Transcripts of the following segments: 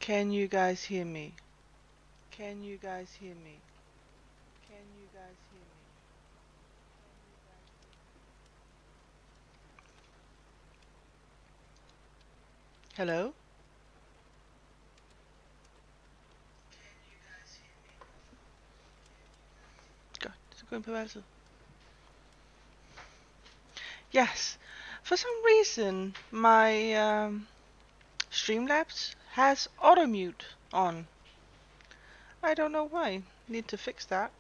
Can you guys hear me? Can you guys hear me? Can you guys hear me? Hello? God, så gå ind på værelset. Yes. For some reason, my Streamlabs has auto mute on. I don't know why. Need to fix that.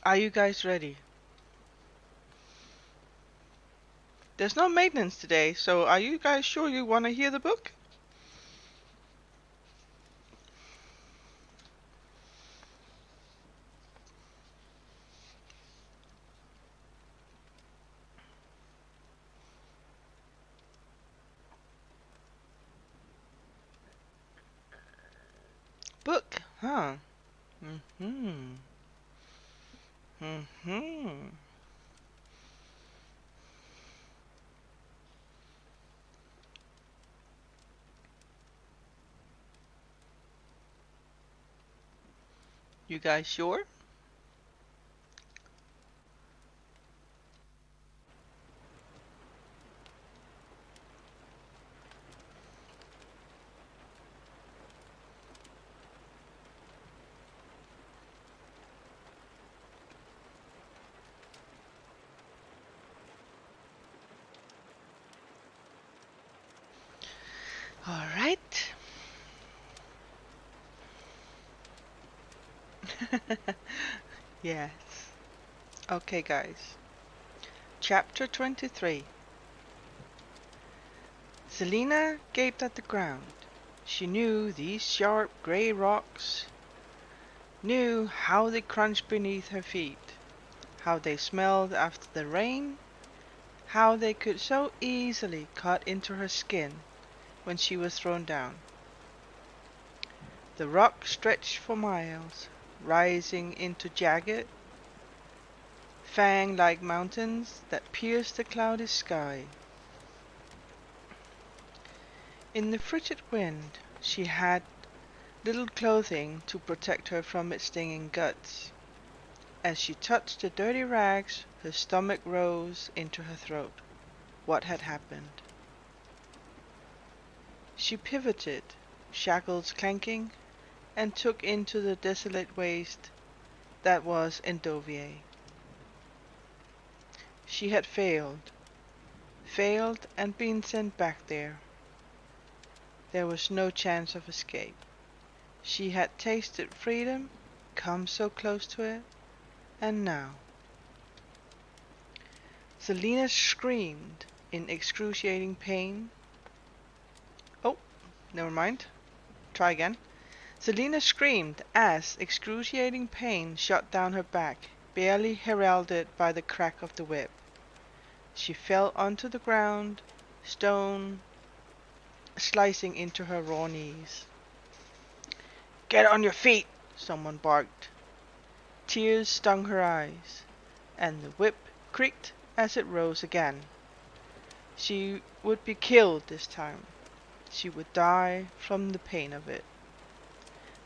Are you guys ready? There's no maintenance today, so are you guys sure you want to hear the book? Book, huh? Mm-hmm. Mm-hmm. You guys sure? All right. Yes. Okay, guys. Chapter 23. Selina gaped at the ground. She knew these sharp grey rocks, knew how they crunched beneath her feet, how they smelled after the rain, how they could so easily cut into her skin when she was thrown down. The rock stretched for miles, rising into jagged, fang-like mountains that pierced the cloudy sky. In the frigid wind, she had little clothing to protect her from its stinging guts. As she touched the dirty rags, her stomach rose into her throat. What had happened? She pivoted, shackles clanking, and took into the desolate waste that was Endovier. She had failed and been sent back there. There was no chance of escape. She had tasted freedom, come so close to it, and now. Selina screamed in excruciating pain. Oh, never mind. Try again. Selina screamed as excruciating pain shot down her back, barely heralded by the crack of the whip. She fell onto the ground, stone slicing into her raw knees. "Get on your feet!" someone barked. Tears stung her eyes, and the whip creaked as it rose again. She would be killed this time. She would die from the pain of it.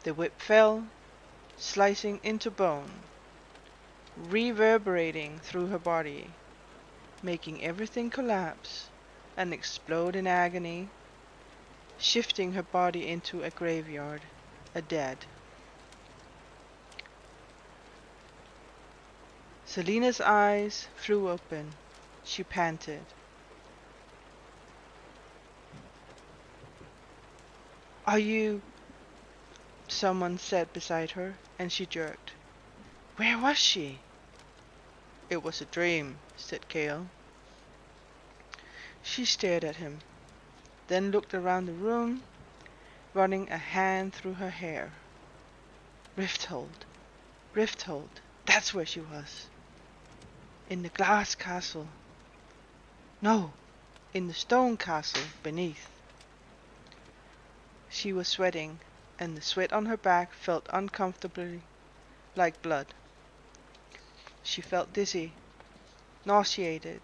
The whip fell, slicing into bone, reverberating through her body, making everything collapse and explode in agony, shifting her body into a graveyard, a dead. Selina's eyes flew open. She panted. "Are you—" someone said beside her, and she jerked. Where was she? "It was a dream," said Cale. She stared at him, then looked around the room, running a hand through her hair. Rifthold. Rifthold. That's where she was. In the glass castle. No, in the stone castle beneath. She was sweating, and the sweat on her back felt uncomfortably like blood. She felt dizzy, nauseated,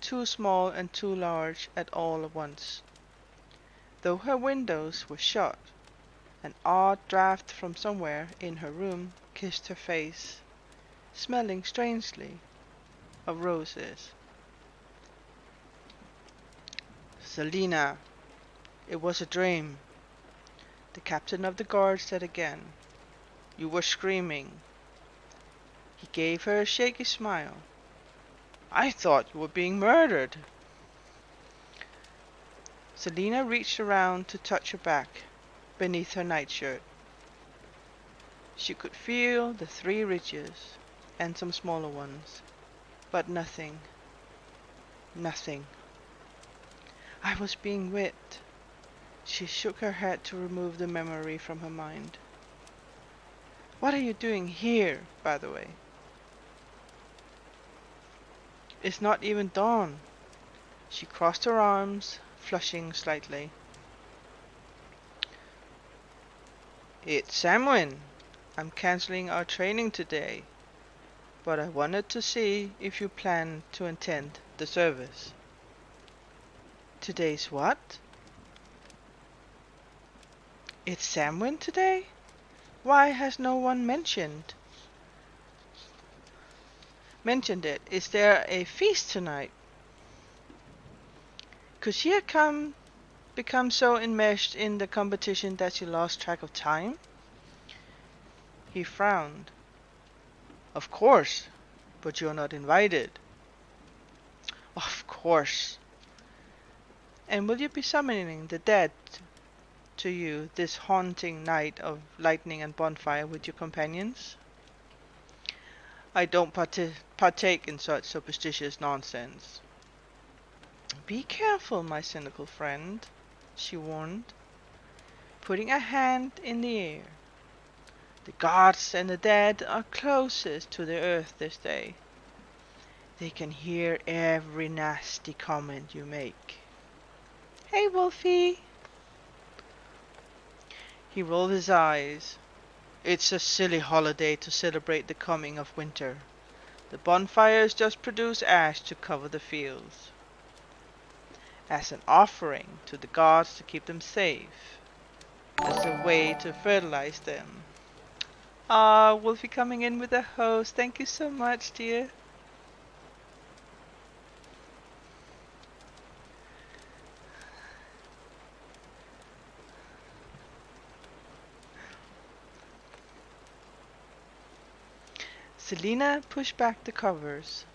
too small and too large at all at once. Though her windows were shut, an odd draught from somewhere in her room kissed her face, smelling strangely of roses. Selina, it was a dream, the captain of the guard said again. You were screaming. He gave her a shaky smile. I thought you were being murdered. Selina reached around to touch her back, beneath her nightshirt. She could feel the 3 ridges, and some smaller ones, but nothing. Nothing. I was being whipped. She shook her head to remove the memory from her mind. What are you doing here, by the way? It's not even dawn. She crossed her arms, flushing slightly. It's Samhain. I'm canceling our training today, but I wanted to see if you plan to attend the service. Today's what? It's Samhain today? Why has no one mentioned it? Is there a feast tonight? Could she have become so enmeshed in the competition that she lost track of time? He frowned. Of course, but you're not invited. Of course. And will you be summoning the dead to you this haunting night of lightning and bonfire with your companions? I don't partake in such superstitious nonsense. Be careful, my cynical friend, she warned, putting a hand in the air. The gods and the dead are closest to the earth this day. They can hear every nasty comment you make. Hey, Wolfie! He rolled his eyes. It's a silly holiday to celebrate the coming of winter. The bonfires just produce ash to cover the fields, as an offering to the gods to keep them safe, as a way to fertilize them. Ah, Wolfie coming in with a hose. Thank you so much, dear. Selina pushed back the covers.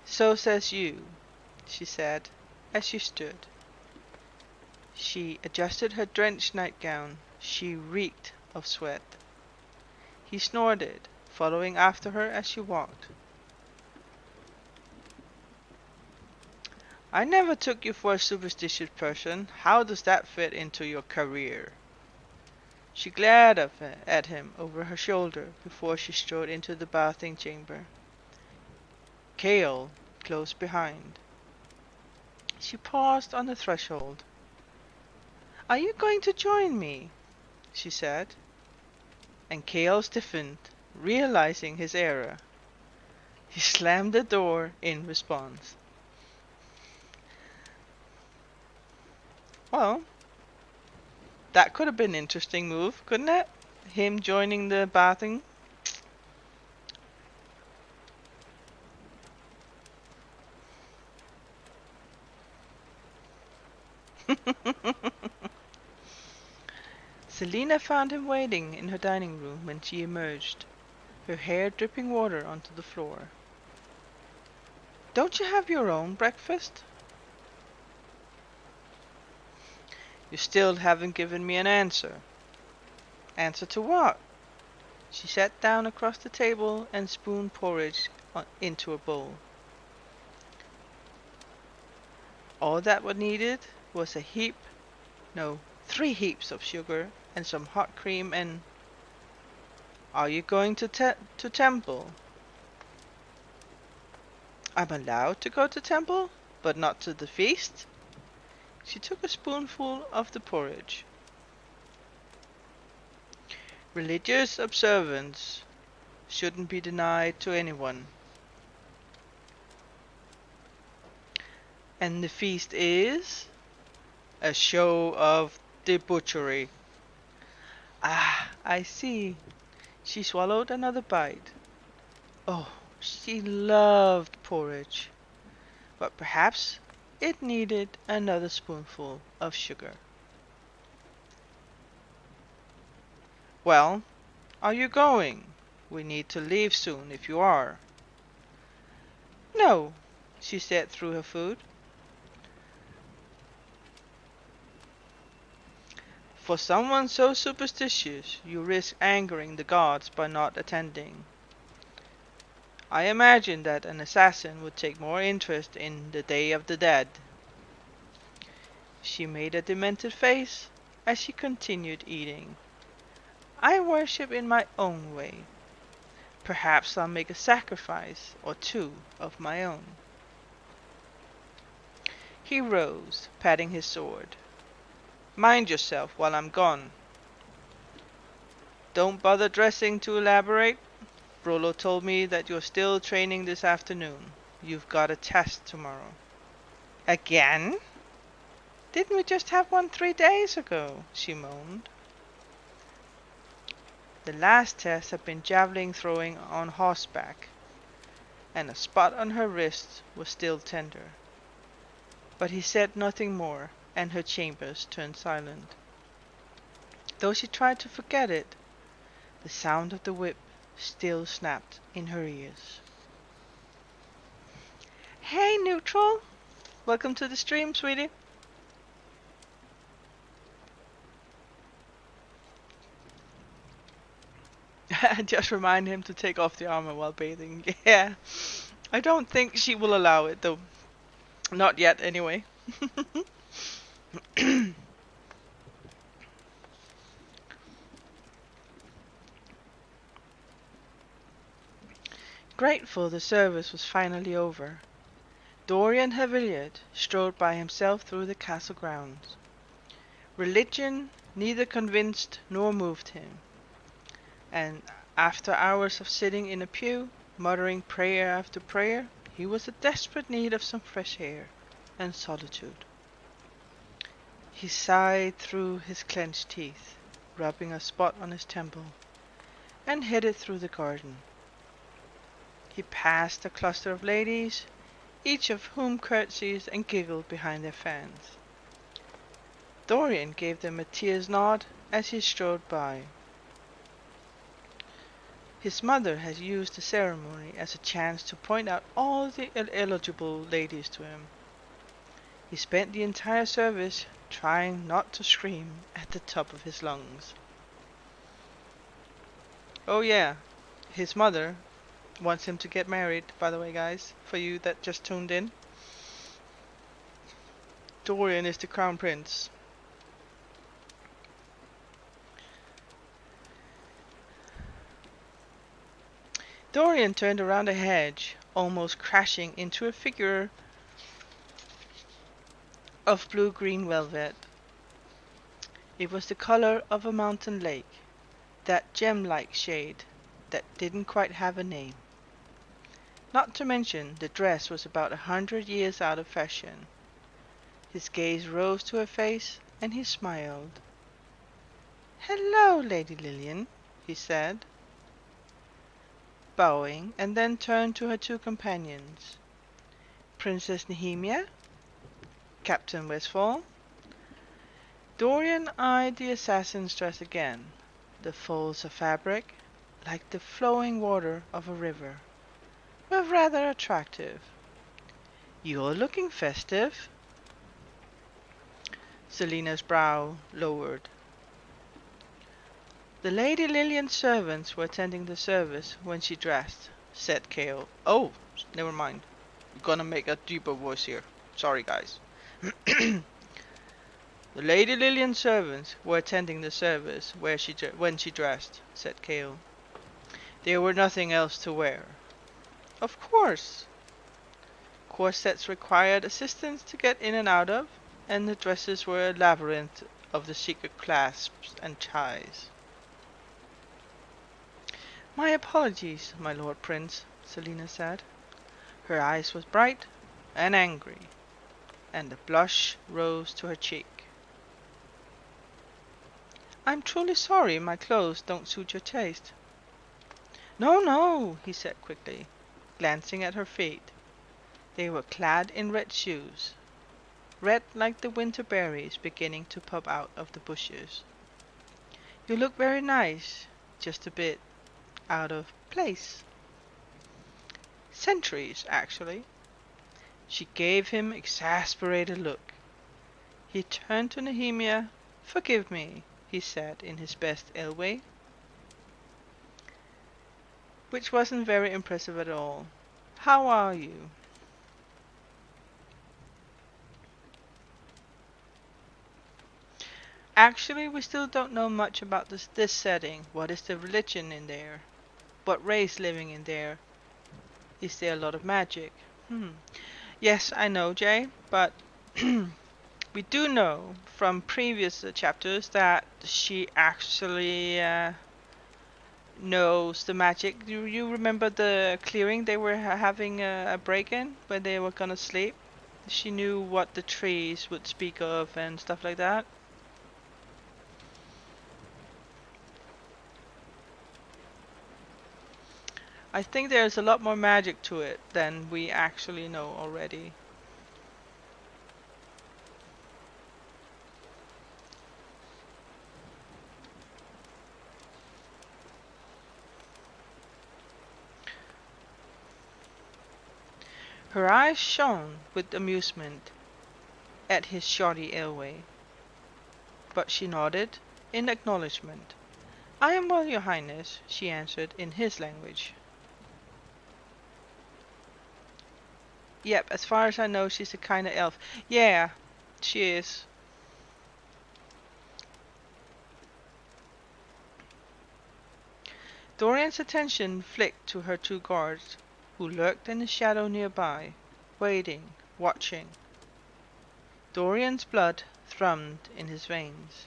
So says you, she said, as she stood. She adjusted her drenched nightgown. She reeked of sweat. He snorted, following after her as she walked. I never took you for a superstitious person. How does that fit into your career? She glared at him over her shoulder before she strode into the bathing chamber. Kale close behind. She paused on the threshold. Are you going to join me? She said. And Kale stiffened, realizing his error. He slammed the door in response. Well, that could have been an interesting move, couldn't it? Him joining the bathing. Selina found him waiting in her dining room when she emerged, her hair dripping water onto the floor. Don't you have your own breakfast? You still haven't given me an answer. Answer to what? She sat down across the table and spooned porridge into a bowl. All that was needed was no, 3 heaps of sugar and some hot cream and... Are you going to temple? I'm allowed to go to temple, but not to the feast? She took a spoonful of the porridge. Religious observance shouldn't be denied to anyone. And the feast is a show of debauchery. Ah, I see. She swallowed another bite. Oh, she loved porridge, but perhaps it needed another spoonful of sugar. Well, are you going? We need to leave soon if you are. No, she said through her food. For someone so superstitious, you risk angering the gods by not attending. I imagine that an assassin would take more interest in the Day of the Dead. She made a demented face as she continued eating. I worship in my own way. Perhaps I'll make a sacrifice or two of my own. He rose, patting his sword. Mind yourself while I'm gone. Don't bother dressing to elaborate. Rollo told me that you're still training this afternoon. You've got a test tomorrow. Again? Didn't we just have one 3 days ago? She moaned. The last test had been javelin throwing on horseback, and a spot on her wrist was still tender. But he said nothing more, and her chambers turned silent. Though she tried to forget it, the sound of the whip still snapped in her ears. Hey, Neutral! Welcome to the stream, sweetie. Just remind him to take off the armor while bathing. Yeah, I don't think she will allow it, though. Not yet, anyway. Grateful the service was finally over, Dorian Haviliard strode by himself through the castle grounds. Religion neither convinced nor moved him, and after hours of sitting in a pew, muttering prayer after prayer, he was in desperate need of some fresh air and solitude. He sighed through his clenched teeth, rubbing a spot on his temple, and headed through the garden. He passed a cluster of ladies, each of whom curtsied and giggled behind their fans. Dorian gave them a tear's nod as he strode by. His mother had used the ceremony as a chance to point out all the eligible ladies to him. He spent the entire service trying not to scream at the top of his lungs. Oh yeah, his mother wants him to get married, by the way, guys, for you that just tuned in. Dorian is the crown prince. Dorian turned around a hedge, almost crashing into a figure of blue-green velvet. It was the color of a mountain lake, that gem-like shade that didn't quite have a name. Not to mention, the dress was about 100 years out of fashion. His gaze rose to her face, and he smiled. "Hello, Lady Lillian," he said, bowing, and then turned to her two companions. "Princess Nehemia? Captain Westfall?" Dorian eyed the assassin's dress again. The folds of fabric, like the flowing water of a river, were rather attractive. "You're looking festive." Selina's brow lowered. "The Lady Lillian's servants were attending the service when she dressed," said Kale. "Oh, never mind. I'm gonna make a deeper voice here. Sorry, guys." "The Lady Lillian's servants were attending the service when she dressed," said Kale. "There were nothing else to wear." "Of course." corsets required assistance to get in and out of, and the dresses were a labyrinth of the secret clasps and ties. "My apologies, my Lord Prince," Selina said. Her eyes was bright and angry, and the blush rose to her cheek. "I'm truly sorry my clothes don't suit your taste." "No, no," he said quickly, glancing at her feet. They were clad in red shoes, red like the winter berries beginning to pop out of the bushes. "You look very nice, just a bit out of place." "Centuries, actually." She gave him an exasperated look. He turned to Nehemia. "Forgive me," he said in his best ill way, which wasn't very impressive at all. "How are you?" "Actually, we still don't know much about this setting. What is the religion in there? What race living in there? Is there a lot of magic?" "Yes, I know, Jay, but we do know from previous chapters that she actually knows the magic. Do you remember the clearing they were having a break-in when they were gonna sleep? She knew what the trees would speak of and stuff like that." "I think there's a lot more magic to it than we actually know already." Her eyes shone with amusement at his shoddy airway, but she nodded in acknowledgment. "I am well, your highness," she answered in his language. "Yep, as far as I know, she's a kind of elf." "Yeah, she is." Dorian's attention flicked to her two guards, who lurked in the shadow nearby, waiting, watching. Dorian's blood thrummed in his veins.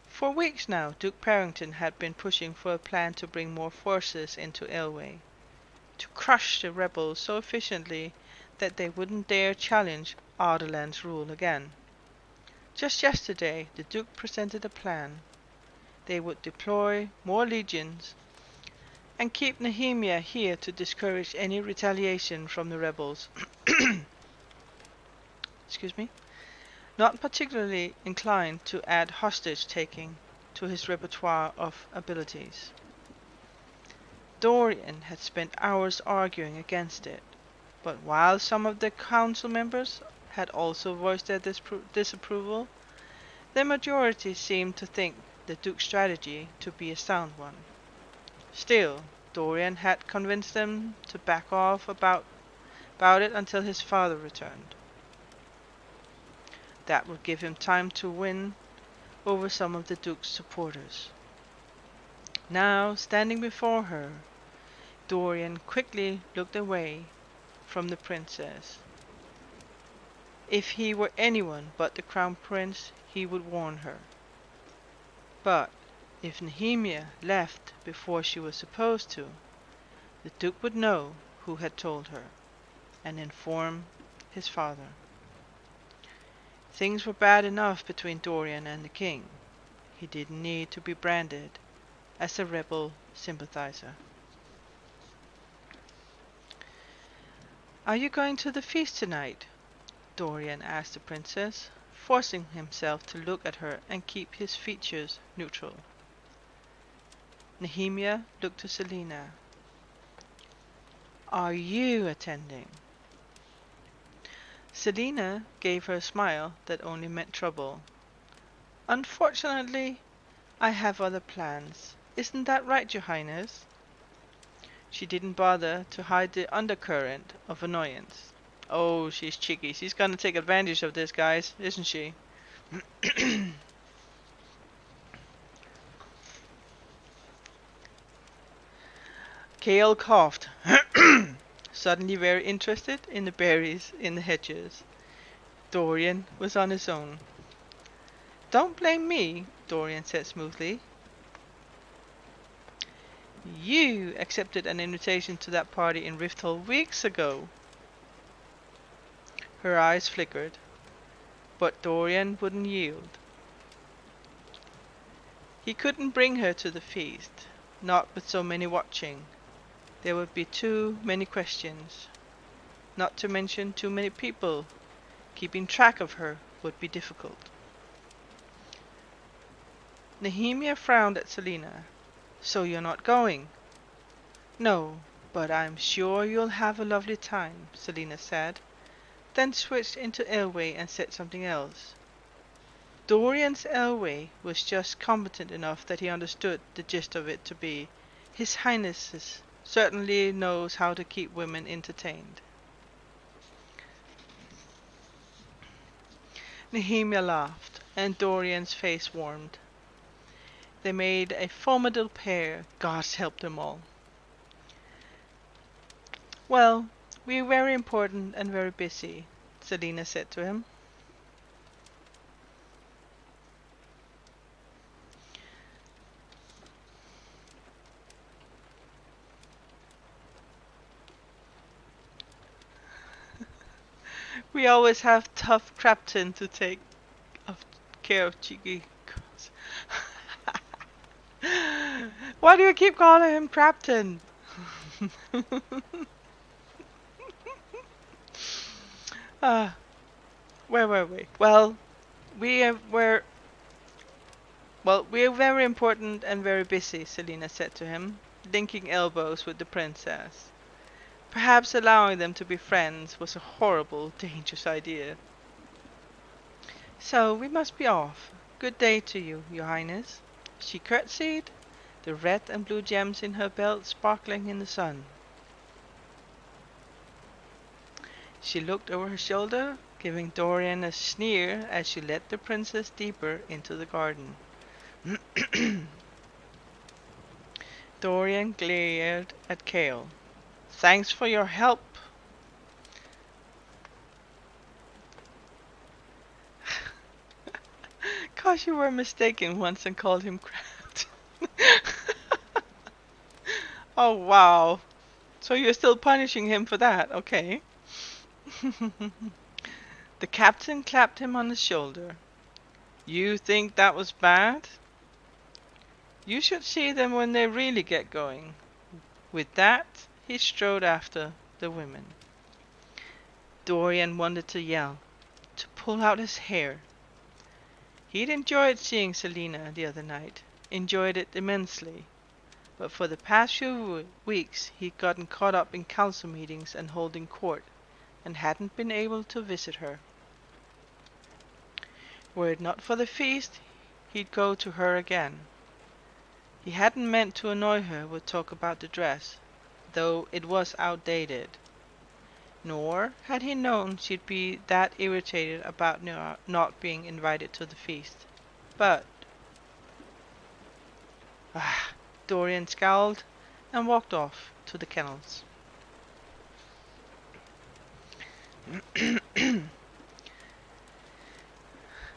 For weeks now, Duke Parrington had been pushing for a plan to bring more forces into Elway, to crush the rebels so efficiently that they wouldn't dare challenge Ardalan's rule again. Just yesterday, the Duke presented a plan. They would deploy more legions and keep Nehemia here to discourage any retaliation from the rebels. Excuse me. Not particularly inclined to add hostage-taking to his repertoire of abilities. Dorian had spent hours arguing against it, but while some of the council members had also voiced their disapproval, the majority seemed to think the Duke's strategy to be a sound one. Still, Dorian had convinced them to back off about it until his father returned. That would give him time to win over some of the Duke's supporters. Now, standing before her, Dorian quickly looked away from the princess. If he were anyone but the crown prince, he would warn her. But if Nehemia left before she was supposed to, the Duke would know who had told her, and inform his father. Things were bad enough between Dorian and the king. He didn't need to be branded as a rebel sympathizer. "Are you going to the feast tonight?" Dorian asked the princess, forcing himself to look at her and keep his features neutral. Nehemia looked to Selina. "Are you attending?" Selina gave her a smile that only meant trouble. "Unfortunately, I have other plans. Isn't that right, your highness?" She didn't bother to hide the undercurrent of annoyance. Oh, she's cheeky. She's gonna take advantage of this, guys, isn't she? Kale coughed. suddenly very interested in the berries in the hedges. Dorian was on his own. "Don't blame me," Dorian said smoothly. "You accepted an invitation to that party in Rifthall weeks ago." Her eyes flickered, but Dorian wouldn't yield. He couldn't bring her to the feast, not with so many watching. There would be too many questions, not to mention too many people. Keeping track of her would be difficult. Nehemia frowned at Selina. "So you're not going?" "No, but I'm sure you'll have a lovely time," Selina said, then switched into Elway and said something else. Dorian's Elway was just competent enough that he understood the gist of it to be, "His Highness certainly knows how to keep women entertained." Nehemia laughed, and Dorian's face warmed. They made a formidable pair, God help them all. "Well, we're very important and very busy," Selina said to him. "We always have tough captain to take of care of cheeky girls." Why do you keep calling him Captain? uh, where were we? We're very important and very busy," Selina said to him, linking elbows with the princess. Perhaps allowing them to be friends was a horrible, dangerous idea. "So we must be off. Good day to you, your highness." She curtsied, the red and blue gems in her belt sparkling in the sun. She looked over her shoulder, giving Dorian a sneer as she led the princess deeper into the garden. Dorian glared at Kale. "Thanks for your help." "'Cause you were mistaken once and called him Kraft." "Oh, wow. So you're still punishing him for that, okay." The captain clapped him on the shoulder. "You think that was bad? You should see them when they really get going." With that, he strode after the women. Dorian wanted to yell, to pull out his hair. He'd enjoyed seeing Selina the other night, enjoyed it immensely, but for the past few weeks he'd gotten caught up in council meetings and holding court, and hadn't been able to visit her. Were it not for the feast, he'd go to her again. He hadn't meant to annoy her with talk about the dress, though it was outdated. Nor had he known she'd be that irritated about not being invited to the feast. But Dorian scowled and walked off to the kennels.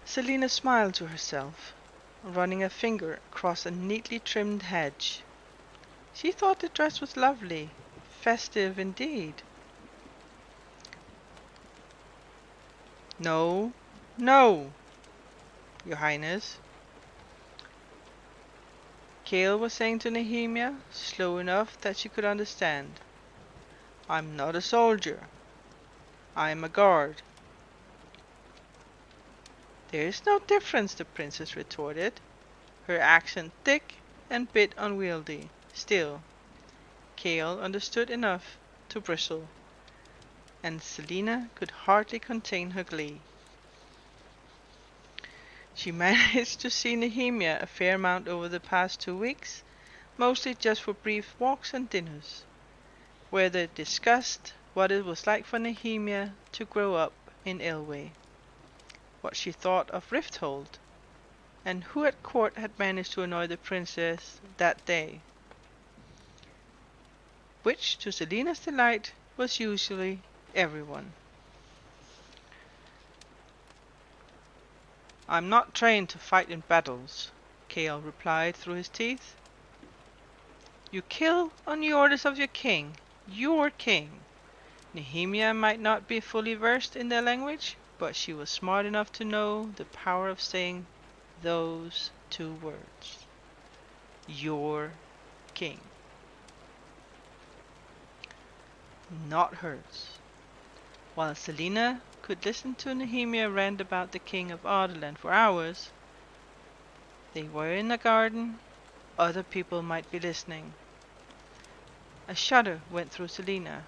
Selina smiled to herself, running a finger across a neatly trimmed hedge. She thought the dress was lovely, festive indeed. "No, no, your highness," Kale was saying to Nehemia, slow enough that she could understand. "I'm not a soldier. I'm a guard." "There's no difference," the princess retorted, her accent thick and a bit unwieldy. Still, Kale understood enough to bristle, and Selina could hardly contain her glee. She managed to see Nehemia a fair amount over the past 2 weeks, mostly just for brief walks and dinners, where they discussed what it was like for Nehemia to grow up in Elway, what she thought of Rifthold, and who at court had managed to annoy the princess that day, which, to Selina's delight, was usually everyone. "I'm not trained to fight in battles," Kael replied through his teeth. "You kill on the orders of your king. Your king." Nehemia might not be fully versed in their language, but she was smart enough to know the power of saying those two words. Your king. Not hers. While Selina could listen to Nehemia rant about the king of Ardalan for hours, they were in the garden. Other people might be listening. A shudder went through Selina,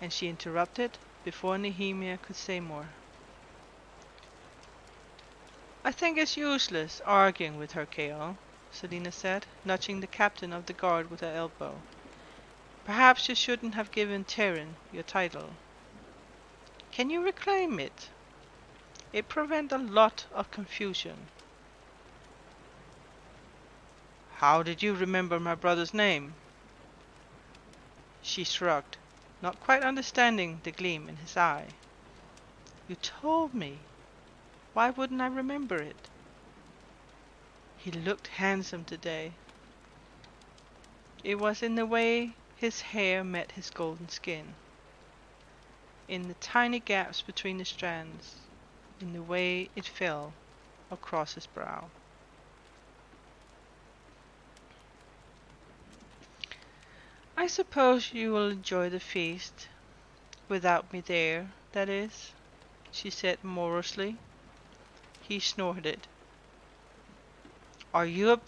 and she interrupted before Nehemia could say more. "I think it's useless arguing with her, Kael," Selina said, nudging the captain of the guard with her elbow. "Perhaps you shouldn't have given Terran your title. Can you reclaim it? It prevents a lot of confusion." "How did you remember my brother's name?" She shrugged, not quite understanding the gleam in his eye. "You told me. Why wouldn't I remember it?" He looked handsome today. It was in the way his hair met his golden skin, in the tiny gaps between the strands, in the way it fell across his brow. "I suppose you will enjoy the feast, without me there, that is," she said morosely. He snorted. "Are you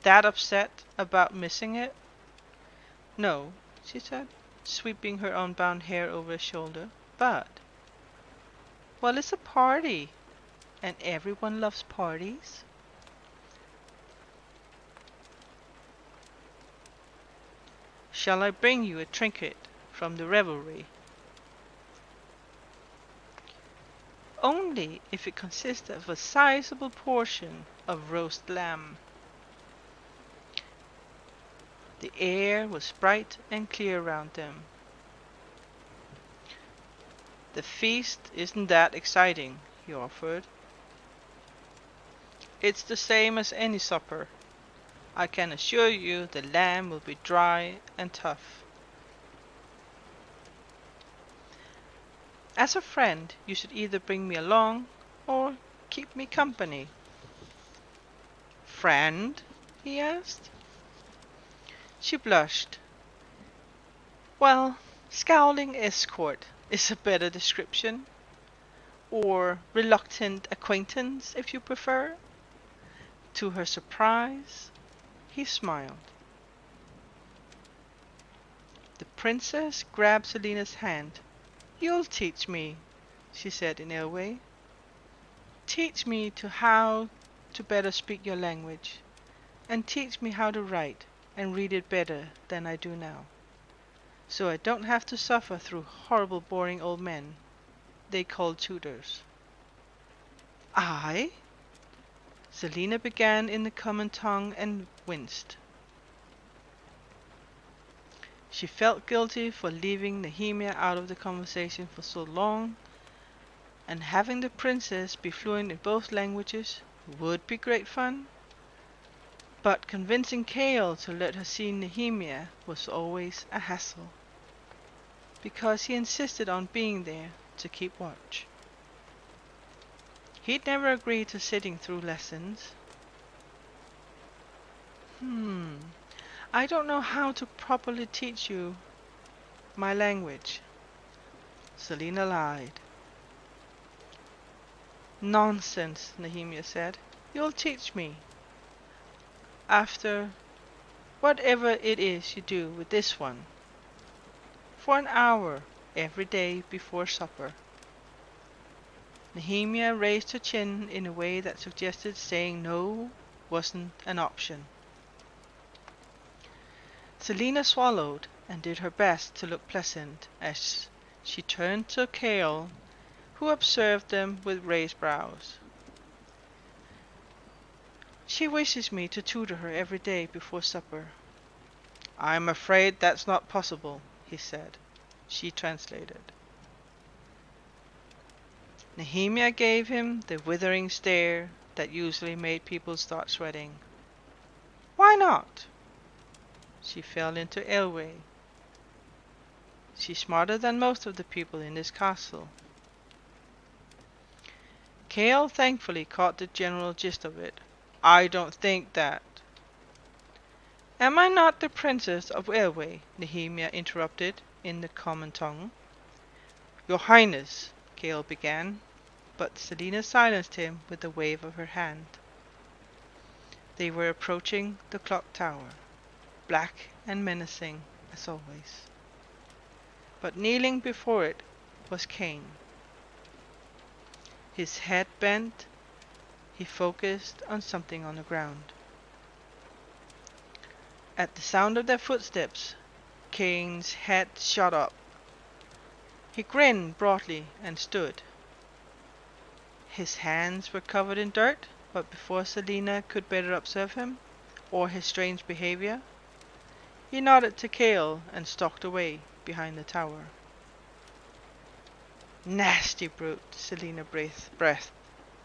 that upset about missing it?" "No," she said, sweeping her unbound hair over her shoulder. "But, well, it's a party, and everyone loves parties." "Shall I bring you a trinket from the revelry?" "Only if it consists of a sizable portion of roast lamb." The air was bright and clear round them. "The feast isn't that exciting," he offered. "It's the same as any supper. I can assure you the lamb will be dry and tough. As a friend, you should either bring me along or keep me company." "Friend?" he asked. She blushed. "Well, scowling escort is a better description. Or reluctant acquaintance, if you prefer." To her surprise, he smiled. The princess grabbed Selina's hand. "You'll teach me," she said in a way. "Teach me how to better speak your language, and teach me how to write and read it better than I do now, so I don't have to suffer through horrible boring old men they call tutors." "I?" Selina began in the common tongue and winced. She felt guilty for leaving Nehemia out of the conversation for so long, and having the princess be fluent in both languages would be great fun. But convincing Kael to let her see Nehemia was always a hassle, because he insisted on being there to keep watch. He'd never agreed to sitting through lessons. I don't know how to properly teach you my language." Selina lied. "Nonsense," Nehemia said. "You'll teach me. After whatever it is you do with this one. For an hour every day before supper." Nehemia raised her chin in a way that suggested saying no wasn't an option. Selina swallowed and did her best to look pleasant as she turned to Kael, who observed them with raised brows. "She wishes me to tutor her every day before supper." "I'm afraid that's not possible," he said. she translated. Nehemia gave him the withering stare that usually made people start sweating. Why not? She fell into Elway. She's smarter than most of the people in this castle. Kale thankfully caught the general gist of it. I don't think that. Am I not the Princess of Elway? Nehemia interrupted in the common tongue. Your Highness, Kale began, but Selina silenced him with a wave of her hand. They were approaching the clock tower, black and menacing as always. But kneeling before it was Cain. His head bent, he focused on something on the ground. At the sound of their footsteps, Cain's head shot up. He grinned broadly and stood. His hands were covered in dirt, but before Selina could better observe him, or his strange behavior, he nodded to Kale and stalked away behind the tower. Nasty brute, Selina breathed,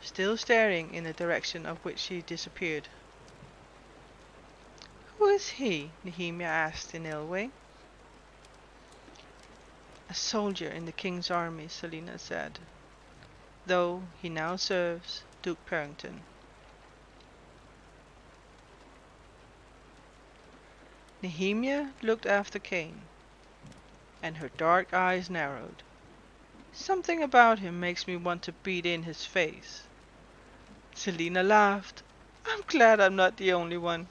still staring in the direction of which he disappeared. Who is he? Nehemia asked in Elway. A soldier in the king's army, Selina said, though he now serves Duke Parrington. Nehemia looked after Cain, and her dark eyes narrowed. Something about him makes me want to beat in his face. Selina laughed. I'm glad I'm not the only one.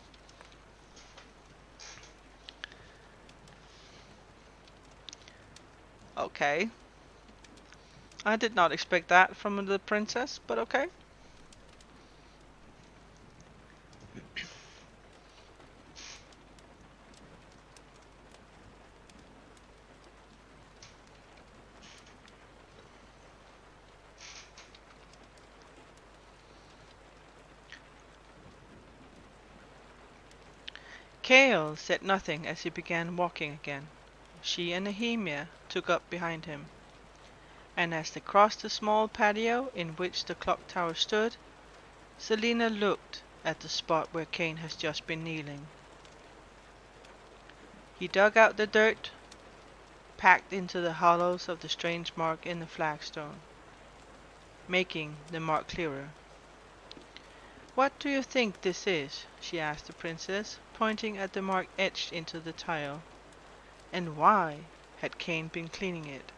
Okay. I did not expect that from the princess, but okay. Kale said nothing as he began walking again. She and Nehemia took up behind him, and as they crossed the small patio in which the clock tower stood, Selina looked at the spot where Cain had just been kneeling. He dug out the dirt, packed into the hollows of the strange mark in the flagstone, making the mark clearer. What do you think this is? She asked the princess, pointing at the mark etched into the tile. And why had Cain been cleaning it?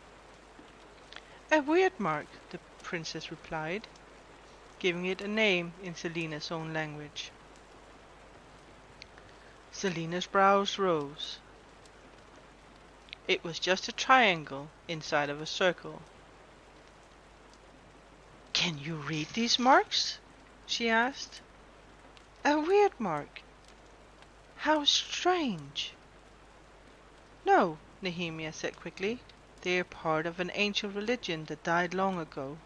A weird mark, the princess replied, giving it a name in Selina's own language. Selina's brows rose. It was just a triangle inside of a circle. Can you read these marks? She asked. A weird mark. How strange. No, Nehemia said quickly. They are part of an ancient religion that died long ago.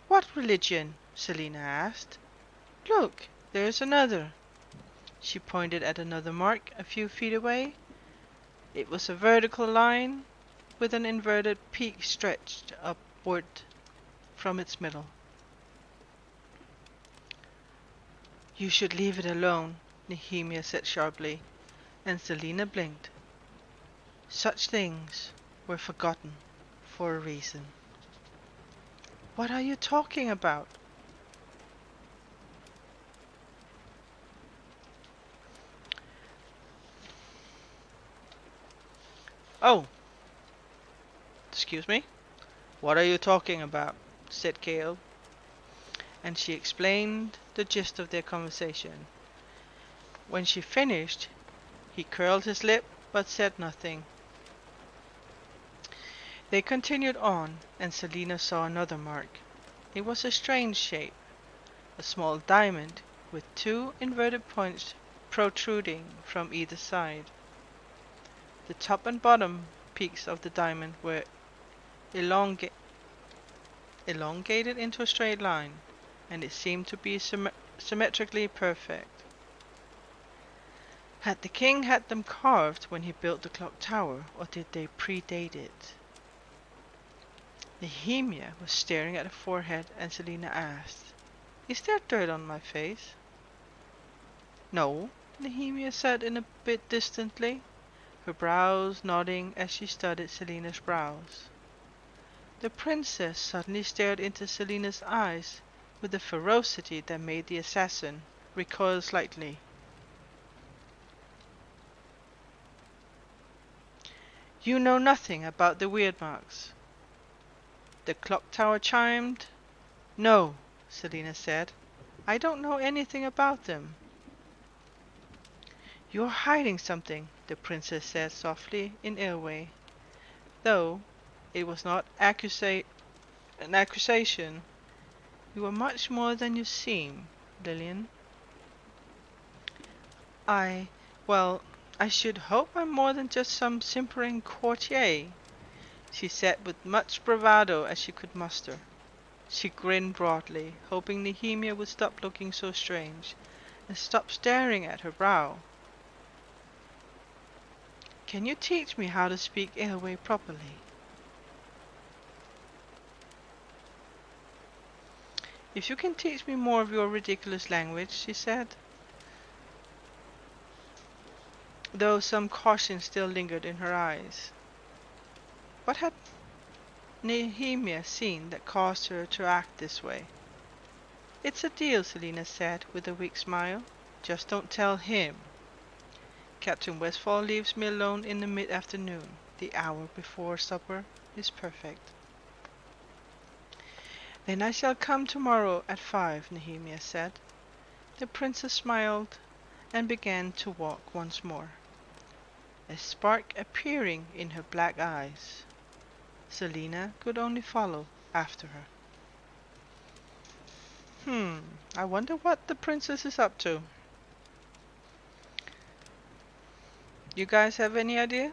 What religion? Selina asked. Look, there's another. She pointed at another mark a few feet away. It was a vertical line with an inverted peak stretched upward from its middle. You should leave it alone, Nehemia said sharply, and Selina blinked. Such things were forgotten for a reason. What are you talking about? Oh, excuse me? What are you talking about? Said Kale, and she explained the gist of their conversation. When she finished, he curled his lip but said nothing. They continued on, and Selina saw another mark. It was a strange shape, a small diamond with two inverted points protruding from either side. The top and bottom peaks of the diamond were elongated into a straight line, and it seemed to be symmetrically perfect. Had the king had them carved when he built the clock tower, or did they predate it? Nehemia was staring at her forehead, and Selina asked, "Is there dirt on my face?" "No," Nehemia said in a bit distantly, her brows nodding as she studied Selina's brows. The princess suddenly stared into Selina's eyes with a ferocity that made the assassin recoil slightly. "You know nothing about the weird marks?" The clock tower chimed. "No," Selina said. "I don't know anything about them." "You're hiding something," the princess said softly in airway, though it was not an accusation. "You are much more than you seem, Lillian." I, well, I should hope I'm more than just some simpering courtier," she said with much bravado as she could muster. She grinned broadly, hoping Nehemia would stop looking so strange, and stop staring at her brow. "Can you teach me how to speak Airway properly?" "If you can teach me more of your ridiculous language," she said, though some caution still lingered in her eyes. What had Nehemia seen that caused her to act this way? "It's a deal," Selina said with a weak smile. "Just don't tell him. Captain Westfall leaves me alone in the mid-afternoon. The hour before supper is perfect." "Then I shall come tomorrow at 5, Nehemia said. The princess smiled and began to walk once more, a spark appearing in her black eyes. Selina could only follow after her. I wonder what the princess is up to. You guys have any idea?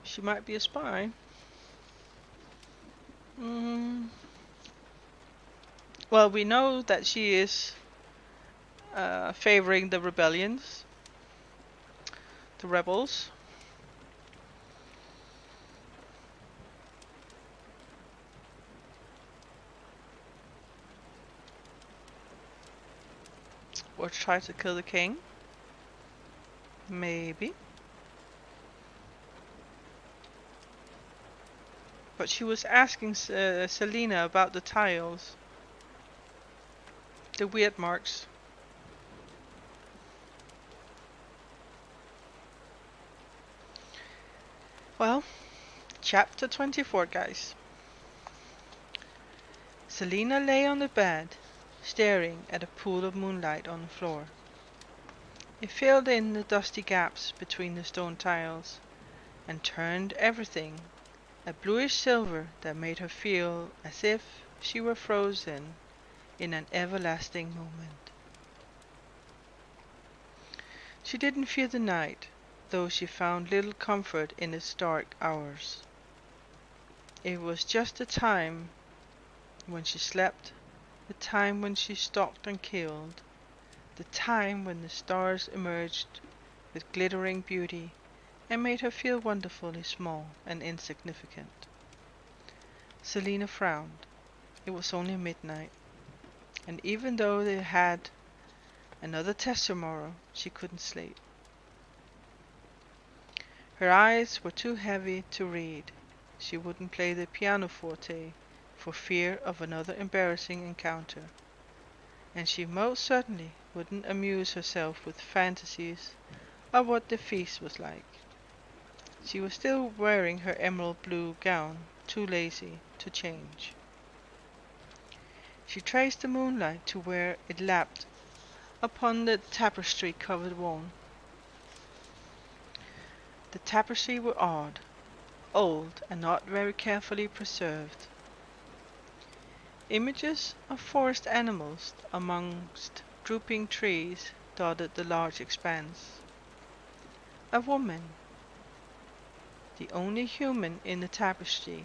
She might be a spy. Well, we know that she is favoring the rebellions, the rebels. Or try to kill the king. Maybe. But she was asking Selina about the tiles. The weird marks. Well, chapter 24, guys. Selina lay on the bed, staring at a pool of moonlight on the floor. It filled in the dusty gaps between the stone tiles, and turned everything a bluish silver that made her feel as if she were frozen in an everlasting moment. She didn't fear the night, though she found little comfort in its dark hours. It was just the time when she slept, the time when she stalked and killed, the time when the stars emerged with glittering beauty and made her feel wonderfully small and insignificant. Selina frowned. It was only midnight, and even though they had another test tomorrow, she couldn't sleep. Her eyes were too heavy to read. She wouldn't play the pianoforte for fear of another embarrassing encounter, and she most certainly wouldn't amuse herself with fantasies of what the feast was like. She was still wearing her emerald blue gown, too lazy to change. She traced the moonlight to where it lapped upon the tapestry-covered wall. The tapestry were odd, old, and not very carefully preserved. Images of forest animals amongst drooping trees dotted the large expanse. A woman, the only human in the tapestry,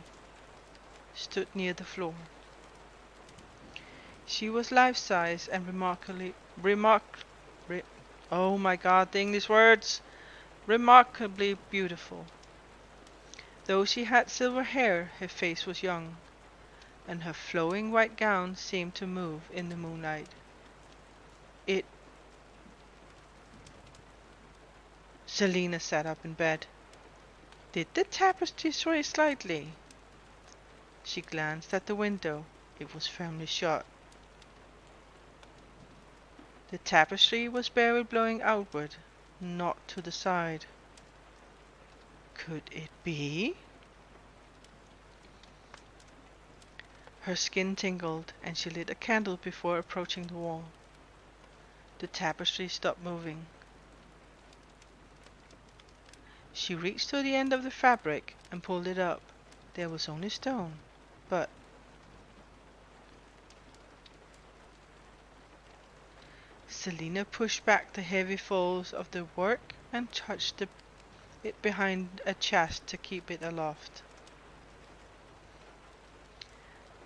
stood near the floor. She was life-size and re- oh my god, the English words! Remarkably beautiful. Though she had silver hair, her face was young, and her flowing white gown seemed to move in the moonlight. It... Selina sat up in bed. Did the tapestry sway slightly? She glanced at the window. It was firmly shut. The tapestry was barely blowing outward, not to the side. Could it be? Her skin tingled, and she lit a candle before approaching the wall. The tapestry stopped moving. She reached to the end of the fabric and pulled it up. There was only stone, but... Selina pushed back the heavy folds of the work and touched it behind a chest to keep it aloft.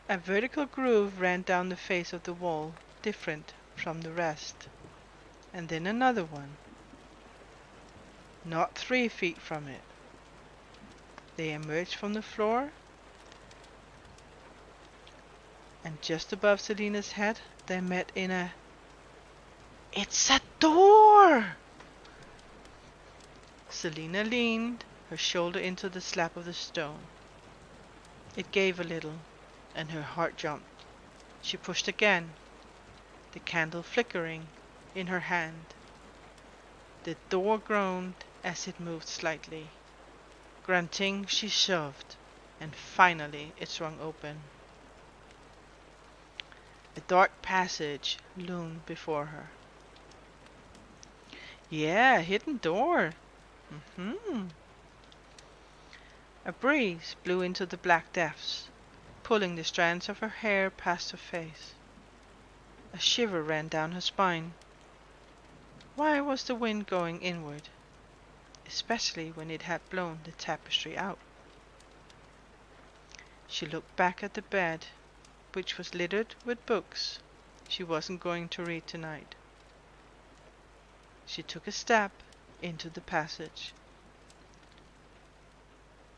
A vertical groove ran down the face of the wall, different from the rest, and then another one. Not 3 feet from it. They emerged from the floor, and just above Selina's head, they met in a... It's a door! Selina leaned her shoulder into the slab of the stone. It gave a little, and her heart jumped. She pushed again, the candle flickering in her hand. The door groaned as it moved slightly. Grunting, she shoved, and finally it swung open. A dark passage loomed before her. Yeah, a hidden door. A breeze blew into the black depths, pulling the strands of her hair past her face. A shiver ran down her spine. Why was the wind going inward, especially when it had blown the tapestry out? She looked back at the bed, which was littered with books she wasn't going to read tonight. She took a step into the passage.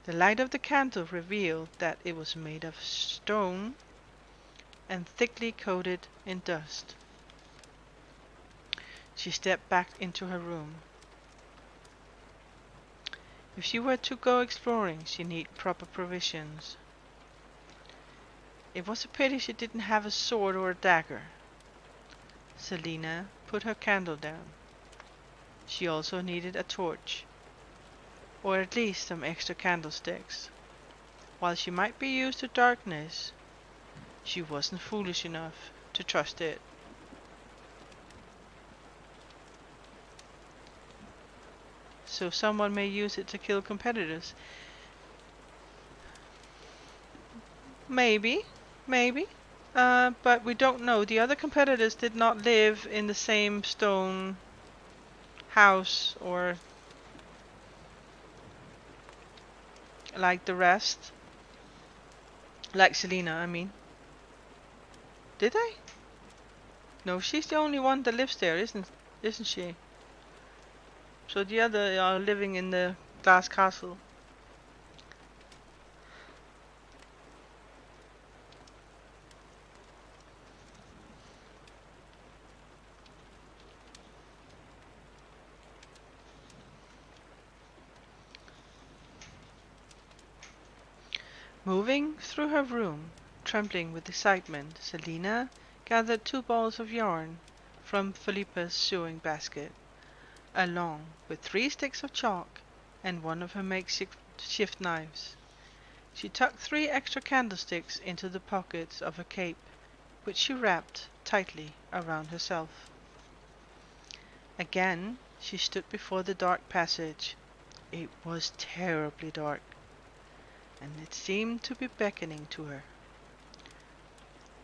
The light of the candle revealed that it was made of stone and thickly coated in dust. She stepped back into her room. If she were to go exploring, she needed proper provisions. It was a pity she didn't have a sword or a dagger. Selina put her candle down. She also needed a torch, or at least some extra candlesticks. While she might be used to darkness, she wasn't foolish enough to trust it. So someone may use it to kill competitors. Maybe. But we don't know. The other competitors did not live in the same stone house or like the rest. Like Selina, I mean. Did they? No, she's the only one that lives there, isn't she? So the other are living in the glass castle. Moving through her room, trembling with excitement, Selina gathered 2 balls of yarn from Philippa's sewing basket, along with 3 sticks of chalk and one of her makeshift knives. She tucked 3 extra candlesticks into the pockets of her cape, which she wrapped tightly around herself. Again she stood before the dark passage. It was terribly dark, and it seemed to be beckoning to her.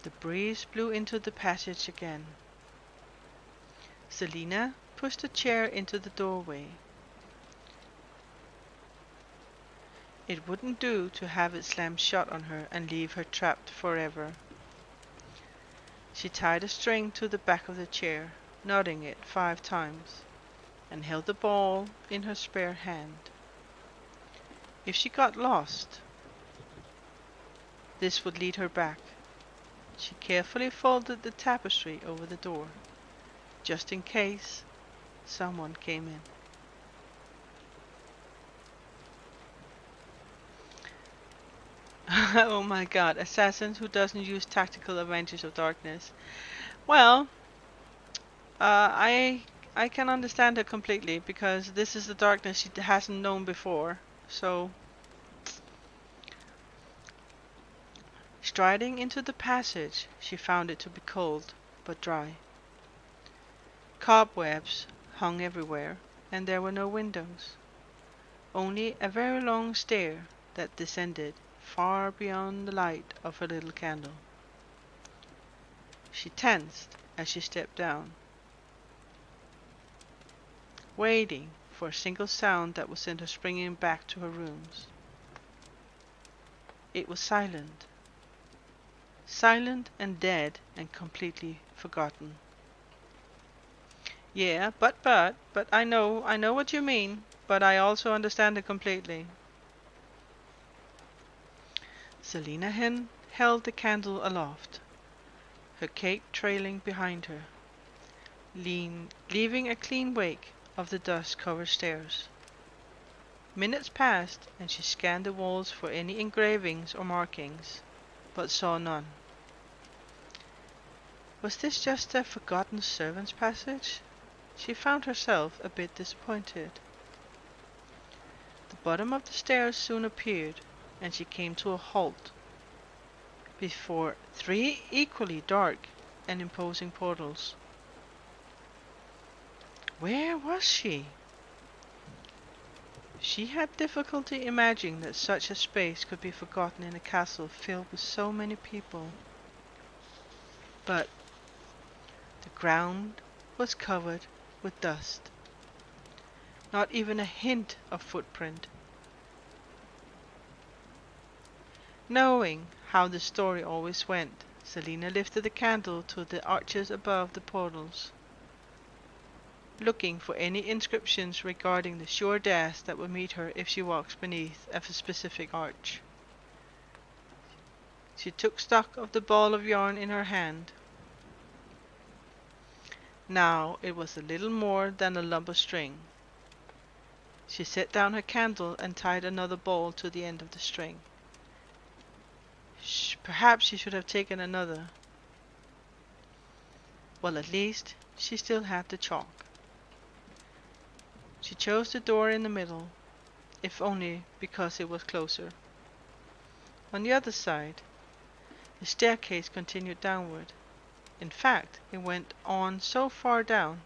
The breeze blew into the passage again. Selina pushed a chair into the doorway. It wouldn't do to have it slammed shut on her and leave her trapped forever. She tied a string to the back of the chair, knotting it 5 times, and held the ball in her spare hand. If she got lost, this would lead her back. She carefully folded the tapestry over the door, just in case someone came in. Oh my god, assassins who doesn't use tactical advantage of darkness. Well, I can understand her completely because this is the darkness she hasn't known before. So, striding into the passage, she found it to be cold but dry. Cobwebs hung everywhere, and there were no windows. Only a very long stair that descended far beyond the light of her little candle. She tensed as she stepped down, waiting for a single sound that would send her springing back to her rooms. It was silent. Silent and dead and completely forgotten. Yeah, but I know what you mean, but I also understand it completely. Selina held the candle aloft, her cape trailing behind her, leaving a clean wake of the dust-covered stairs. Minutes passed, and she scanned the walls for any engravings or markings, but saw none. Was this just a forgotten servant's passage? She found herself a bit disappointed. The bottom of the stairs soon appeared, and she came to a halt before 3 equally dark and imposing portals. Where was she? She had difficulty imagining that such a space could be forgotten in a castle filled with so many people. But the ground was covered with dust. Not even a hint of footprint. Knowing how the story always went, Selina lifted the candle to the arches above the portals, looking for any inscriptions regarding the sure death that would meet her if she walks beneath a specific arch. She took stock of the ball of yarn in her hand. Now it was a little more than a lump of string. She set down her candle and tied another ball to the end of the string. Perhaps she should have taken another. Well, at least she still had the chalk. She chose the door in the middle, if only because it was closer. On the other side, the staircase continued downward. In fact, it went on so far down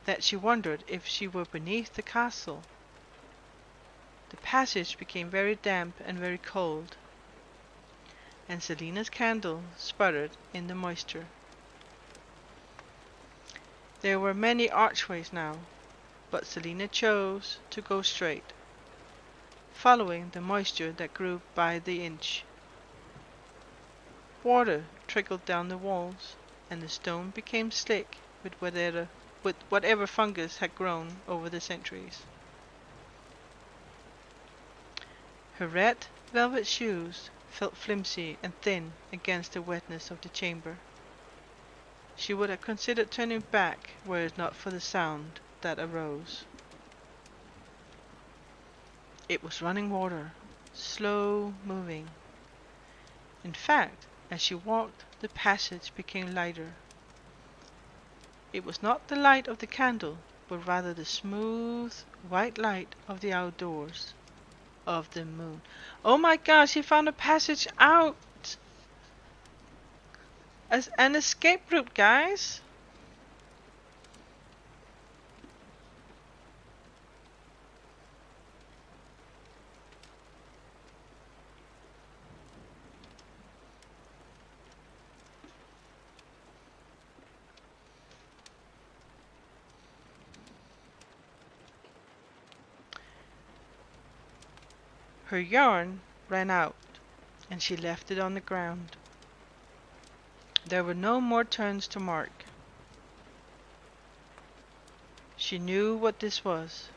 that she wondered if she were beneath the castle. The passage became very damp and very cold, and Selina's candle sputtered in the moisture. There were many archways now, but Selina chose to go straight, following the moisture that grew by the inch. Water trickled down the walls, and the stone became slick with whatever fungus had grown over the centuries. Her red velvet shoes felt flimsy and thin against the wetness of the chamber. She would have considered turning back were it not for the sound that arose. It was running water, slow moving. In fact, as she walked, the passage became lighter. It was not the light of the candle, but rather the smooth, white light of the outdoors, of the moon. Oh my god, she found a passage out! As an escape route, guys! Her yarn ran out, and she left it on the ground. There were no more turns to mark. She knew what this was.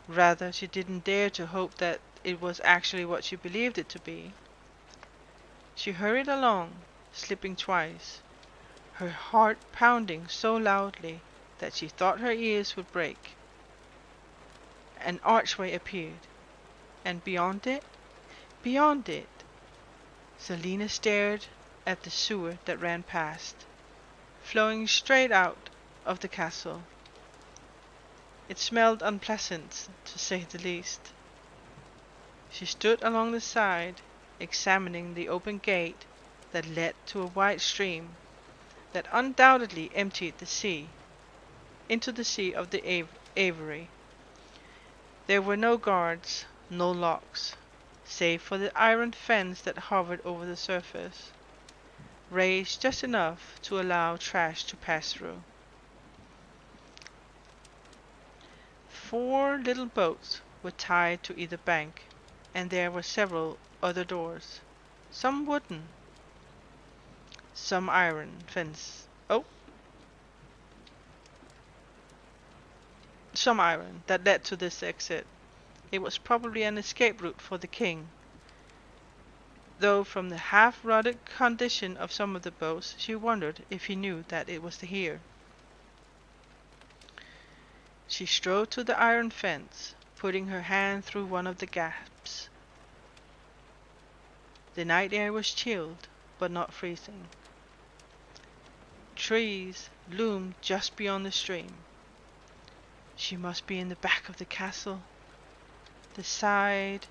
Rather, she didn't dare to hope that it was actually what she believed it to be. She hurried along, slipping twice, her heart pounding so loudly that she thought her ears would break. An archway appeared, and beyond it, Selina stared at the sewer that ran past, flowing straight out of the castle. It smelled unpleasant, to say the least. She stood along the side, examining the open gate that led to a wide stream that undoubtedly emptied into the sea of the Avery. There were no guards, no locks, save for the iron fence that hovered over the surface, raised just enough to allow trash to pass through. 4 little boats were tied to either bank, and there were several other doors, some wooden, some iron some iron, that led to this exit. It was probably an escape route for the king, though from the half-rotted condition of some of the boats she wondered if he knew that it was here. She strode to the iron fence, putting her hand through one of the gaps. The night air was chilled, but not freezing. Trees loomed just beyond the stream. She must be in the back of the castle, the side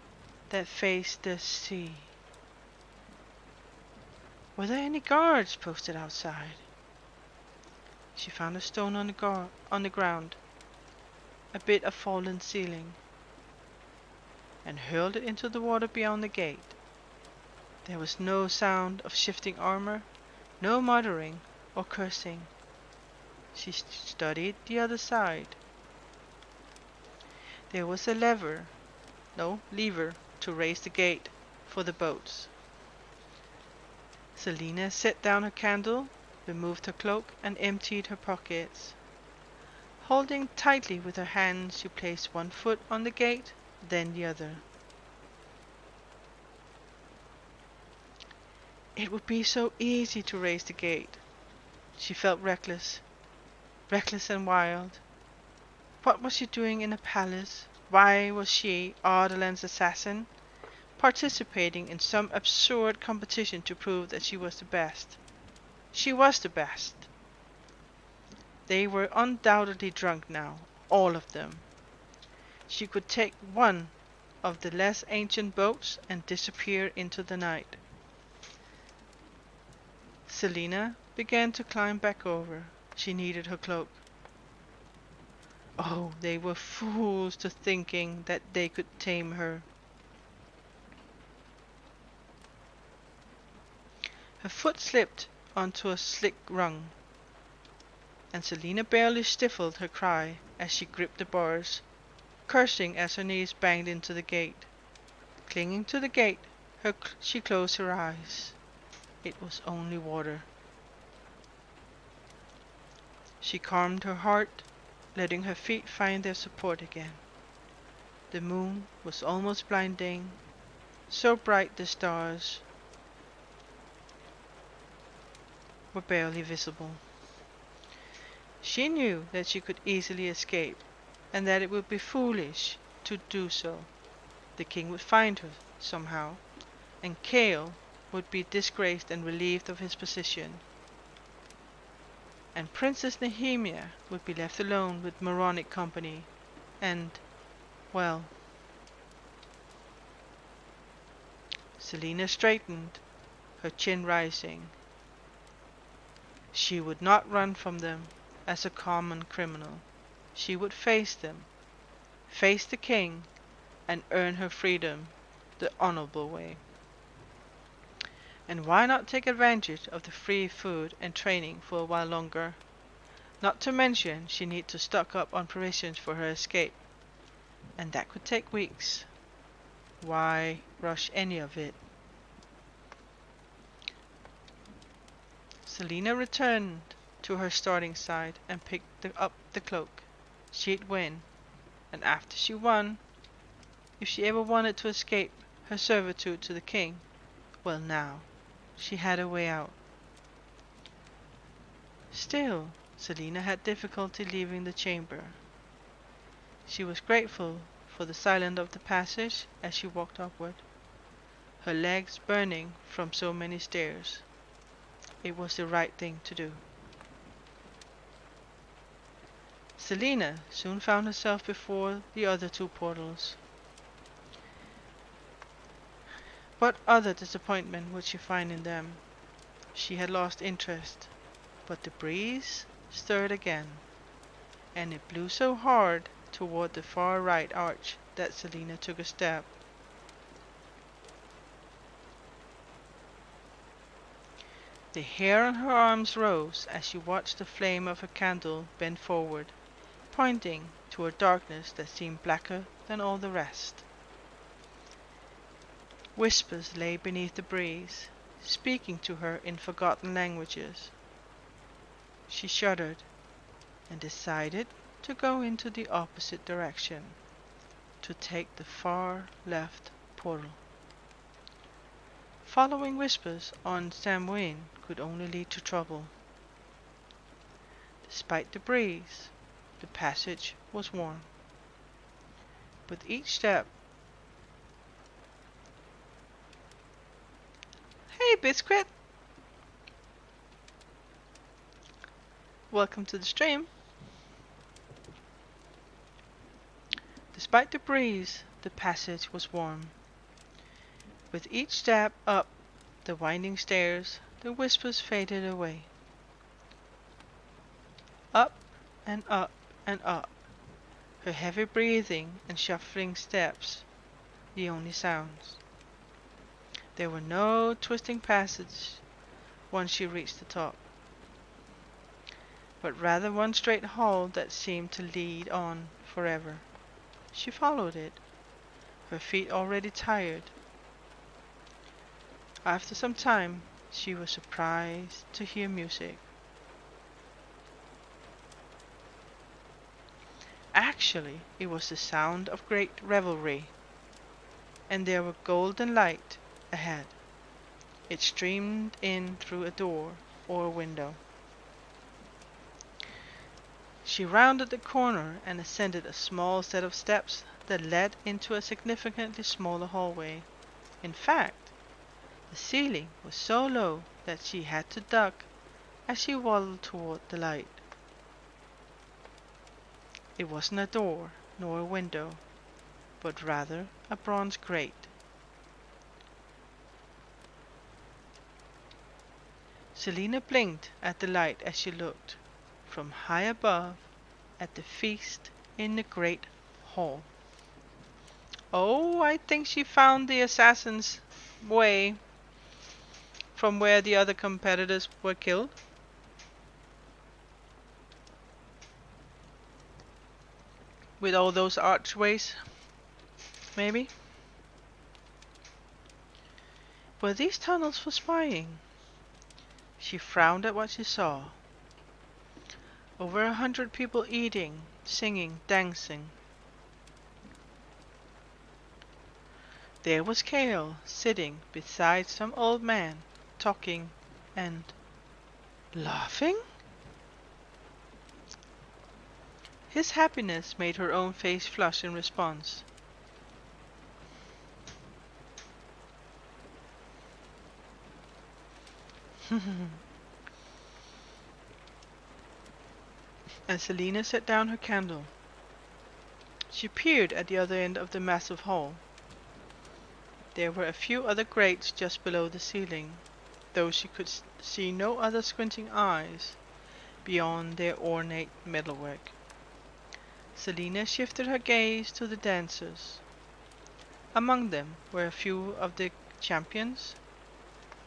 that faced the sea. Were there any guards posted outside? She found a stone on the ground, a bit of fallen ceiling, and hurled it into the water beyond the gate. There was no sound of shifting armor, no muttering or cursing. She studied the other side. There was a lever to raise the gate for the boats. Selina set down her candle, removed her cloak, and emptied her pockets. Holding tightly with her hands, she placed one foot on the gate, then the other. It would be so easy to raise the gate. She felt reckless and wild. What was she doing in a palace? Why was she, Ardalan's assassin, participating in some absurd competition to prove that she was the best? She was the best. They were undoubtedly drunk now, all of them. She could take one of the less ancient boats and disappear into the night. Selina began to climb back over. She needed her cloak. Oh, they were fools to thinking that they could tame her. Her foot slipped onto a slick rung, and Selina barely stifled her cry as she gripped the bars, cursing as her knees banged into the gate. Clinging to the gate, she closed her eyes. It was only water. She calmed her heart, letting her feet find their support again. The moon was almost blinding, so bright the stars were barely visible. She knew that she could easily escape, and that it would be foolish to do so. The king would find her somehow, and Chaol would be disgraced and relieved of his position. And Princess Nehemia would be left alone with moronic company, and, well... Selina straightened, her chin rising. She would not run from them as a common criminal. She would face them, face the king, and earn her freedom the honorable way. And why not take advantage of the free food and training for a while longer? Not to mention she needed to stock up on provisions for her escape, and that could take weeks. Why rush any of it? Selina returned to her starting side and picked up the cloak. She'd win, and after she won, if she ever wanted to escape her servitude to the king, well now, she had a way out. Still, Selina had difficulty leaving the chamber. She was grateful for the silence of the passage as she walked upward, her legs burning from so many stairs. It was the right thing to do. Selina soon found herself before the other two portals. What other disappointment would she find in them? She had lost interest, but the breeze stirred again, and it blew so hard toward the far right arch that Selina took a step. The hair on her arms rose as she watched the flame of her candle bend forward, pointing to a darkness that seemed blacker than all the rest. Whispers lay beneath the breeze, speaking to her in forgotten languages. She shuddered and decided to go into the opposite direction, to take the far left portal. Following whispers on Samhain could only lead to trouble. Despite the breeze, the passage was warm. With each step, "Hey, Biscuit! Welcome to the stream." Despite the breeze, the passage was warm. With each step up the winding stairs, the whispers faded away. Up and up and up, her heavy breathing and shuffling steps the only sounds. There were no twisting passages once she reached the top, but rather one straight hall that seemed to lead on forever. She followed it, her feet already tired. After some time, she was surprised to hear music. Actually, it was the sound of great revelry, and there were golden light ahead. It streamed in through a door or a window. She rounded the corner and ascended a small set of steps that led into a significantly smaller hallway. In fact, the ceiling was so low that she had to duck as she waddled toward the light. It wasn't a door nor a window, but rather a bronze grate. Selina blinked at the light as she looked from high above at the feast in the great hall. Oh, I think she found the assassin's way from where the other competitors were killed. With all those archways, maybe? Were these tunnels for spying? She frowned at what she saw. Over 100 people eating, singing, dancing. There was Kale sitting beside some old man, talking and laughing. His happiness made her own face flush in response. And Selina set down her candle. She peered at the other end of the massive hall. There were a few other grates just below the ceiling, though she could see no other squinting eyes beyond their ornate metalwork. Selina shifted her gaze to the dancers. Among them were a few of the champions,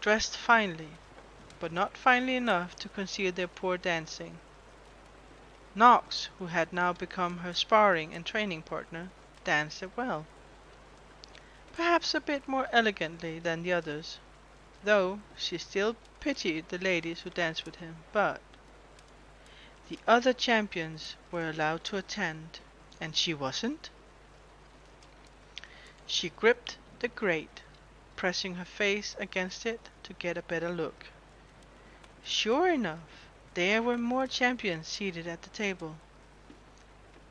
dressed finely, but not finely enough to conceal their poor dancing. Knox, who had now become her sparring and training partner, danced well. perhaps a bit more elegantly than the others, though she still pitied the ladies who danced with him. But the other champions were allowed to attend, and she wasn't. She gripped the grate, pressing her face against it to get a better look. Sure enough, there were more champions seated at the table.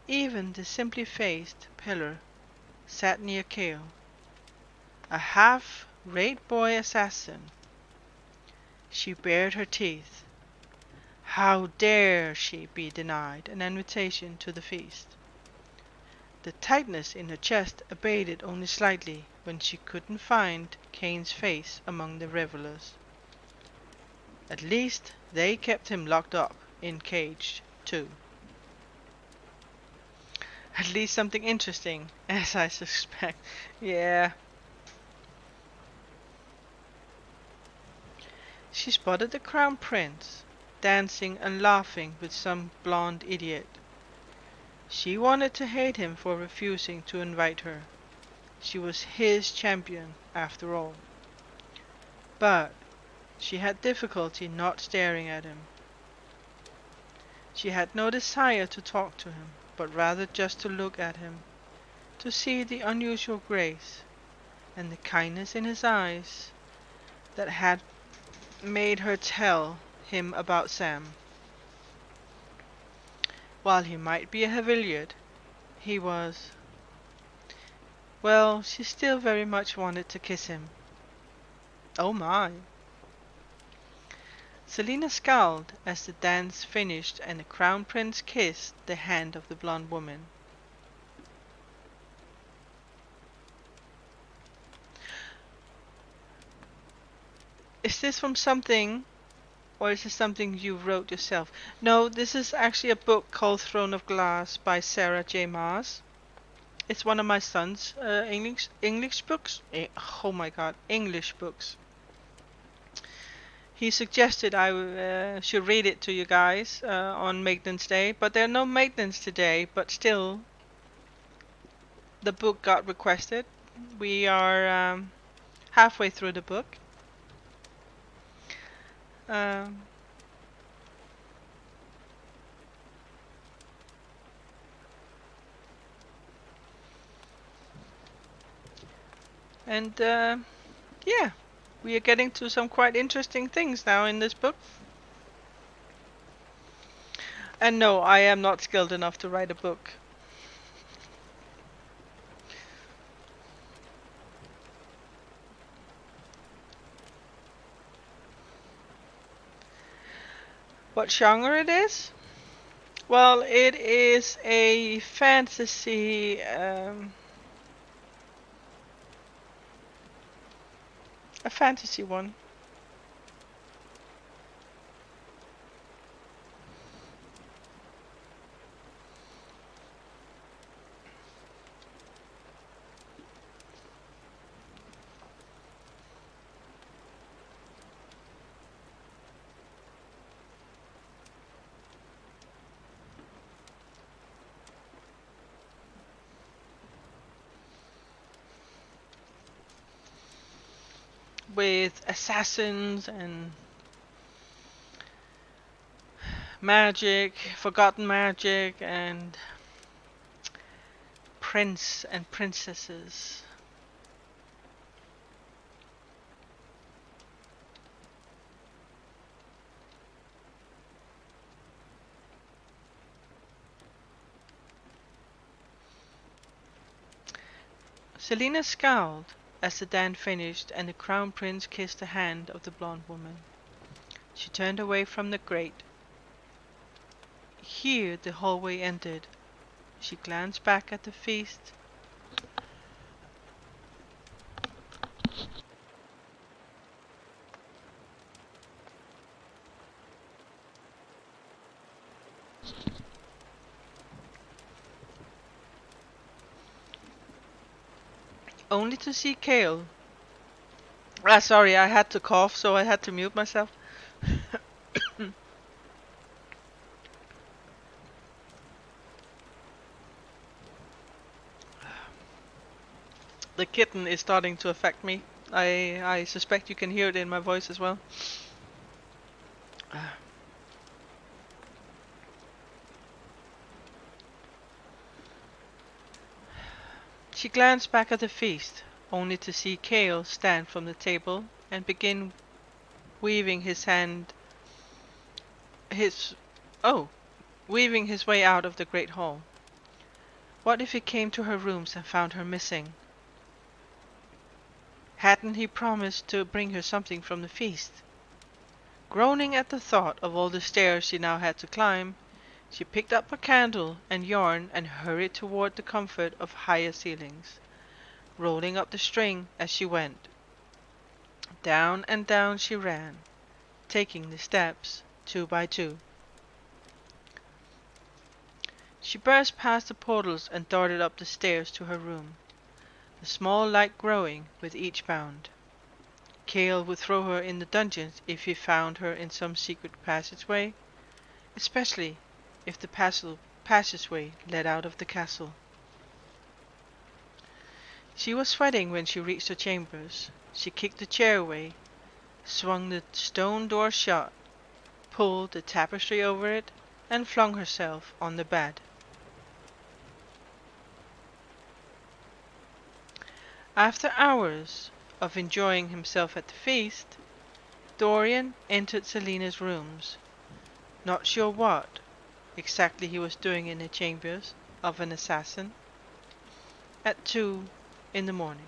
Even the simply-faced Pillar sat near Kale, a half-rate boy assassin. She bared her teeth. How dare she be denied an invitation to the feast? The tightness in her chest abated only slightly when she couldn't find Kane's face among the revelers. At least they kept him locked up in cage, too. At least something interesting, as I suspect. Yeah. She spotted the Crown Prince, dancing and laughing with some blonde idiot. She wanted to hate him for refusing to invite her. She was his champion, after all. But she had difficulty not staring at him. She had no desire to talk to him, but rather just to look at him, to see the unusual grace and the kindness in his eyes that had made her tell him about Sam. While he might be a Haviliad, he was... Well, she still very much wanted to kiss him. Oh my! Selina scowled as the dance finished and the Crown Prince kissed the hand of the blonde woman. Is this from something, or is this something you wrote yourself? No, this is actually a book called Throne of Glass by Sarah J. Maas. It's one of my son's English books. Oh my god, English books. He suggested I should read it to you guys on Maintenance Day, but there are no maintenance today, but still, the book got requested. We are halfway through the book. Um, and yeah, we are getting to some quite interesting things now in this book. And no, I am not skilled enough to write a book. What genre it is? Well, it is a fantasy, a fantasy one. With assassins and magic, forgotten magic, and prince and princesses. Selina scowled as the dance finished and the Crown Prince kissed the hand of the blonde woman. She turned away from the grate. Here the hallway ended. She glanced back at the feast. Only to see Kale. Ah, sorry, I had to cough, so I had to mute myself. The kitten is starting to affect me. I suspect you can hear it in my voice as well. She glanced back at the feast, only to see Kale stand from the table and begin weaving his hand his oh, weaving his way out of the great hall. What if he came to her rooms and found her missing? Hadn't he promised to bring her something from the feast? Groaning at the thought of all the stairs she now had to climb, she picked up a candle and yarn and hurried toward the comfort of higher ceilings, rolling up the string as she went. Down and down she ran, taking the steps two by two. She burst past the portals and darted up the stairs to her room, the small light growing with each bound. Kale would throw her in the dungeons if he found her in some secret passageway, especially if the passageway led out of the castle. She was sweating when she reached her chambers. She kicked the chair away, swung the stone door shut, pulled the tapestry over it, and flung herself on the bed. After hours of enjoying himself at the feast, Dorian entered Selina's rooms, not sure what exactly he was doing in the chambers of an assassin, at 2 in the morning.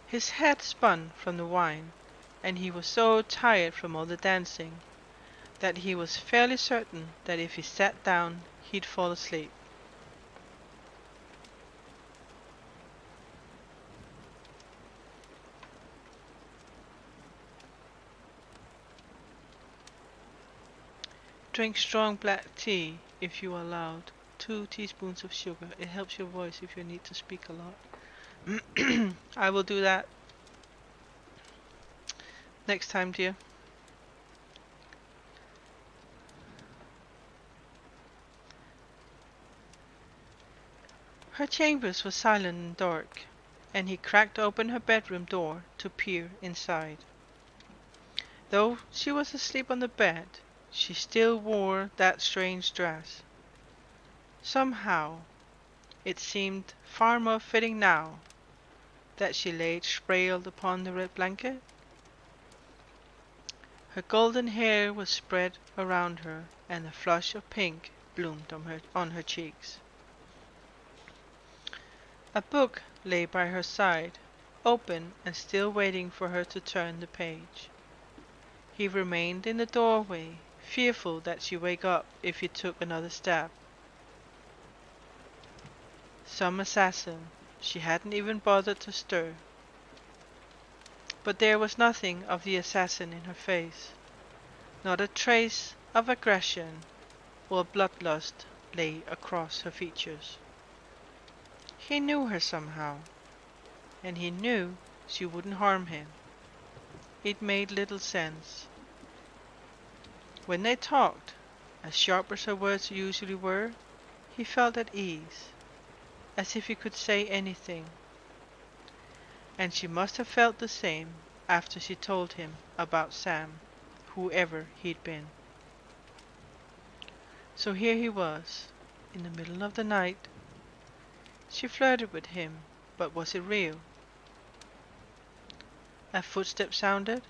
His head spun from the wine, and he was so tired from all the dancing that he was fairly certain that if he sat down he'd fall asleep. Drink strong black tea if you are loud. 2 teaspoons of sugar. It helps your voice if you need to speak a lot. I will do that next time, dear. Her chambers were silent and dark, and he cracked open her bedroom door to peer inside. Though she was asleep on the bed, she still wore that strange dress. Somehow, it seemed far more fitting now that she lay sprawled upon the red blanket. Her golden hair was spread around her, and a flush of pink bloomed on her cheeks. A book lay by her side, open and still waiting for her to turn the page. He remained in the doorway, fearful that she'd wake up if he took another step. Some assassin. She hadn't even bothered to stir. But there was nothing of the assassin in her face. Not a trace of aggression or bloodlust lay across her features. He knew her somehow, and he knew she wouldn't harm him. It made little sense. When they talked, as sharp as her words usually were, he felt at ease, as if he could say anything. And she must have felt the same after she told him about Sam, whoever he'd been. So here he was, in the middle of the night. She flirted with him, but was it real? A footstep sounded,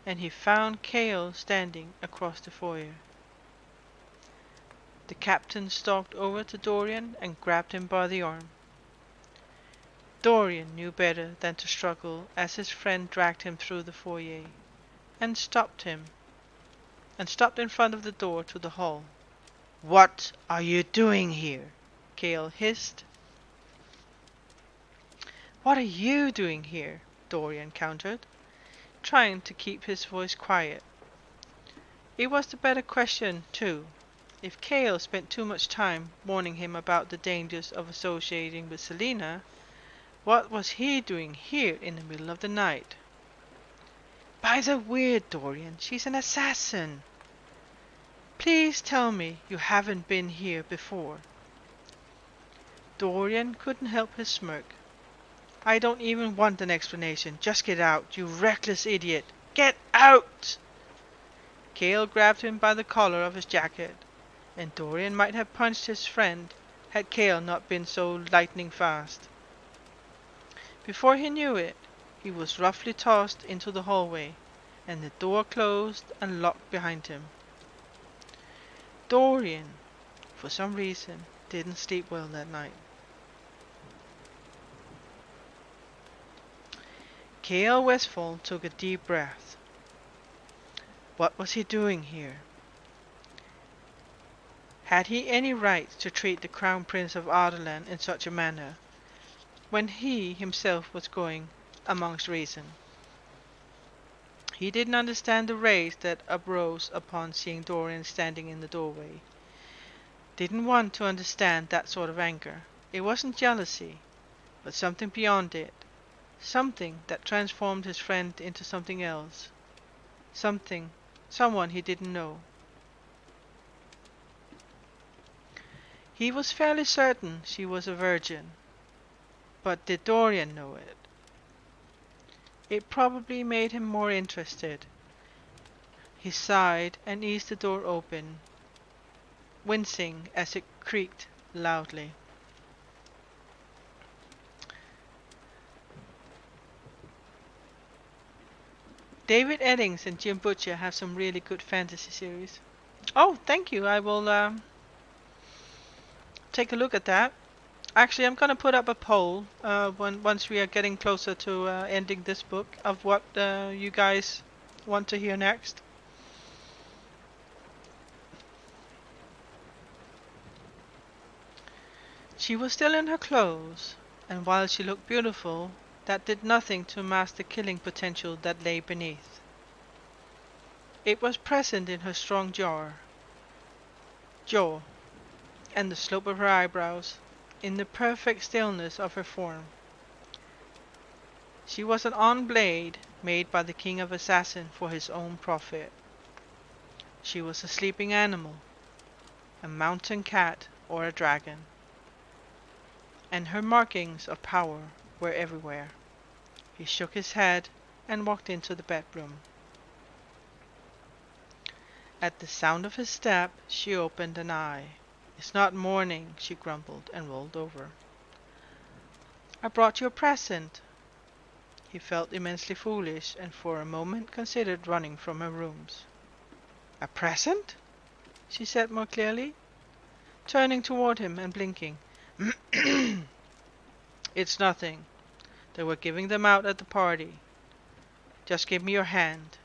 and he found Kale standing across the foyer. The captain stalked over to Dorian and grabbed him by the arm. Dorian knew better than to struggle as his friend dragged him through the foyer, and stopped in front of the door to the hall. "What are you doing here?" Kale hissed. "What are you doing here?" Dorian countered, trying to keep his voice quiet. It was the better question, too. If Kale spent too much time warning him about the dangers of associating with Selina, what was he doing here in the middle of the night? "By the weird, Dorian, she's an assassin. Please tell me you haven't been here before." Dorian couldn't help his smirk. I don't even want an explanation. Just get out, you reckless idiot. Get out! Cale grabbed him by the collar of his jacket, and Dorian might have punched his friend had Cale not been so lightning fast. Before he knew it, he was roughly tossed into the hallway, and the door closed and locked behind him. Dorian, for some reason, didn't sleep well that night. Cale Westfall took a deep breath. What was he doing here? Had he any right to treat the Crown Prince of Ardalan in such a manner, when he himself was going amongst reason? He didn't understand the rage that uprose upon seeing Dorian standing in the doorway. Didn't want to understand that sort of anger. It wasn't jealousy, but something beyond it. Something that transformed his friend into something else. Someone he didn't know. He was fairly certain she was a virgin. But did Dorian know it? It probably made him more interested. He sighed and eased the door open, wincing as it creaked loudly. David Eddings and Jim Butcher have some really good fantasy series. Oh, thank you. I will take a look at that. Actually, I'm going to put up a poll once we are getting closer to ending this book of what you guys want to hear next. She was still in her clothes, and while she looked beautiful, that did nothing to mask the killing potential that lay beneath. It was present in her strong jaw, and the slope of her eyebrows, in the perfect stillness of her form. She was an on-blade made by the king of assassins for his own profit. She was a sleeping animal, a mountain cat or a dragon, and her markings of power were everywhere. He shook his head and walked into the bedroom. At the sound of his step, she opened an eye. "It's not morning," she grumbled and rolled over. "I brought you a present." He felt immensely foolish and for a moment considered running from her rooms. "A present?" she said more clearly, turning toward him and blinking. "It's nothing. They were giving them out at the party. Just give me your hand."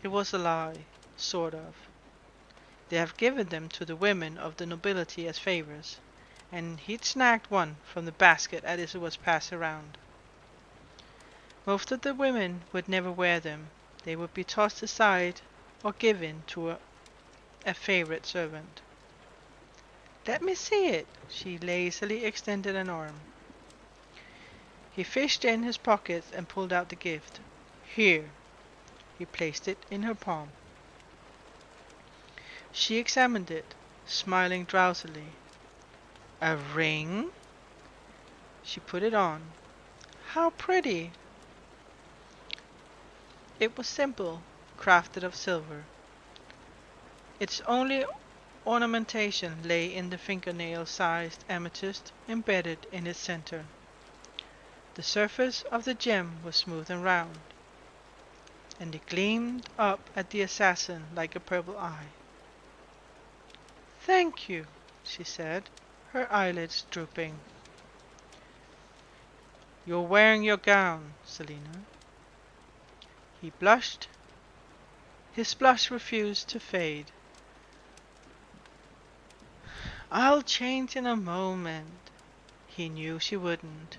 It was a lie, sort of. They have given them to the women of the nobility as favors, and he'd snagged one from the basket as it was passed around. Most of the women would never wear them. They would be tossed aside or given to a favorite servant. "Let me see it." She lazily extended an arm. He fished in his pockets and pulled out the gift. "Here." He placed it in her palm. She examined it, smiling drowsily. "A ring?" She put it on. "How pretty!" It was simple, crafted of silver. Its only ornamentation lay in the fingernail-sized amethyst embedded in its center. The surface of the gem was smooth and round, and it gleamed up at the assassin like a purple eye. "Thank you," she said, her eyelids drooping. "You're wearing your gown, Selina." He blushed. His blush refused to fade. "I'll change in a moment." He knew she wouldn't.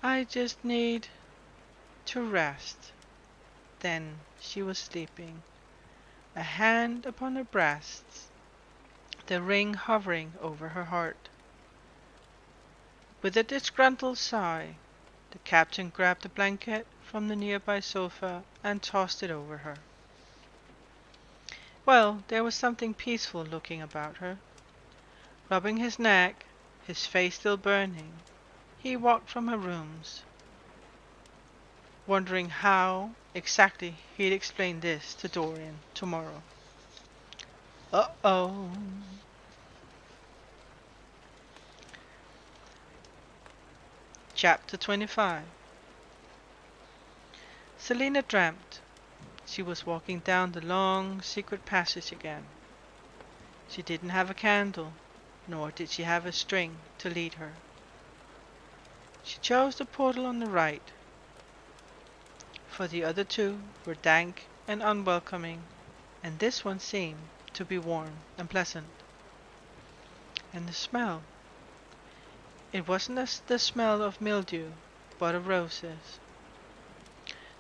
"I just need to rest." Then she was sleeping, a hand upon her breasts, the ring hovering over her heart. With a disgruntled sigh, the captain grabbed a blanket from the nearby sofa and tossed it over her. Well, there was something peaceful looking about her. Rubbing his neck, his face still burning, he walked from her rooms, wondering how exactly he'd explain this to Dorian tomorrow. Uh-oh. Chapter 25. Selina dreamt she was walking down the long, secret passage again. She didn't have a candle, nor did she have a string to lead her. She chose the portal on the right, for the other two were dank and unwelcoming, and this one seemed to be warm and pleasant. And the smell. It wasn't the smell of mildew, but of roses.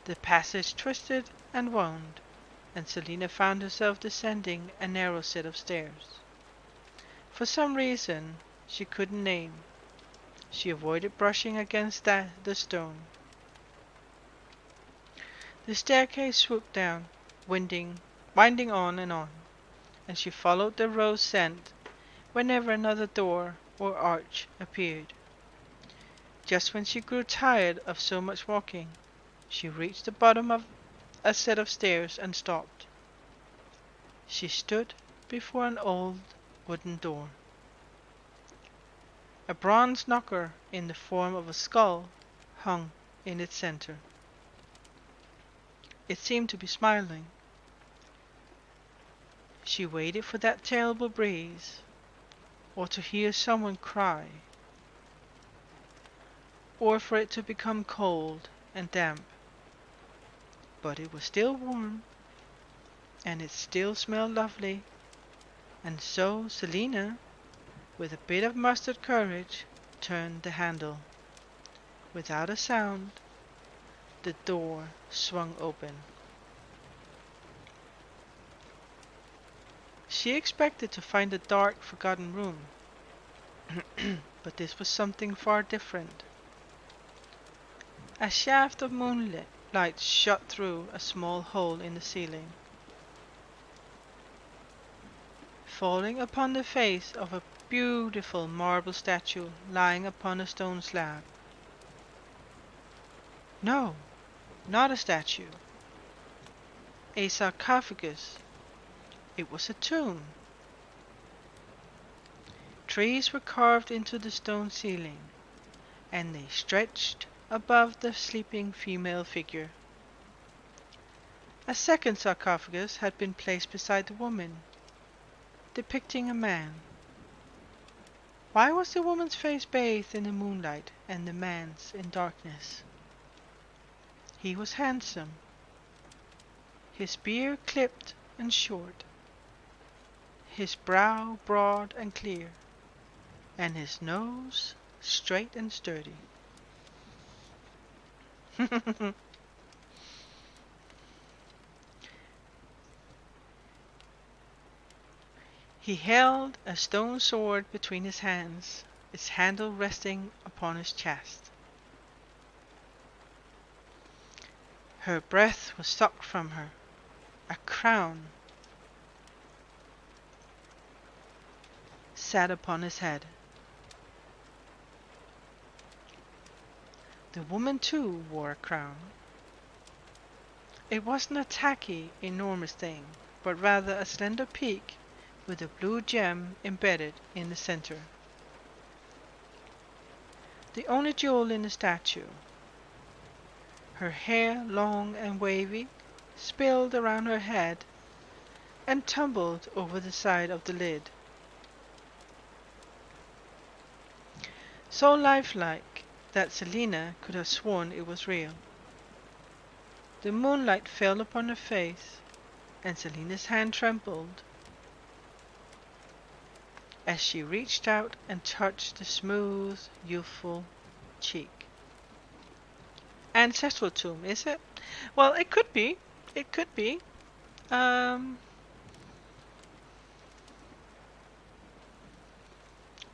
The passage twisted and wound, and Selina found herself descending a narrow set of stairs. For some reason she couldn't name, she avoided brushing against the stone. The staircase swooped down, winding on, and she followed the rose scent whenever another door or arch appeared. Just when she grew tired of so much walking, she reached the bottom of a set of stairs and stopped. She stood before an old wooden door. A bronze knocker in the form of a skull hung in its center. It seemed to be smiling. She waited for that terrible breeze, or to hear someone cry, or for it to become cold and damp. But it was still warm, and it still smelled lovely, and so Selina, with a bit of mustered courage, turned the handle. Without a sound, the door swung open. She expected to find a dark, forgotten room, but this was something far different. A shaft of moonlight shot through a small hole in the ceiling, falling upon the face of a beautiful marble statue lying upon a stone slab. No, not a statue. A sarcophagus. It was a tomb. Trees were carved into the stone ceiling, and they stretched above the sleeping female figure. A second sarcophagus had been placed beside the woman, depicting a man. Why was the woman's face bathed in the moonlight and the man's in darkness? He was handsome, his beard clipped and short, his brow broad and clear, and his nose straight and sturdy. He held a stone sword between his hands, its handle resting upon his chest. Her breath was sucked from her. A crown sat upon his head. The woman too wore a crown. It wasn't a tacky, enormous thing, but rather a slender peak with a blue gem embedded in the center. The only jewel in the statue. Her hair, long and wavy, spilled around her head and tumbled over the side of the lid. So lifelike that Selina could have sworn it was real. The moonlight fell upon her face, and Selina's hand trembled as she reached out and touched the smooth, youthful cheek. Ancestral tomb, is it? Well, it could be. It could be.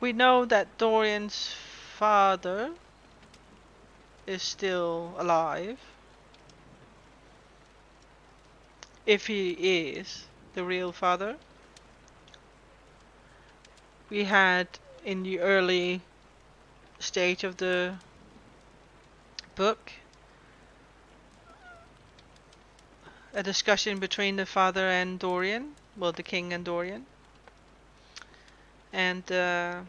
We know that Dorian's father is still alive. If he is. the real father. We had in the early stage of the book a discussion between the father and Dorian, well, the king and Dorian, and there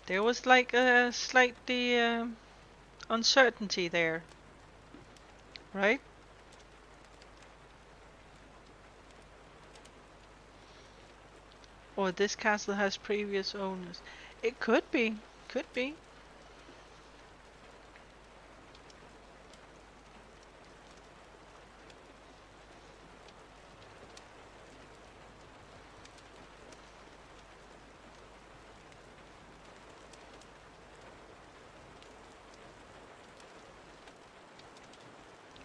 was like a slightly uncertainty there, right? Or this castle has previous owners. It could be, could be.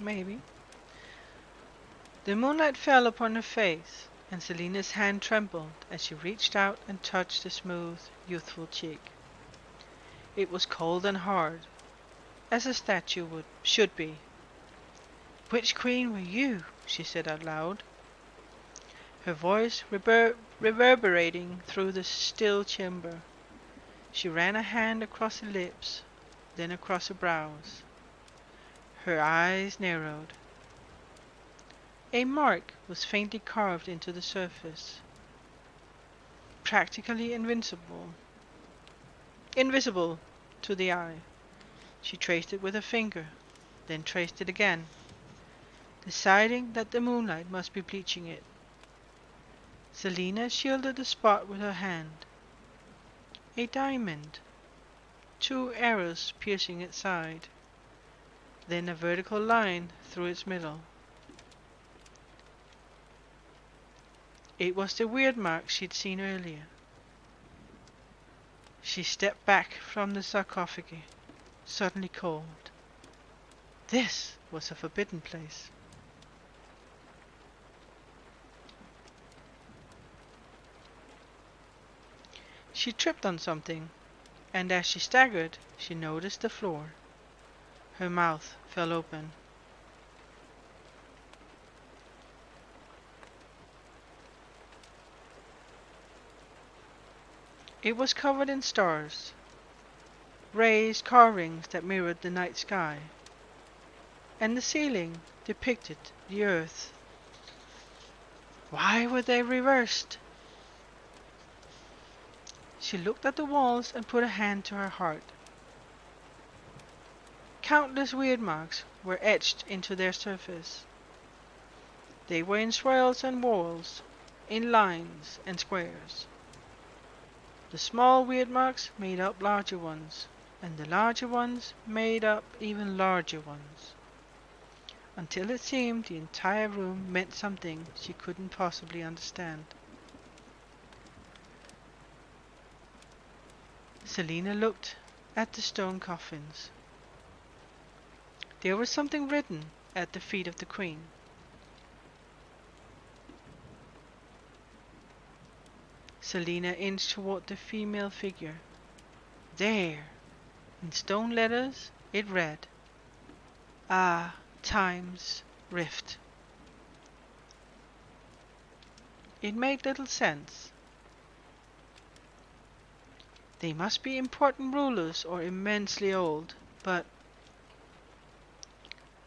Maybe. The moonlight fell upon her face, and Selina's hand trembled as she reached out and touched the smooth, youthful cheek. It was cold and hard, as a statue should be. "Which queen were you?" she said out loud, her voice reverberating through the still chamber. She ran a hand across her lips, then across her brows. Her eyes narrowed. A mark was faintly carved into the surface, practically invisible to the eye. She traced it with her finger, then traced it again, deciding that the moonlight must be bleaching it. Selina shielded the spot with her hand. A diamond, 2 arrows piercing its side, then a vertical line through its middle. It was the weird mark she'd seen earlier. She stepped back from the sarcophagi, suddenly cold. This was a forbidden place. She tripped on something, and as she staggered, she noticed the floor. Her mouth fell open. It was covered in stars, raised carvings that mirrored the night sky, and the ceiling depicted the earth. Why were they reversed? She looked at the walls and put a hand to her heart. Countless weird marks were etched into their surface. They were in swirls and whorls, in lines and squares. The small weird marks made up larger ones, and the larger ones made up even larger ones, until it seemed the entire room meant something she couldn't possibly understand. Selina looked at the stone coffins. There was something written at the feet of the queen. Selina inched toward the female figure. There, in stone letters, it read, "Ah, Time's Rift." It made little sense. They must be important rulers or immensely old, but...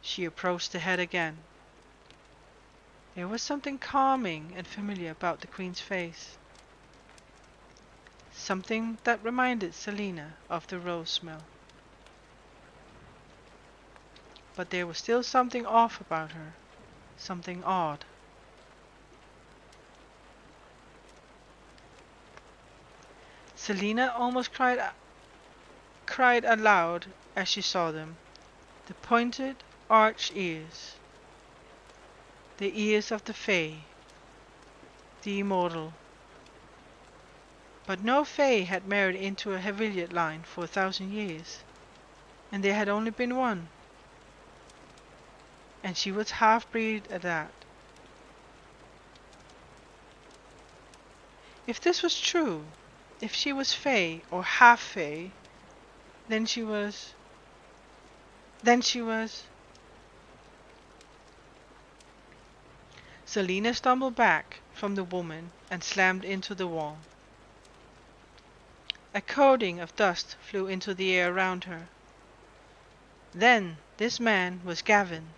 She approached the head again. There was something calming and familiar about the queen's face. Something that reminded Selina of the rose smell. But there was still something off about her, something odd. Selina almost cried aloud as she saw them. The pointed, arched ears. The ears of the Fae, the immortal. But no Fae had married into a Haviliad line for 1,000 years, and there had only been one. And she was half-breed at that. If this was true, if she was Fae or half-Fae, then she was... Selina stumbled back from the woman and slammed into the wall. A coating of dust flew into the air around her. Then this man was Gavin,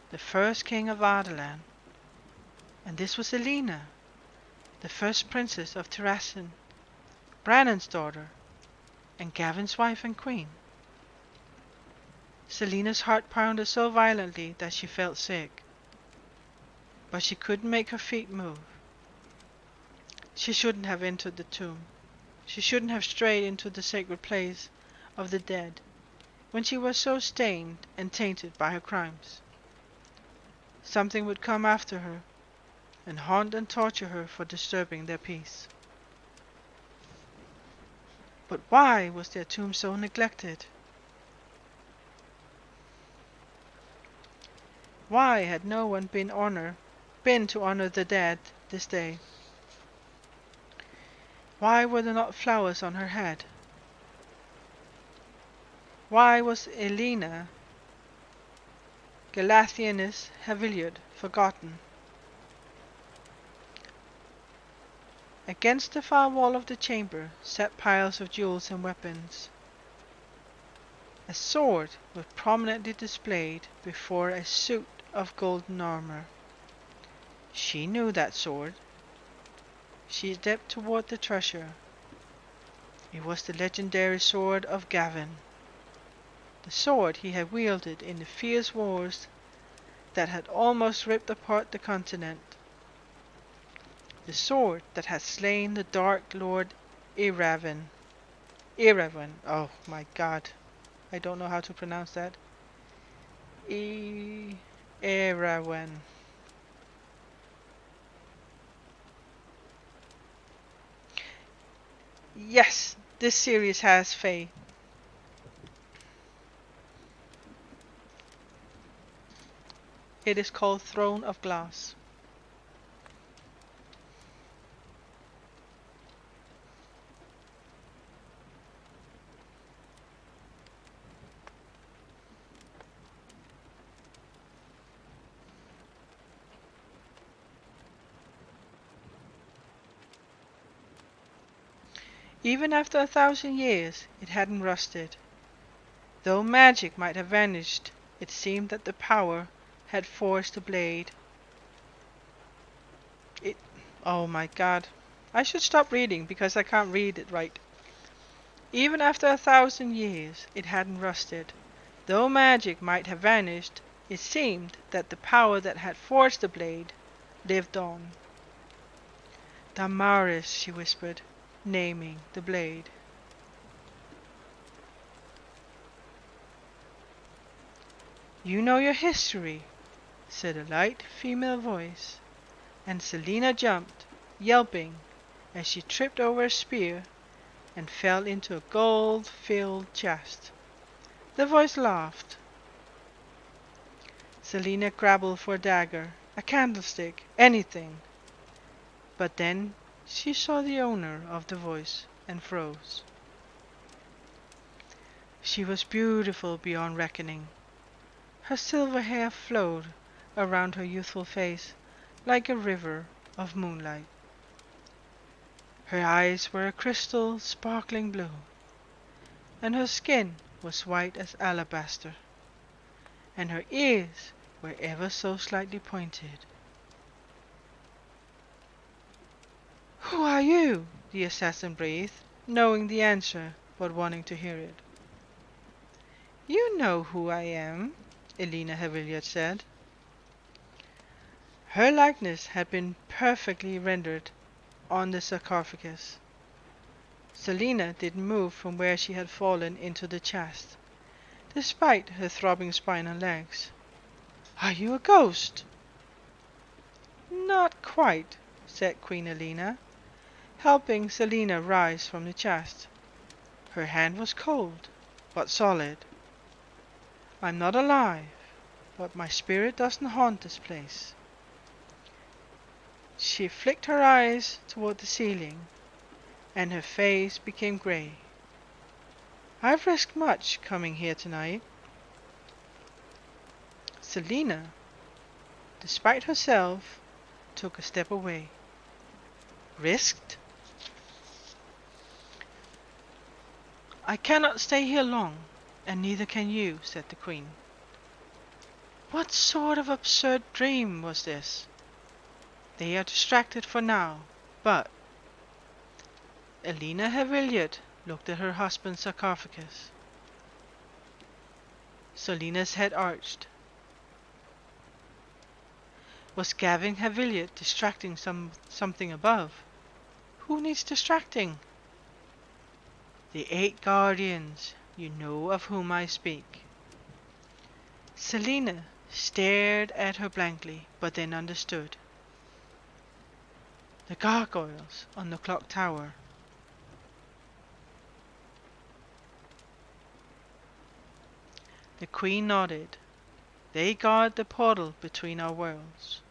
the first king of Ardalan. And this was Selina, the first princess of Terrassen, Brannan's daughter, and Gavin's wife and queen. Selina's heart pounded so violently that she felt sick. But she couldn't make her feet move. She shouldn't have entered the tomb. She shouldn't have strayed into the sacred place of the dead when she was so stained and tainted by her crimes. Something would come after her and haunt and torture her for disturbing their peace. But why was their tomb so neglected? Why had no one been to honor the dead this day? Why were there not flowers on her head? Why was Elena Galathianus Haviliod forgotten? Against the far wall of the chamber sat piles of jewels and weapons. A sword was prominently displayed before a suit of golden armor. She knew that sword. She stepped toward the treasure. It was the legendary sword of Gavin, the sword he had wielded in the fierce wars that had almost ripped apart the continent, the sword that had slain the Dark Lord Erawan. Oh my god, I don't know how to pronounce that. Erawan. Yes, this series has Fae. It is called Throne of Glass. Even after 1,000 years, it hadn't rusted. Though magic might have vanished, it seemed that the power had forged the blade. Oh my god. I should stop reading because I can't read it right. Even after 1,000 years, it hadn't rusted. Though magic might have vanished, it seemed that the power that had forged the blade lived on. Damaris, she whispered, naming the blade. You know your history, said a light female voice, and Selina jumped, yelping, as she tripped over a spear and fell into a gold-filled chest. The voice laughed. Selina grappled for a dagger, a candlestick, anything. But then she saw the owner of the voice and froze. She was beautiful beyond reckoning. Her silver hair flowed around her youthful face like a river of moonlight. Her eyes were a crystal sparkling blue, and her skin was white as alabaster, and her ears were ever so slightly pointed. "Who are you?" the assassin breathed, knowing the answer but wanting to hear it. "You know who I am," Elena Haviliod said. Her likeness had been perfectly rendered on the sarcophagus. Selina didn't move from where she had fallen into the chest, despite her throbbing spine and legs. "Are you a ghost?" "Not quite," said Queen Elena, helping Selina rise from the chest. Her hand was cold, but solid. "I'm not alive, but my spirit doesn't haunt this place." She flicked her eyes toward the ceiling, and her face became grey. "I've risked much coming here tonight." Selina, despite herself, took a step away. Risked? I cannot stay here long, and neither can you, said the queen. What sort of absurd dream was this? They are distracted for now, but Elena Haviliot looked at her husband's sarcophagus. Selina's head arched. Was Gavin Haviliot distracting something above? Who needs distracting? The 8 guardians, you know of whom I speak. Selina stared at her blankly, but then understood. The gargoyles on the clock tower. The queen nodded. They guard the portal between our worlds.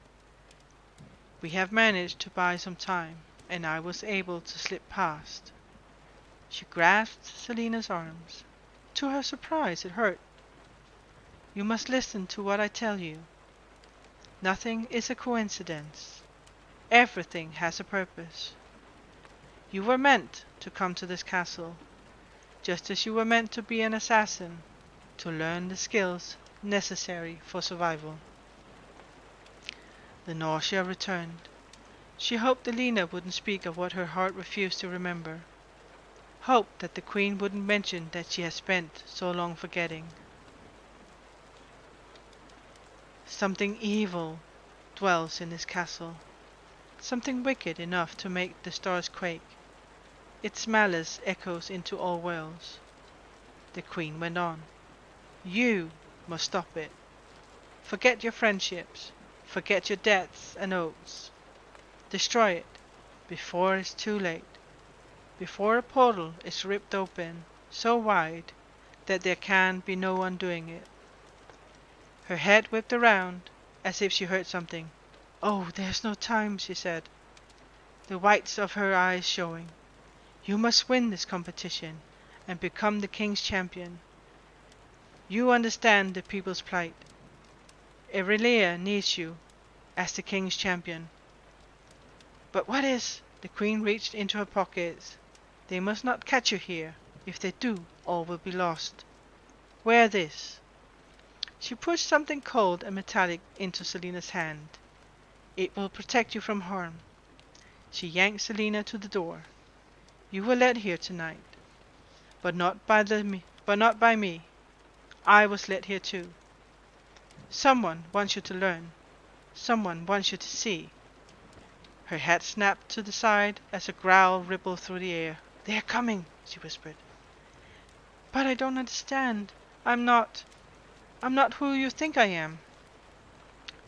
We have managed to buy some time, and I was able to slip past. She grasped Selina's arms. To her surprise, it hurt. You must listen to what I tell you. Nothing is a coincidence. Everything has a purpose. You were meant to come to this castle, just as you were meant to be an assassin, to learn the skills necessary for survival. The nausea returned. She hoped Elena wouldn't speak of what her heart refused to remember. Hoped that the queen wouldn't mention that she had spent so long forgetting. Something evil dwells in this castle. Something wicked enough to make the stars quake. Its malice echoes into all worlds. The queen went on. You must stop it. Forget your friendships. Forget your debts and oaths. Destroy it before it's too late. Before a portal is ripped open so wide that there can be no undoing it. Her head whipped around as if she heard something. Oh, there's no time, she said, the whites of her eyes showing. You must win this competition and become the king's champion. You understand the people's plight. Irelia needs you as the king's champion. But what is? The queen reached into her pockets. They must not catch you here. If they do, all will be lost. Wear this. She pushed something cold and metallic into Selina's hand. It will protect you from harm. She yanked Selina to the door. You were led here tonight, but not by me. I was led here too. Someone wants you to learn. Someone wants you to see. Her head snapped to the side as a growl rippled through the air. They are coming, she whispered. But I don't understand. I'm not who you think I am.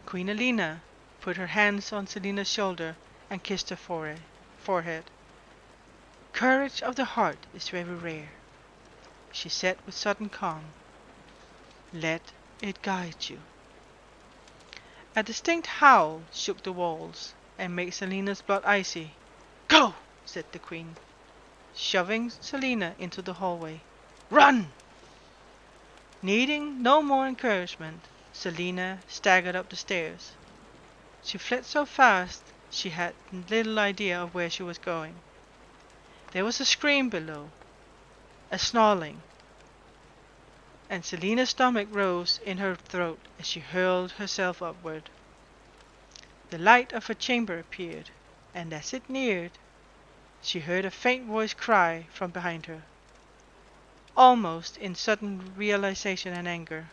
Queen Elena put her hands on Selina's shoulder and kissed her forehead. Courage of the heart is very rare, she said with sudden calm. Let it guide you. A distinct howl shook the walls and made Selina's blood icy. Go, said the queen, shoving Selina into the hallway. Run! Needing no more encouragement, Selina staggered up the stairs. She fled so fast she had little idea of where she was going. There was a scream below, a snarling, and Selina's stomach rose in her throat as she hurled herself upward. The light of her chamber appeared, and as it neared, she heard a faint voice cry from behind her, almost in sudden realization and anger.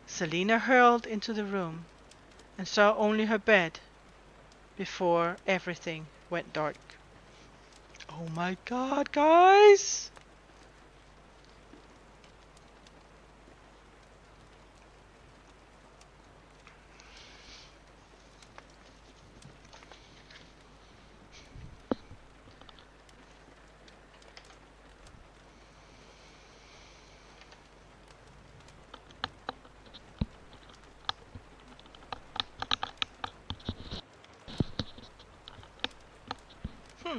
Selina hurled into the room and saw only her bed before everything went dark. Oh my god, guys! Hmm.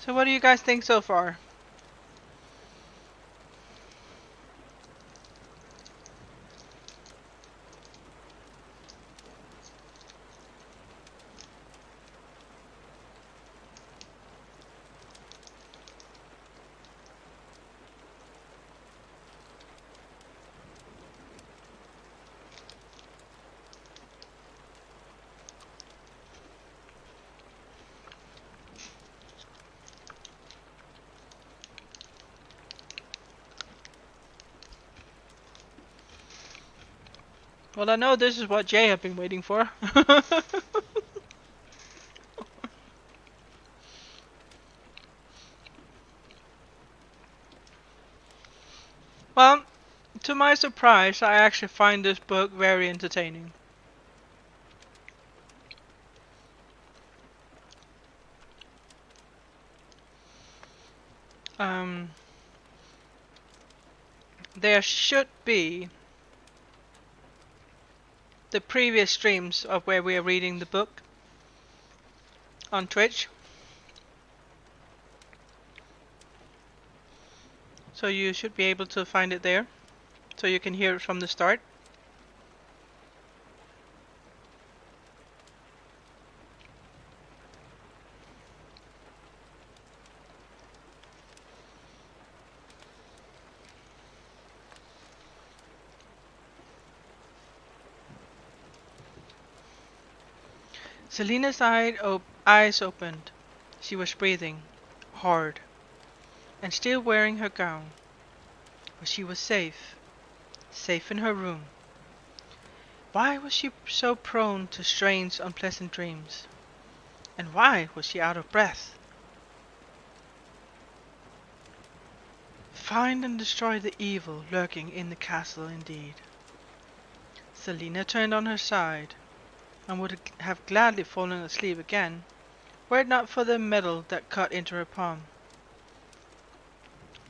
So what do you guys think so far? Well, I know this is what Jay have been waiting for. Well, to my surprise, I actually find this book very entertaining. Um, there should be the previous streams of where we are reading the book on Twitch. So you should be able to find it there. So you can hear it from the start. Selena's eyes opened. She was breathing hard and still wearing her gown. But she was safe, safe in her room. Why was she so prone to strange, unpleasant dreams? And why was she out of breath? Find and destroy the evil lurking in the castle indeed. Selena turned on her side, and would have gladly fallen asleep again, were it not for the metal that cut into her palm.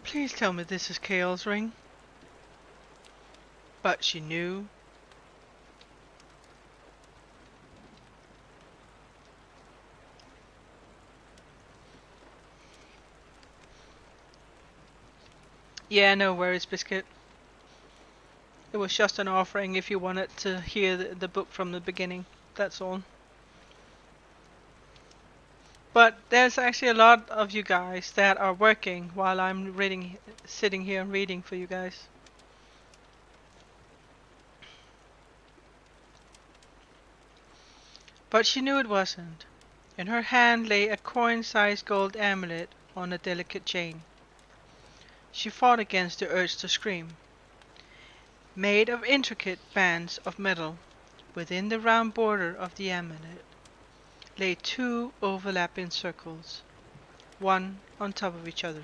Please tell me this is Kael's ring. But she knew. Yeah, no worries, Biscuit. It was just an offering if you wanted to hear the book from the beginning. That's all. But there's actually a lot of you guys that are working while I'm reading, sitting here and reading for you guys. But she knew it wasn't. In her hand lay a coin-sized gold amulet on a delicate chain. She fought against the urge to scream. Made of intricate bands of metal, within the round border of the amulet lay two overlapping circles, one on top of each other.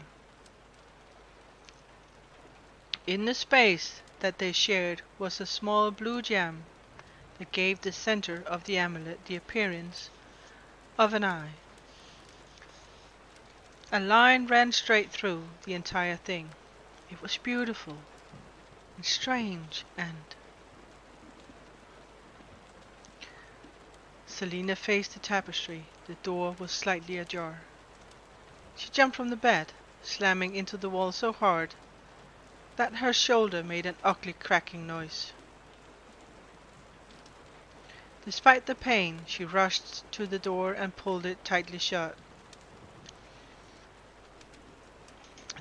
In the space that they shared was a small blue gem that gave the center of the amulet the appearance of an eye. A line ran straight through the entire thing. It was beautiful and strange and... Selena faced the tapestry. The door was slightly ajar. She jumped from the bed, slamming into the wall so hard that her shoulder made an ugly cracking noise. Despite the pain, she rushed to the door and pulled it tightly shut.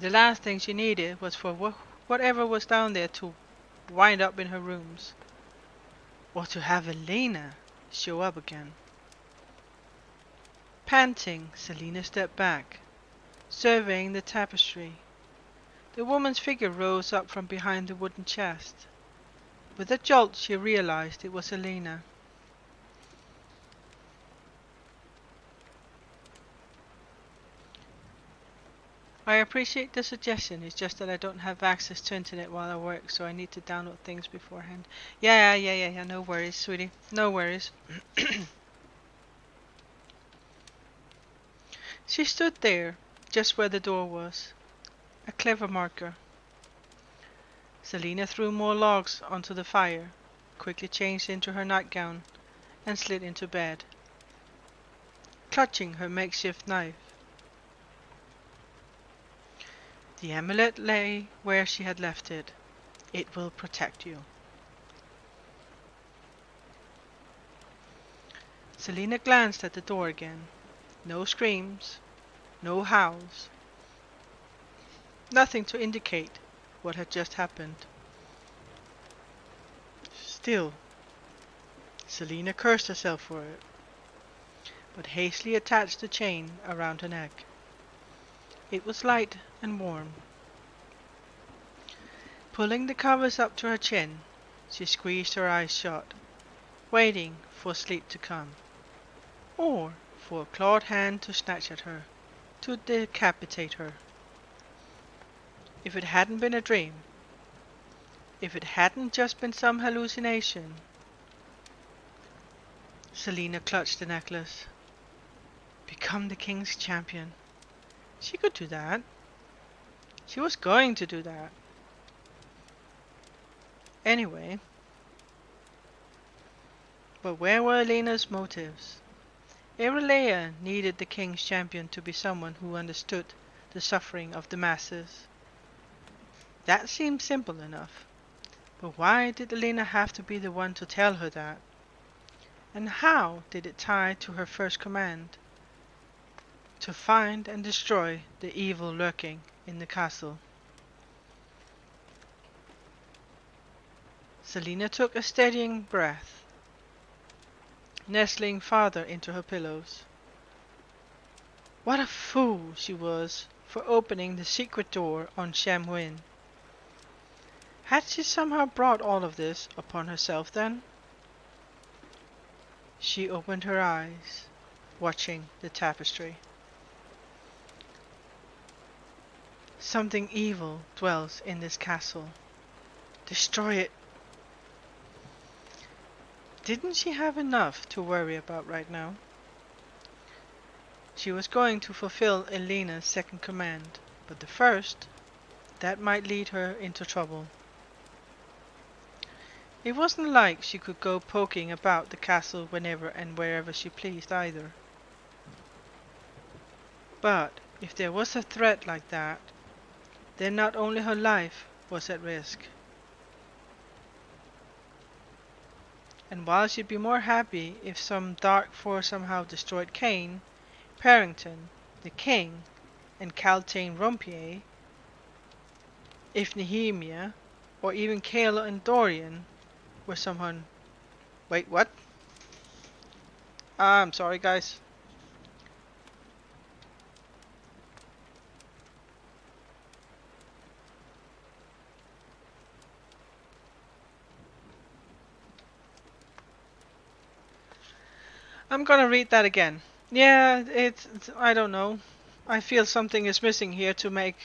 The last thing she needed was for whatever was down there to wind up in her rooms, or to have Elena show up again. Panting, Selena stepped back, surveying the tapestry. The woman's figure rose up from behind the wooden chest. With a jolt she realized it was Elena. I appreciate the suggestion, it's just that I don't have access to internet while I work, so I need to download things beforehand. Yeah, no worries, sweetie. No worries. She stood there, just where the door was. A clever marker. Selena threw more logs onto the fire, quickly changed into her nightgown, and slid into bed, clutching her makeshift knife. The amulet lay where she had left it. It will protect you. Selina glanced at the door again. No screams, no howls. Nothing to indicate what had just happened. Still, Selina cursed herself for it, but hastily attached the chain around her neck. It was light and warm. Pulling the covers up to her chin, she squeezed her eyes shut, waiting for sleep to come, or for a clawed hand to snatch at her, to decapitate her. If it hadn't been a dream, if it hadn't just been some hallucination. Selina clutched the necklace. Become the king's champion. She could do that. She was going to do that. Anyway. But where were Elena's motives? Irelia needed the king's champion to be someone who understood the suffering of the masses. That seemed simple enough. But why did Elena have to be the one to tell her that? And how did it tie to her first command? To find and destroy the evil lurking in the castle. Selina took a steadying breath, nestling farther into her pillows. What a fool she was for opening the secret door on Shamwin. Had she somehow brought all of this upon herself then? She opened her eyes, watching the tapestry. Something evil dwells in this castle. Destroy it. Didn't she have enough to worry about right now? She was going to fulfill Elena's second command, but the first, that might lead her into trouble. It wasn't like she could go poking about the castle whenever and wherever she pleased either. But if there was a threat like that, then not only her life was at risk. And while she'd be more happy if some dark force somehow destroyed Cain, Parrington, the king, and Caltaine Rompier, if Nehemia, or even Cale and Dorian were someone... Wait, what? I'm sorry, guys. I'm gonna read that again. Yeah, it's I don't know. I feel something is missing here to make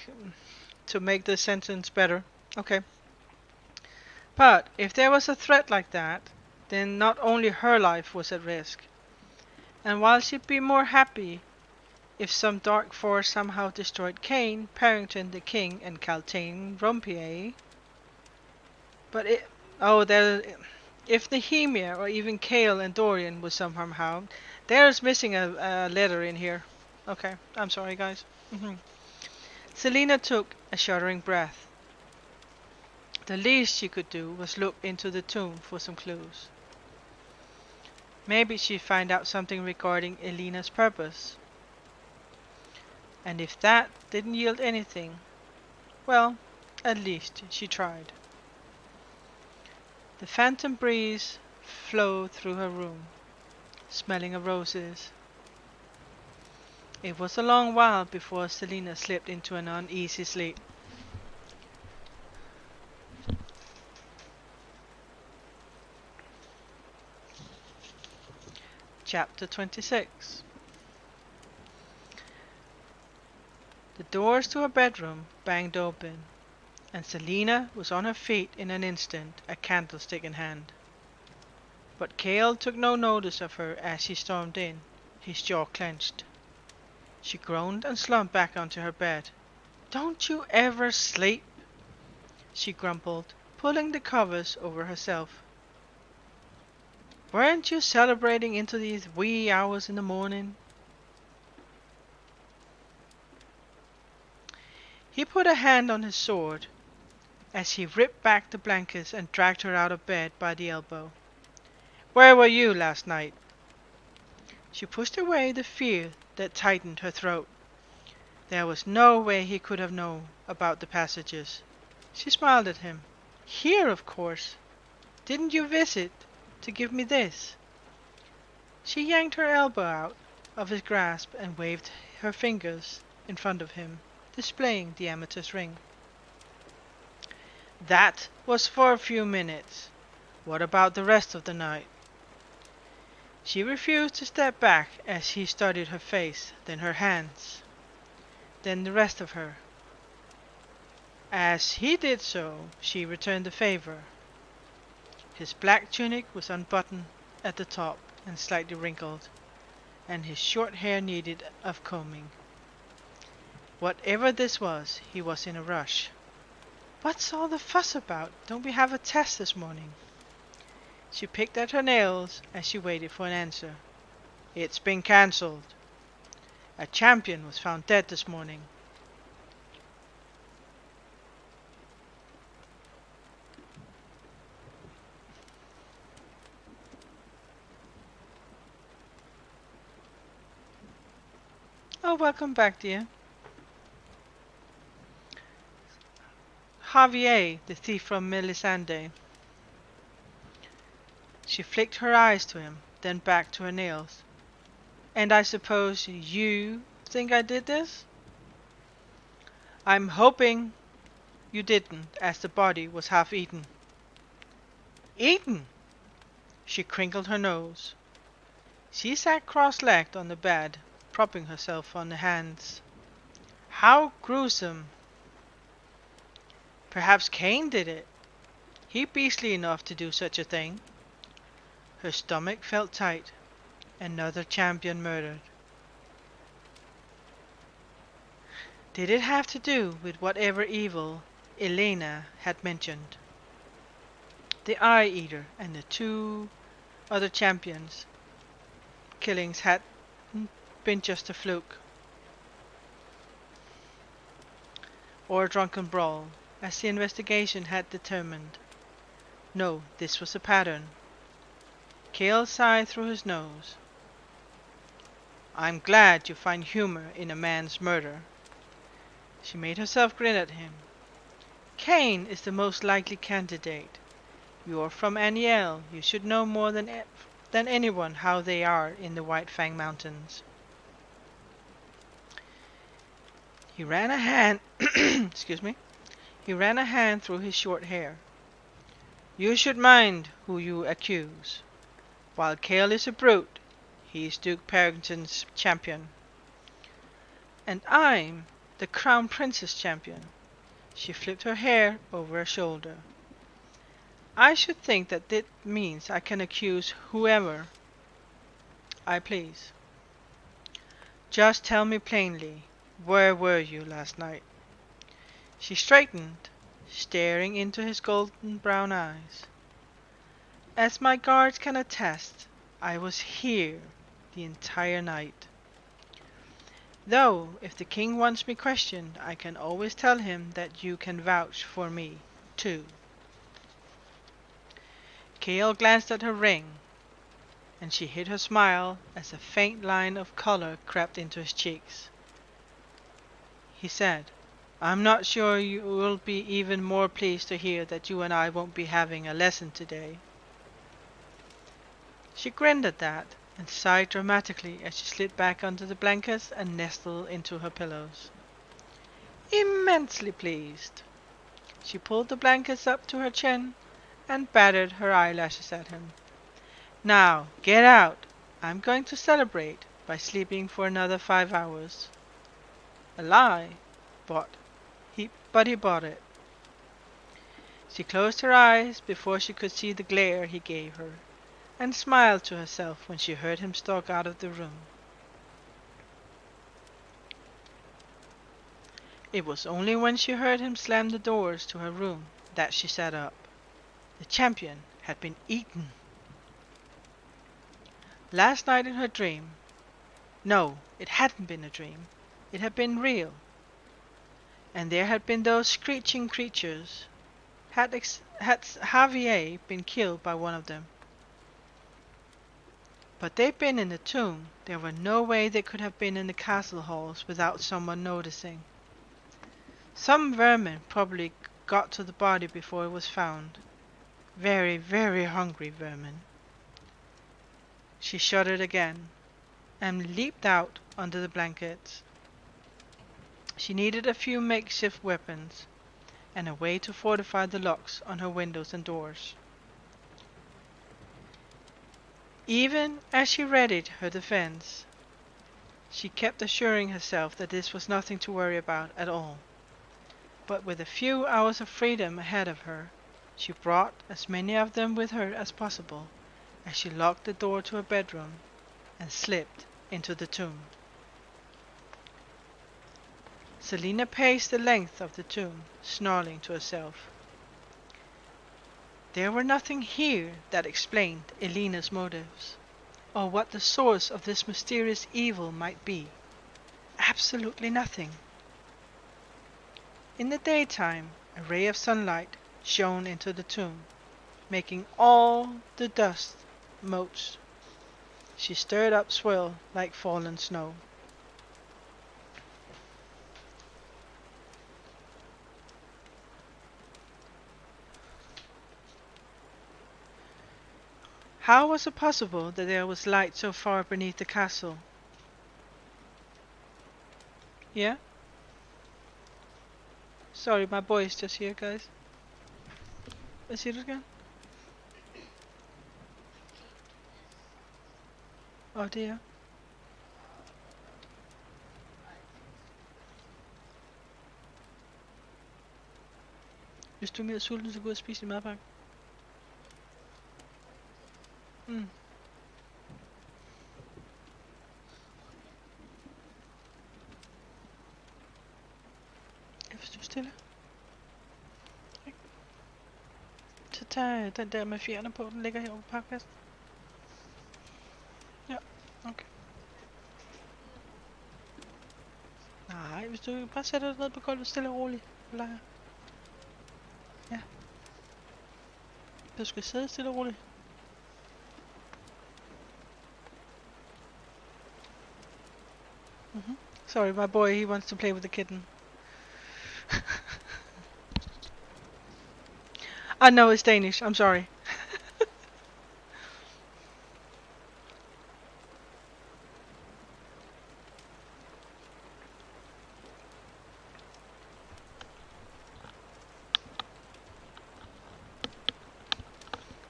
the sentence better. Okay. But if there was a threat like that, then not only her life was at risk. And while she'd be more happy if some dark force somehow destroyed Cain, Parrington, the king, and Caltaine Rompier, but it... Oh, there... If Nehemia or even Cale and Dorian was somehow... There's missing a letter in here. Okay, I'm sorry, guys. Selina took a shuddering breath. The least she could do was look into the tomb for some clues. Maybe she'd find out something regarding Elena's purpose. And if that didn't yield anything, well, at least she tried. The phantom breeze flowed through her room, smelling of roses. It was a long while before Selina slipped into an uneasy sleep. Chapter 26. The doors to her bedroom banged open, and Selina was on her feet in an instant, a candlestick in hand. But Cale took no notice of her as she stormed in, his jaw clenched. She groaned and slumped back onto her bed. "Don't you ever sleep?" she grumbled, pulling the covers over herself. "Weren't you celebrating into these wee hours in the morning?" He put a hand on his sword as he ripped back the blankets and dragged her out of bed by the elbow. "Where were you last night?" She pushed away the fear that tightened her throat. There was no way he could have known about the passages. She smiled at him. "Here, of course. Didn't you visit to give me this?" She yanked her elbow out of his grasp and waved her fingers in front of him, displaying the amethyst ring. "That was for a few minutes. What about the rest of the night?" She refused to step back as he studied her face, then her hands, then the rest of her. As he did so, she returned the favor. His black tunic was unbuttoned at the top and slightly wrinkled, and his short hair needed of combing. Whatever this was, he was in a rush. "What's all the fuss about? Don't we have a test this morning?" She picked at her nails as she waited for an answer. "It's been cancelled. A champion was found dead this morning." "Oh, welcome back, dear." "Javier, the thief from Melisande." She flicked her eyes to him, then back to her nails. "And I suppose you think I did this?" "I'm hoping you didn't, as the body was half eaten." "Eaten?" She crinkled her nose. She sat cross-legged on the bed, propping herself on the hands. "How gruesome!" "Perhaps Cain did it. He beastly enough to do such a thing." Her stomach felt tight. Another champion murdered. Did it have to do with whatever evil Elena had mentioned? The Eye Eater and the two other champions' killings had been just a fluke, or a drunken brawl, as the investigation had determined. No, this was a pattern. Cale sighed through his nose. "I'm glad you find humor in a man's murder." She made herself grin at him. "Cain is the most likely candidate. You're from Aniel. You should know more than anyone how they are in the White Fang Mountains." He ran a hand excuse me. He ran a hand through his short hair. "You should mind who you accuse. While Cale is a brute, he's Duke Parrington's champion." "And I'm the Crown Prince's champion." She flipped her hair over her shoulder. "I should think that means I can accuse whoever I please. Just tell me plainly, where were you last night?" She straightened, staring into his golden brown eyes. "As my guards can attest, I was here the entire night. Though, if the king wants me questioned, I can always tell him that you can vouch for me, too." Cale glanced at her ring, and she hid her smile as a faint line of color crept into his cheeks. He said, "I'm not sure you will be even more pleased to hear that you and I won't be having a lesson today." She grinned at that, and sighed dramatically as she slid back under the blankets and nestled into her pillows. "Immensely pleased." She pulled the blankets up to her chin and batted her eyelashes at him. "Now, get out. I'm going to celebrate by sleeping for another 5 hours." A lie, but he bought it. She closed her eyes before she could see the glare he gave her, and smiled to herself when she heard him stalk out of the room. It was only when she heard him slam the doors to her room that she sat up. The champion had been eaten. Last night in her dream. No, it hadn't been a dream. It had been real. And there had been those screeching creatures. Had Javier been killed by one of them? But they'd been in the tomb. There were no way they could have been in the castle halls without someone noticing. Some vermin probably got to the body before it was found. Very, very hungry vermin. She shuddered again and leaped out under the blankets. She needed a few makeshift weapons and a way to fortify the locks on her windows and doors. Even as she readied her defense, she kept assuring herself that this was nothing to worry about at all. But with a few hours of freedom ahead of her, she brought as many of them with her as possible as she locked the door to her bedroom and slipped into the tomb. Selina paced the length of the tomb, snarling to herself. There were nothing here that explained Elena's motives, or what the source of this mysterious evil might be. Absolutely nothing. In the daytime, a ray of sunlight shone into the tomb, making all the dust motes she stirred up swirl like fallen snow. How was it possible that there was light so far beneath the castle? Yeah? Sorry, my boy is just here, guys. Hvad siger du, Skjern? Og det er? Hvis du er mere sulten, så gå ud og spise din madpakke. Mm. Ja, hvis du er stille. Okay. Så tag den der med fjerne på, den ligger herovre på parkpladsen. Ja, okay. Nej, hvis du bare sætter dig ned på gulvet stille og roligt. Leger. Ja. Du skal sidde stille og roligt. Sorry, my boy, he wants to play with the kitten. I know it's Danish, I'm sorry.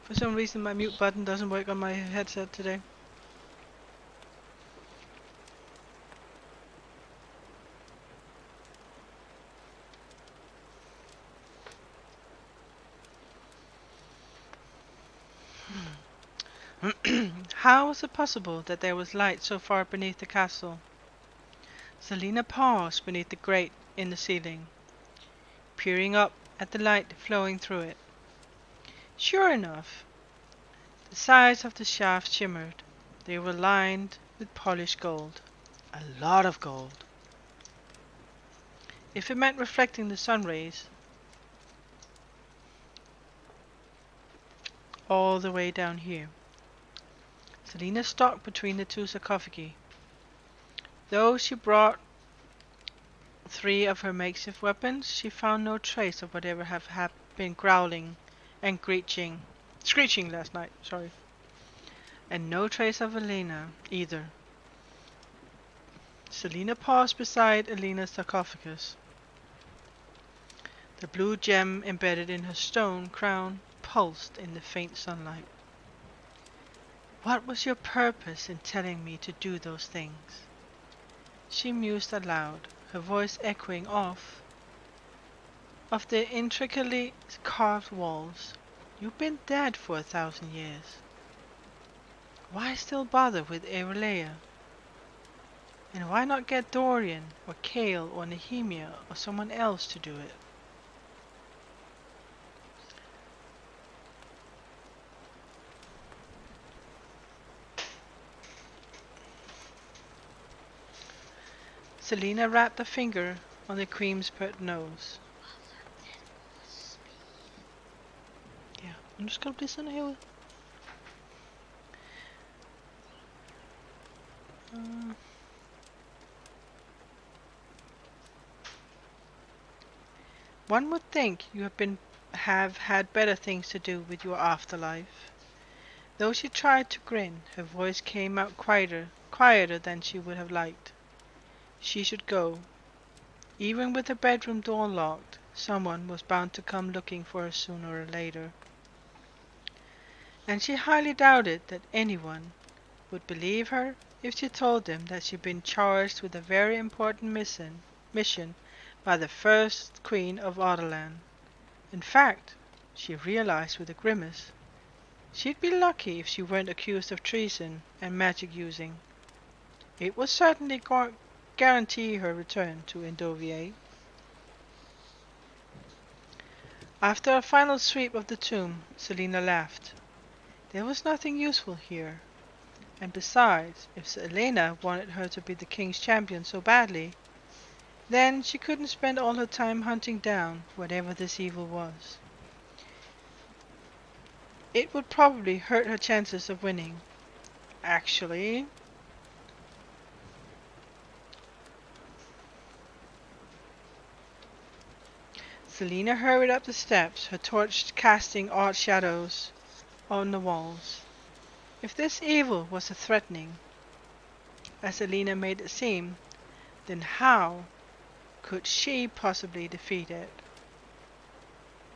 For some reason my mute button doesn't work on my headset today. How was it possible that there was light so far beneath the castle? Selina paused beneath the grate in the ceiling, peering up at the light flowing through it. Sure enough, the sides of the shaft shimmered. They were lined with polished gold. A lot of gold. If it meant reflecting the sun rays all the way down here. Selina stalked between the two sarcophagi. Though she brought 3 of her makeshift weapons, she found no trace of whatever had been growling and screeching last night, and no trace of Elena either. Selina paused beside Elena's sarcophagus. The blue gem embedded in her stone crown pulsed in the faint sunlight. What was your purpose in telling me to do those things? She mused aloud, her voice echoing off of the intricately carved walls. You've been dead for 1,000 years. Why still bother with Aurelea? And why not get Dorian, or Kale, or Nehemia, or someone else to do it? Selina wrapped a finger on the cream's pert nose. Ja, nu ska det bli sån här. One would think you have had better things to do with your afterlife. Though she tried to grin, her voice came out quieter than she would have liked. She should go. Even with her bedroom door locked, someone was bound to come looking for her sooner or later. And she highly doubted that anyone would believe her if she told them that she'd been charged with a very important mission by the first Queen of Otterland. In fact, she realized with a grimace, she'd be lucky if she weren't accused of treason and magic using. It would certainly guarantee her return to Endovier. After a final sweep of the tomb, Selina laughed. There was nothing useful here. And besides, if Selena wanted her to be the king's champion so badly, then she couldn't spend all her time hunting down whatever this evil was. It would probably hurt her chances of winning. Actually, Selena hurried up the steps, her torch casting odd shadows on the walls. If this evil was as threatening as Selena made it seem, then how could she possibly defeat it?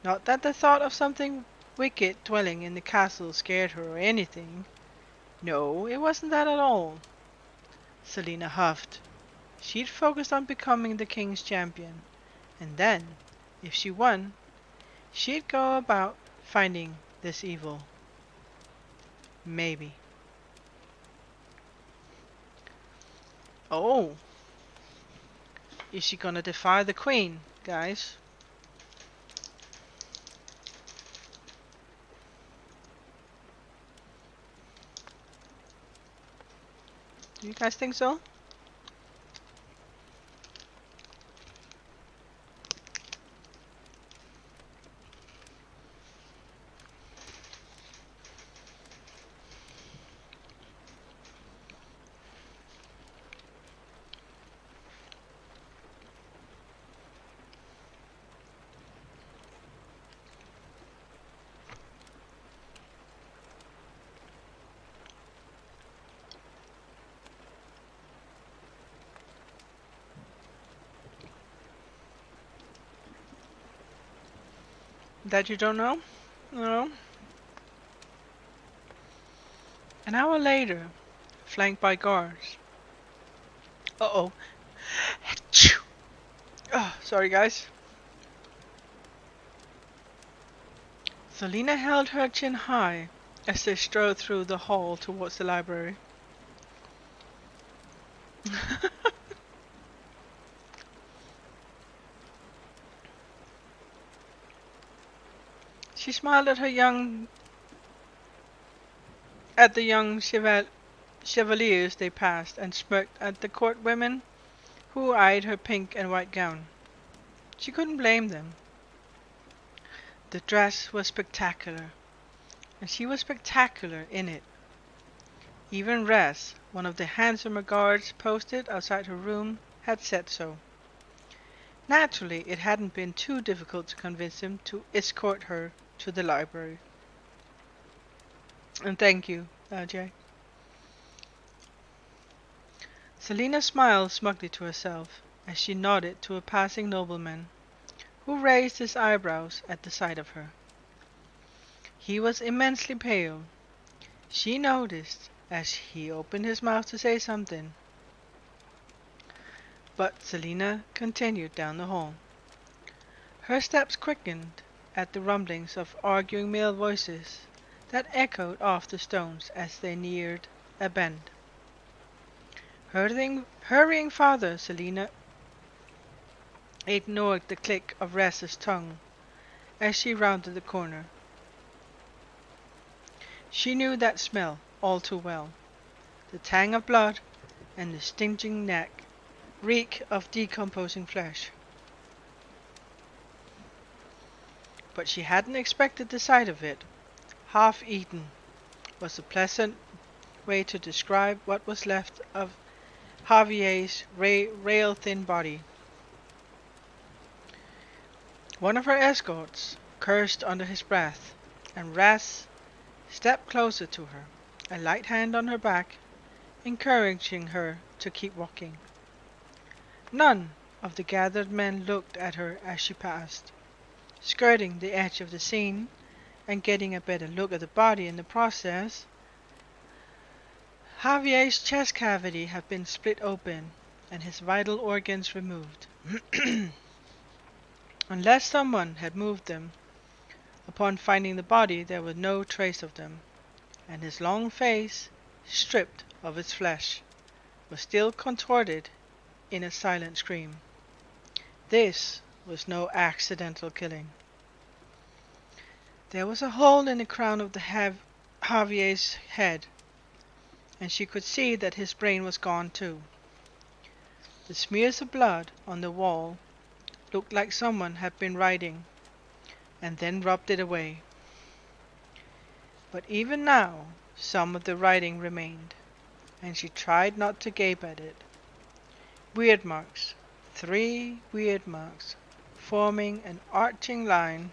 Not that the thought of something wicked dwelling in the castle scared her or anything. No, it wasn't that at all. Selena huffed. She'd focused on becoming the king's champion, and then, if she won, she'd go about finding this evil. Maybe. Oh, is she gonna defy the queen, guys? Do you guys think so? That you don't know? No. An hour later, flanked by guards. Uh-oh. Oh, sorry guys. Selena held her chin high as they strode through the hall towards the library. She smiled at the young chevaliers they passed, and smirked at the court women who eyed her pink and white gown. She couldn't blame them. The dress was spectacular, and she was spectacular in it. Even Res, one of the handsomer guards posted outside her room, had said so. Naturally, it hadn't been too difficult to convince him to escort her to the library. And thank you, Jay. Selena smiled smugly to herself as she nodded to a passing nobleman, who raised his eyebrows at the sight of her. He was immensely pale. She noticed as he opened his mouth to say something. But Selena continued down the hall. Her steps quickened at the rumblings of arguing male voices that echoed off the stones as they neared a bend. Hurrying farther, Selena ignored the click of Res's tongue as she rounded the corner. She knew that smell all too well. The tang of blood and the stinging neck reek of decomposing flesh. but she hadn't expected the sight of it. Half-eaten was a pleasant way to describe what was left of Javier's rail-thin body. One of her escorts cursed under his breath, and Ras stepped closer to her, a light hand on her back, encouraging her to keep walking. None of the gathered men looked at her as she passed, skirting the edge of the scene and getting a better look at the body in the process. Javier's chest cavity had been split open and his vital organs removed. Unless someone had moved them, upon finding the body there was no trace of them, and his long face, stripped of its flesh, was still contorted in a silent scream. This was no accidental killing. There was a hole in the crown of Javier's head, and she could see that his brain was gone too. The smears of blood on the wall looked like someone had been writing, and then rubbed it away. But even now some of the writing remained, and she tried not to gape at it. Weird marks, 3 weird marks, forming an arching line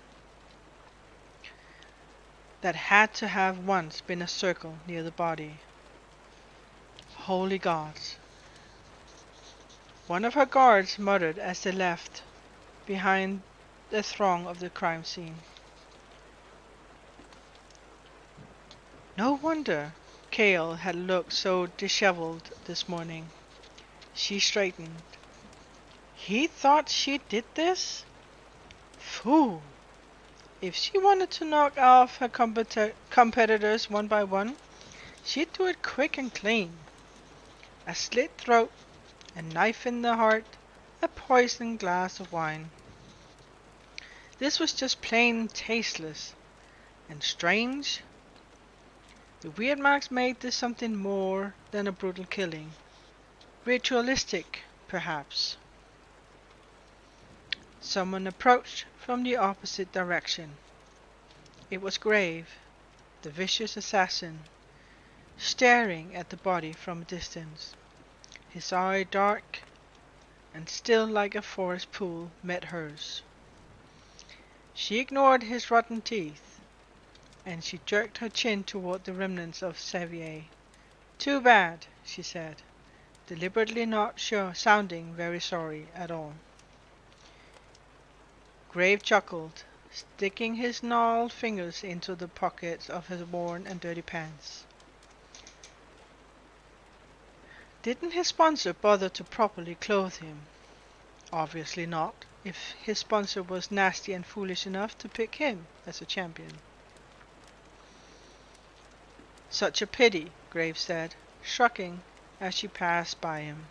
that had to have once been a circle near the body. Holy gods! One of her guards muttered as they left behind the throng of the crime scene. No wonder Cale had looked so disheveled this morning. She straightened. He thought she did this? Fool! If she wanted to knock off her competitors one by one, she'd do it quick and clean. A slit throat, a knife in the heart, a poisoned glass of wine. This was just plain tasteless and strange. The weird marks made this something more than a brutal killing. Ritualistic, perhaps. Someone approached from the opposite direction. It was Grave, the vicious assassin, staring at the body from a distance. His eye, dark and still like a forest pool, met hers. She ignored his rotten teeth, and she jerked her chin toward the remnants of Xavier. Too bad, she said, deliberately not sounding very sorry at all. Grave chuckled, sticking his gnarled fingers into the pockets of his worn and dirty pants. Didn't his sponsor bother to properly clothe him? Obviously not, if his sponsor was nasty and foolish enough to pick him as a champion. Such a pity, Graves said, shrugging as she passed by him.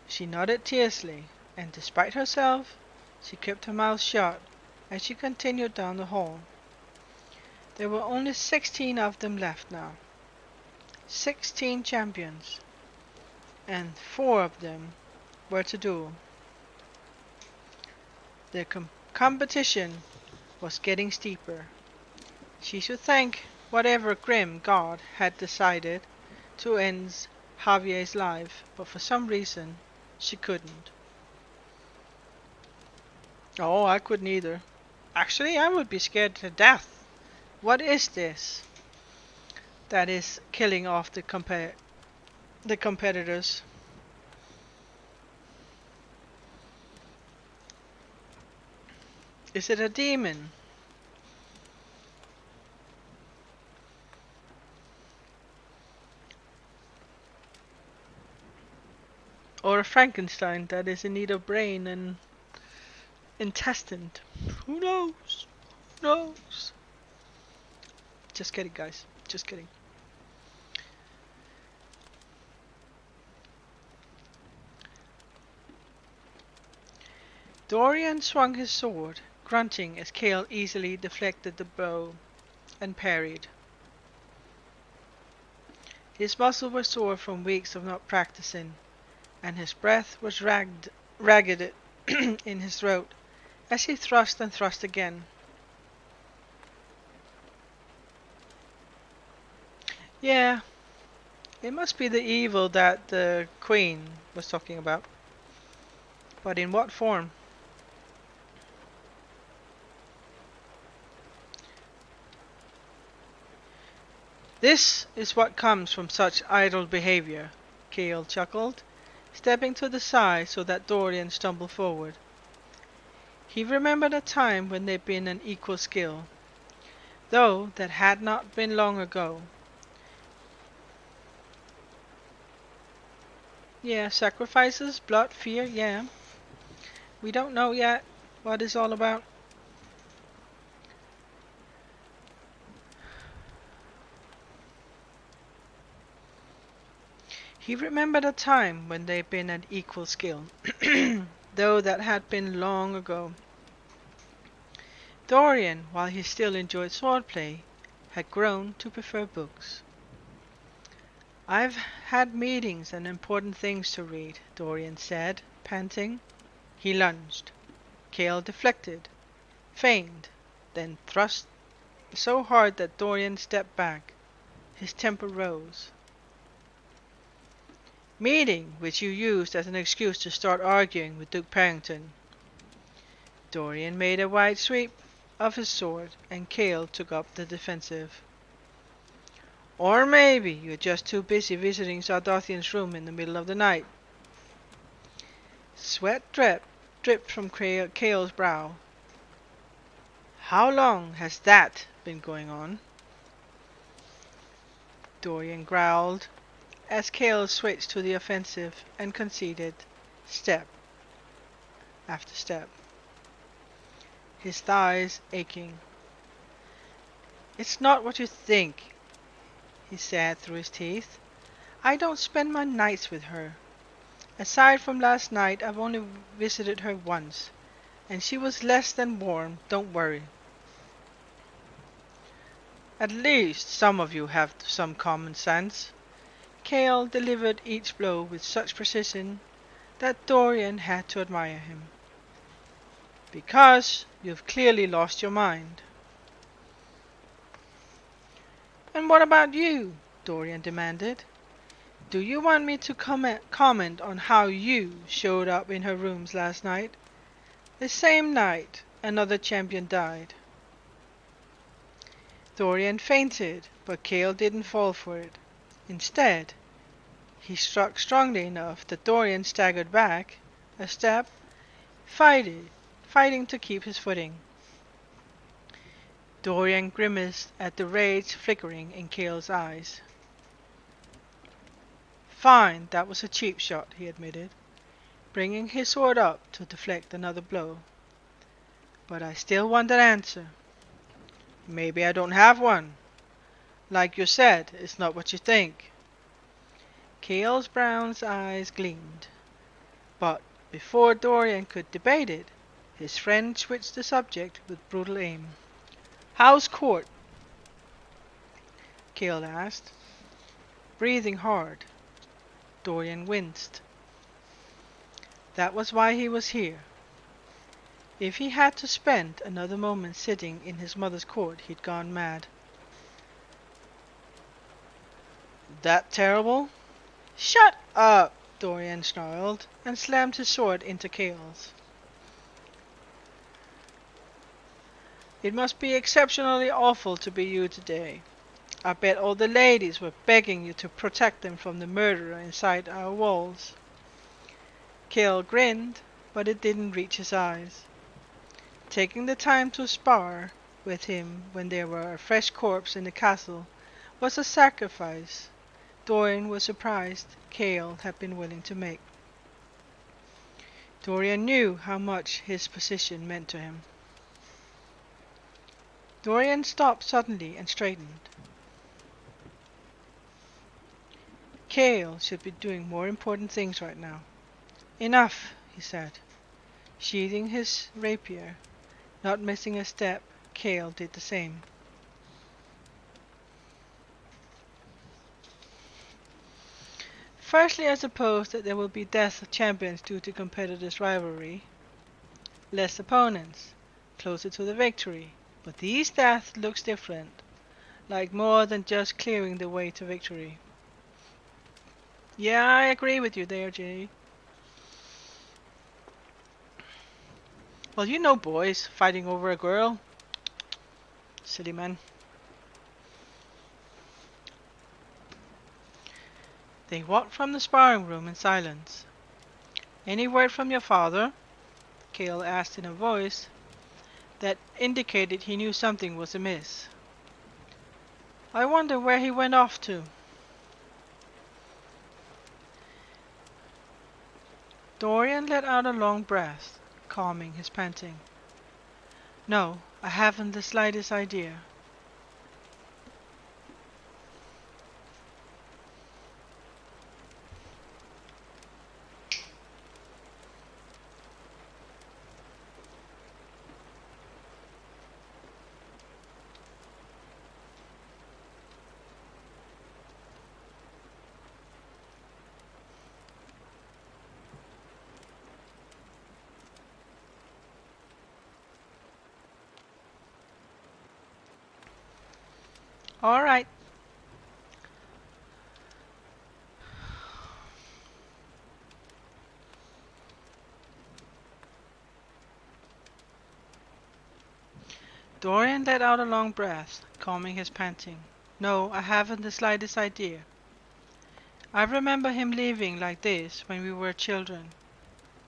She nodded tersely, and despite herself, she kept her mouth shut as she continued down the hall. There were only 16 of them left now. 16 champions, and 4 of them were to duel. The competition was getting steeper. She should thank whatever grim god had decided to end Javier's life, but for some reason she couldn't. Oh, I couldn't either. Actually, I would be scared to death. What is this that is killing off the competitors? Is it a demon? Or a Frankenstein that is in need of brain and intestine? Who knows? Who knows? Just kidding, guys. Just kidding. Dorian swung his sword, grunting as Cale easily deflected the blow and parried. His muscles were sore from weeks of not practicing, and his breath was ragged in his throat as he thrust and thrust again. Yeah, it must be the evil that the Queen was talking about. But in what form? This is what comes from such idle behavior, Cale chuckled, stepping to the side so that Dorian stumbled forward. He remembered a time when they'd been an equal skill, though that had not been long ago. Yeah, sacrifices, blood, fear, yeah. We don't know yet what it's all about. He remembered a time when they'd been at equal skill, though that had been long ago. Dorian, while he still enjoyed swordplay, had grown to prefer books. I've had meetings and important things to read, Dorian said, panting. He lunged. Cale deflected, feigned, then thrust so hard that Dorian stepped back. His temper rose. Meeting, which you used as an excuse to start arguing with Duke Parrington. Dorian made a wide sweep of his sword, and Cale took up the defensive. Or maybe you're just too busy visiting Sardathian's room in the middle of the night. Sweat dripped from Cale's brow. How long has that been going on? Dorian growled, as Cale switched to the offensive and conceded, step after step, his thighs aching. It's not what you think, he said through his teeth. I don't spend my nights with her. Aside from last night, I've only visited her once, and she was less than warm, don't worry. At least some of you have some common sense. Cale delivered each blow with such precision that Dorian had to admire him. Because you've clearly lost your mind. And what about you? Dorian demanded. Do you want me to comment on how you showed up in her rooms last night? The same night another champion died. Dorian feinted, but Cale didn't fall for it. Instead, he struck strongly enough that Dorian staggered back a step, fighting to keep his footing. Dorian grimaced at the rage flickering in Cale's eyes. Fine, that was a cheap shot, he admitted, bringing his sword up to deflect another blow. But I still want an answer. Maybe I don't have one. Like you said, it's not what you think. Cale's brown eyes gleamed. But before Dorian could debate it, his friend switched the subject with brutal aim. How's court? Cale asked. Breathing hard, Dorian winced. That was why he was here. If he had to spend another moment sitting in his mother's court, he'd gone mad. That terrible? Shut up! Dorian snarled, and slammed his sword into Cale's. It must be exceptionally awful to be you today. I bet all the ladies were begging you to protect them from the murderer inside our walls. Cale grinned, but it didn't reach his eyes. Taking the time to spar with him when there were a fresh corpse in the castle was a sacrifice Dorian was surprised Cale had been willing to make. Dorian knew how much his position meant to him. Dorian stopped suddenly and straightened. Cale should be doing more important things right now. Enough, he said, sheathing his rapier. Not missing a step, Cale did the same. Firstly, I suppose that there will be death of champions due to competitors' rivalry. less opponents, closer to the victory. But these deaths looks different, like more than just clearing the way to victory. Yeah, I agree with you there, Jay. Well, you know boys fighting over a girl. Silly man. They walked from the sparring room in silence. Any word from your father? Cale asked in a voice that indicated he knew something was amiss. I wonder where he went off to. Dorian let out a long breath, calming his panting. No, I haven't the slightest idea. All right. Dorian let out a long breath, calming his panting. No, I haven't the slightest idea. I remember him leaving like this when we were children,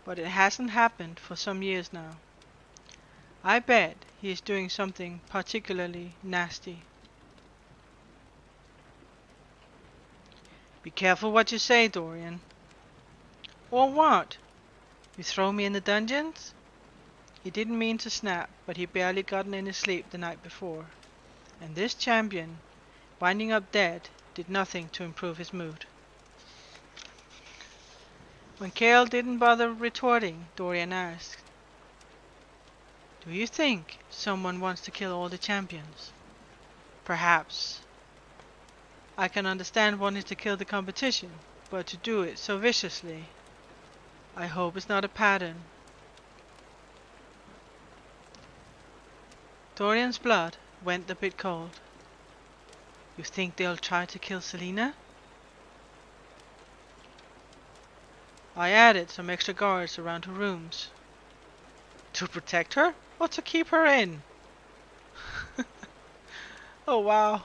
but it hasn't happened for some years now. I bet he is doing something particularly nasty. Be careful what you say, Dorian. Or what? You throw me in the dungeons? He didn't mean to snap, but he barely gotten any sleep the night before, and this champion, winding up dead, did nothing to improve his mood. When Cale didn't bother retorting, Dorian asked, Do you think someone wants to kill all the champions? Perhaps. I can understand wanting to kill the competition, but to do it so viciously, I hope it's not a pattern. Dorian's blood went a bit cold. You think they'll try to kill Selena? I added some extra guards around her rooms. To protect her or to keep her in? Oh wow.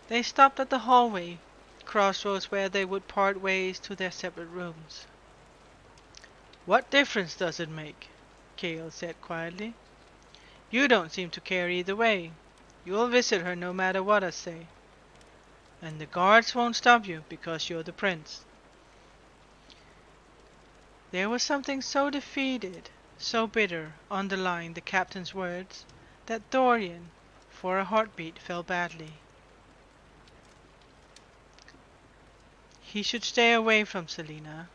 They stopped at the hallway, crossroads where they would part ways to their separate rooms. What difference does it make? Cale said quietly. You don't seem to care either way. You'll visit her no matter what I say. And the guards won't stop you because you're the prince. There was something so defeated, so bitter, underlying the captain's words, that Dorian, for a heartbeat, felt badly. He should stay away from Selena.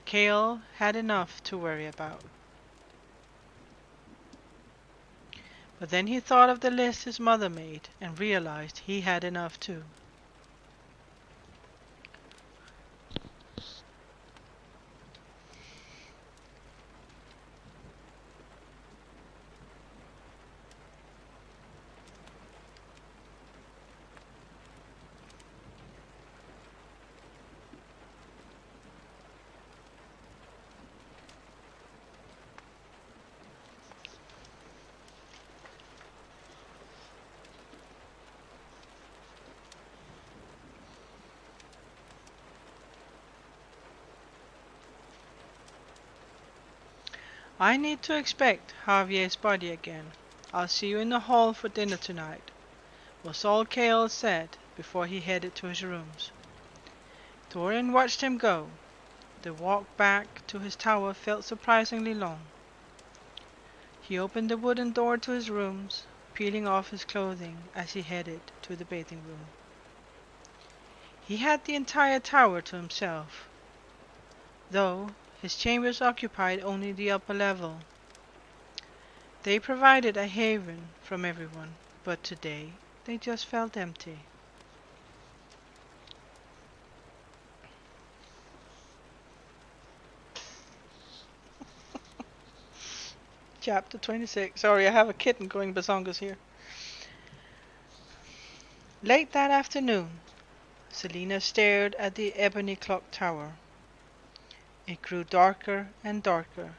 Cale had enough to worry about. But then he thought of the list his mother made and realized he had enough too. I need to inspect Javier's body again. I'll see you in the hall for dinner tonight, was all Cale said before he headed to his rooms. Dorian watched him go. The walk back to his tower felt surprisingly long. He opened the wooden door to his rooms, peeling off his clothing as he headed to the bathing room. He had the entire tower to himself, though his chambers occupied only the upper level. They provided a haven from everyone, but today they just felt empty. Chapter 26. Sorry, I have a kitten going bazongas here. Late that afternoon, Selina stared at the ebony clock tower. It grew darker and darker,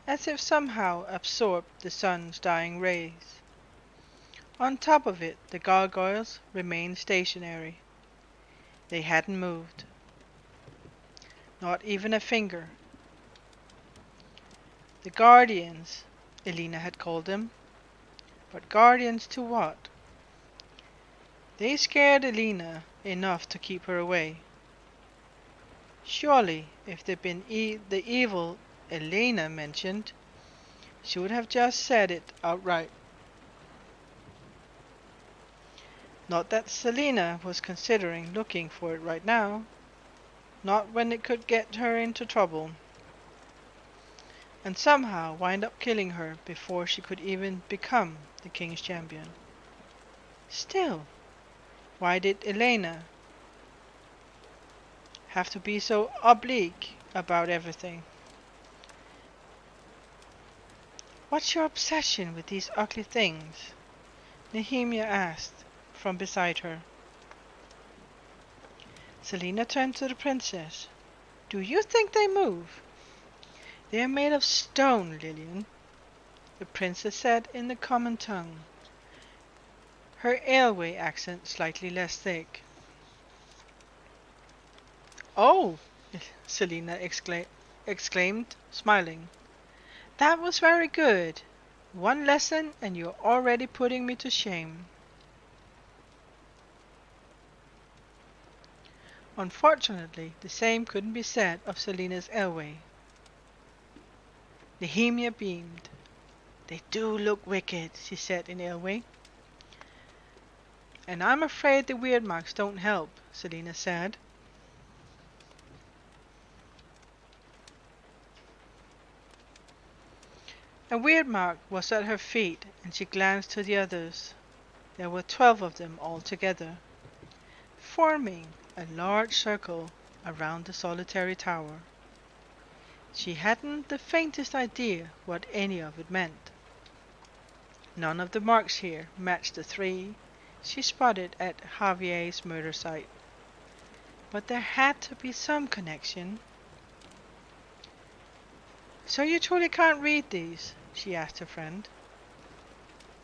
as if somehow absorbed the sun's dying rays. On top of it, the gargoyles remained stationary. They hadn't moved. Not even a finger. The guardians, Elena had called them. But guardians to what? They scared Elena enough to keep her away. Surely, if they'd been the evil Elena mentioned, she would have just said it outright. Not that Selina was considering looking for it right now. Not when it could get her into trouble. And somehow wind up killing her before she could even become the king's champion. Still, why did Elena have to be so oblique about everything? What's your obsession with these ugly things? Nehemia asked from beside her. Selina turned to the princess. Do you think they move? They are made of stone, Lillian, the princess said in the common tongue, her Aylway accent slightly less thick. Oh, Selina exclaimed, smiling. That was very good. One lesson and you're already putting me to shame. Unfortunately, the same couldn't be said of Selina's Aylway. Nehemia beamed. They do look wicked, she said in Aylway. And I'm afraid the weird marks don't help, Selina said. A weird mark was at her feet, and she glanced to the others. There were 12 of them altogether, forming a large circle around the solitary tower. She hadn't the faintest idea what any of it meant. None of the marks here matched the 3 she spotted at Javier's murder site. But there had to be some connection. So you truly can't read these? She asked her friend.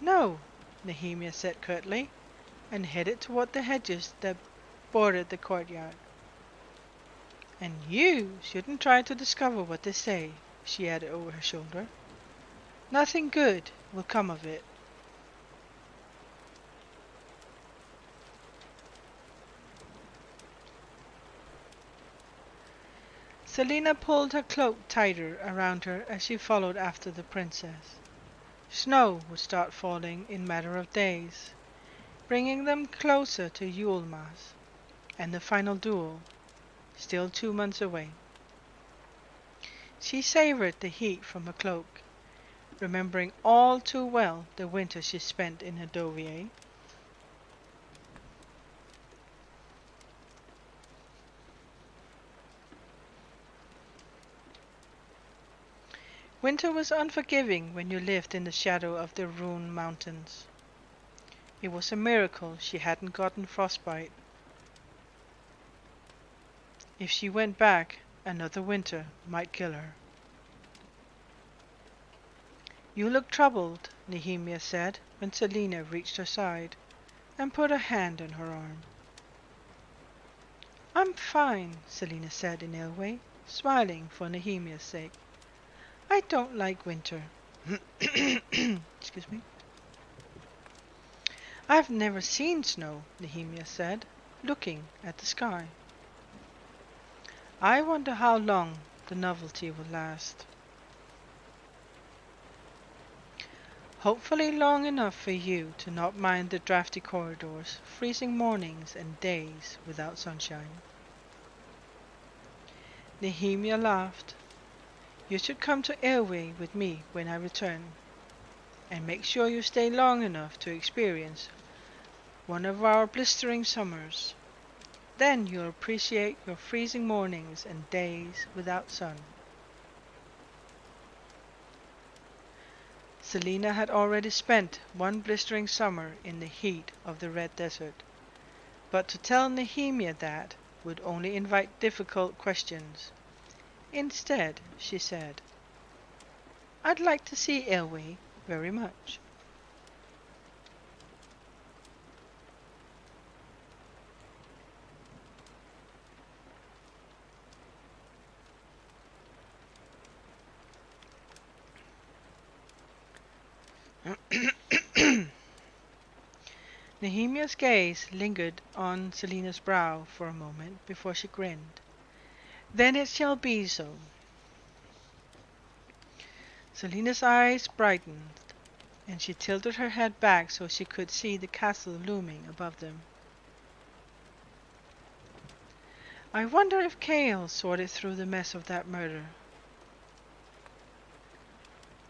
No, Nehemia said curtly, and headed toward the hedges that bordered the courtyard. And you shouldn't try to discover what they say, she added over her shoulder. Nothing good will come of it. Selina pulled her cloak tighter around her as she followed after the princess. Snow would start falling in a matter of days, bringing them closer to Yule Maas and the final duel, still 2 months away. She savored the heat from her cloak, remembering all too well the winter she spent in her dovier. Winter was unforgiving when you lived in the shadow of the Rhone mountains. It was a miracle she hadn't gotten frostbite. If she went back, another winter might kill her. You look troubled, Nehemia said when Selina reached her side and put a hand on her arm. I'm fine, Selina said in Aylway, smiling for Nehemia's sake. I don't like winter. Excuse me. I've never seen snow, Nehemia said, looking at the sky. I wonder how long the novelty will last. Hopefully long enough for you to not mind the drafty corridors, freezing mornings and days without sunshine. Nehemia laughed. You should come to Aylway with me when I return, and make sure you stay long enough to experience one of our blistering summers. Then you'll appreciate your freezing mornings and days without sun. Selina had already spent one blistering summer in the heat of the Red Desert, but to tell Nehemia that would only invite difficult questions. Instead, she said, "I'd like to see Elway very much." Nehemia's gaze lingered on Selina's brow for a moment before she grinned. "Then it shall be so." Selina's eyes brightened, and she tilted her head back so she could see the castle looming above them. "I wonder if Cale sorted through the mess of that murder.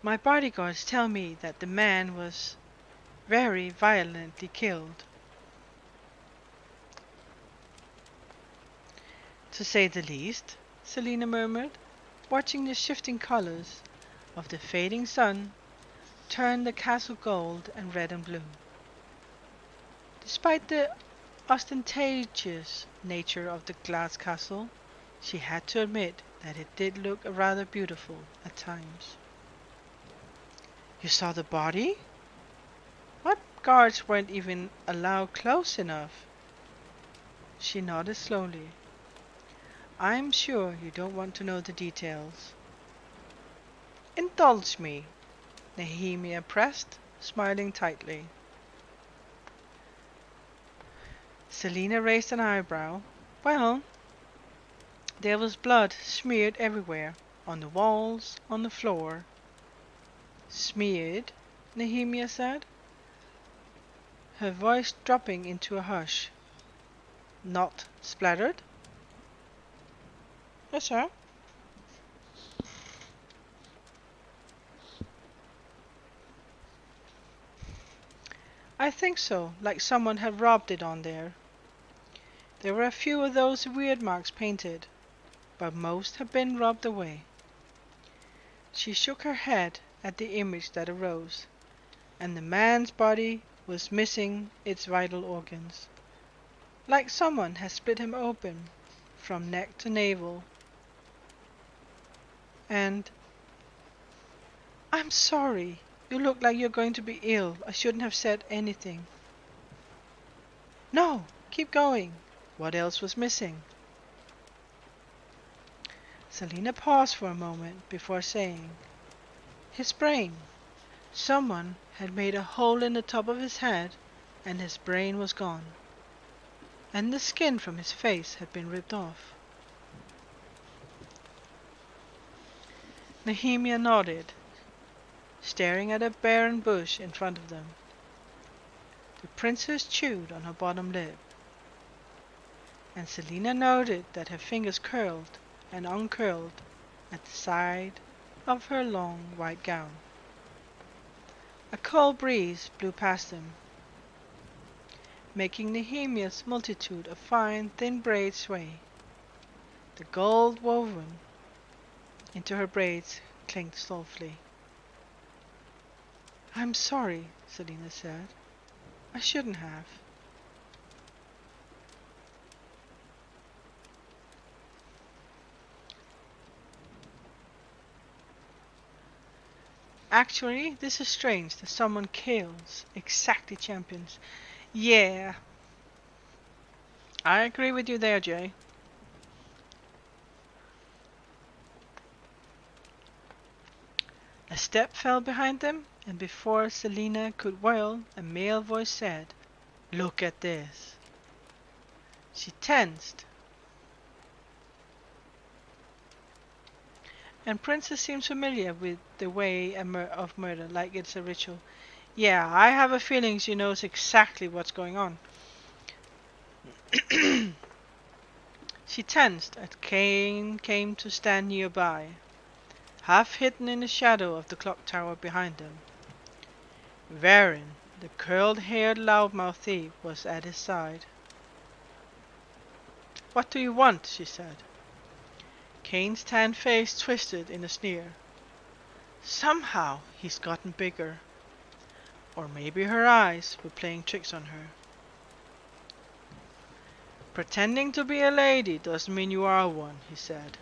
My bodyguards tell me that the man was very violently killed." "To say the least," Selina murmured, watching the shifting colors of the fading sun turn the castle gold and red and blue. Despite the ostentatious nature of the glass castle, she had to admit that it did look rather beautiful at times. "You saw the body? My guards weren't even allowed close enough." She nodded slowly. "I'm sure you don't want to know the details." "Indulge me," Nehemia pressed, smiling tightly. Selina raised an eyebrow. "Well, there was blood smeared everywhere, on the walls, on the floor." "Smeared?" Nehemia said, her voice dropping into a hush. "Not splattered?" "Yes, sir." "I think so, like someone had rubbed it on there. There were a few of those weird marks painted, but most have been rubbed away." She shook her head at the image that arose, and the man's body was missing its vital organs, like someone had split him open from neck to navel. And "I'm sorry. You look like you're going to be ill. I shouldn't have said anything." "No, keep going. What else was missing?" Selina paused for a moment before saying, "His brain. Someone had made a hole in the top of his head, and his brain was gone. And the skin from his face had been ripped off." Nehemia nodded, staring at a barren bush in front of them. The princess chewed on her bottom lip, and Selina noted that her fingers curled and uncurled at the side of her long white gown. A cold breeze blew past them, making Nehemia's multitude of fine, thin braids sway. The gold woven into her braids clinked softly. "I'm sorry," Selina said. "I shouldn't have." "Actually, this is strange that someone kills exactly champions. Yeah, I agree with you there, Jay." A step fell behind them, and before Selina could wail, a male voice said, "Look at this." She tensed, and Princess seems familiar with the way of murder, like it's a ritual. "Yeah, I have a feeling she knows exactly what's going on." She tensed as Kane came to stand nearby, half hidden in the shadow of the clock tower behind them. Varin, the curled-haired loudmouth thief, was at his side. "What do you want?" she said. Kane's tanned face twisted in a sneer. Somehow he's gotten bigger. Or maybe her eyes were playing tricks on her. Pretending to be a lady doesn't mean you are one, he said.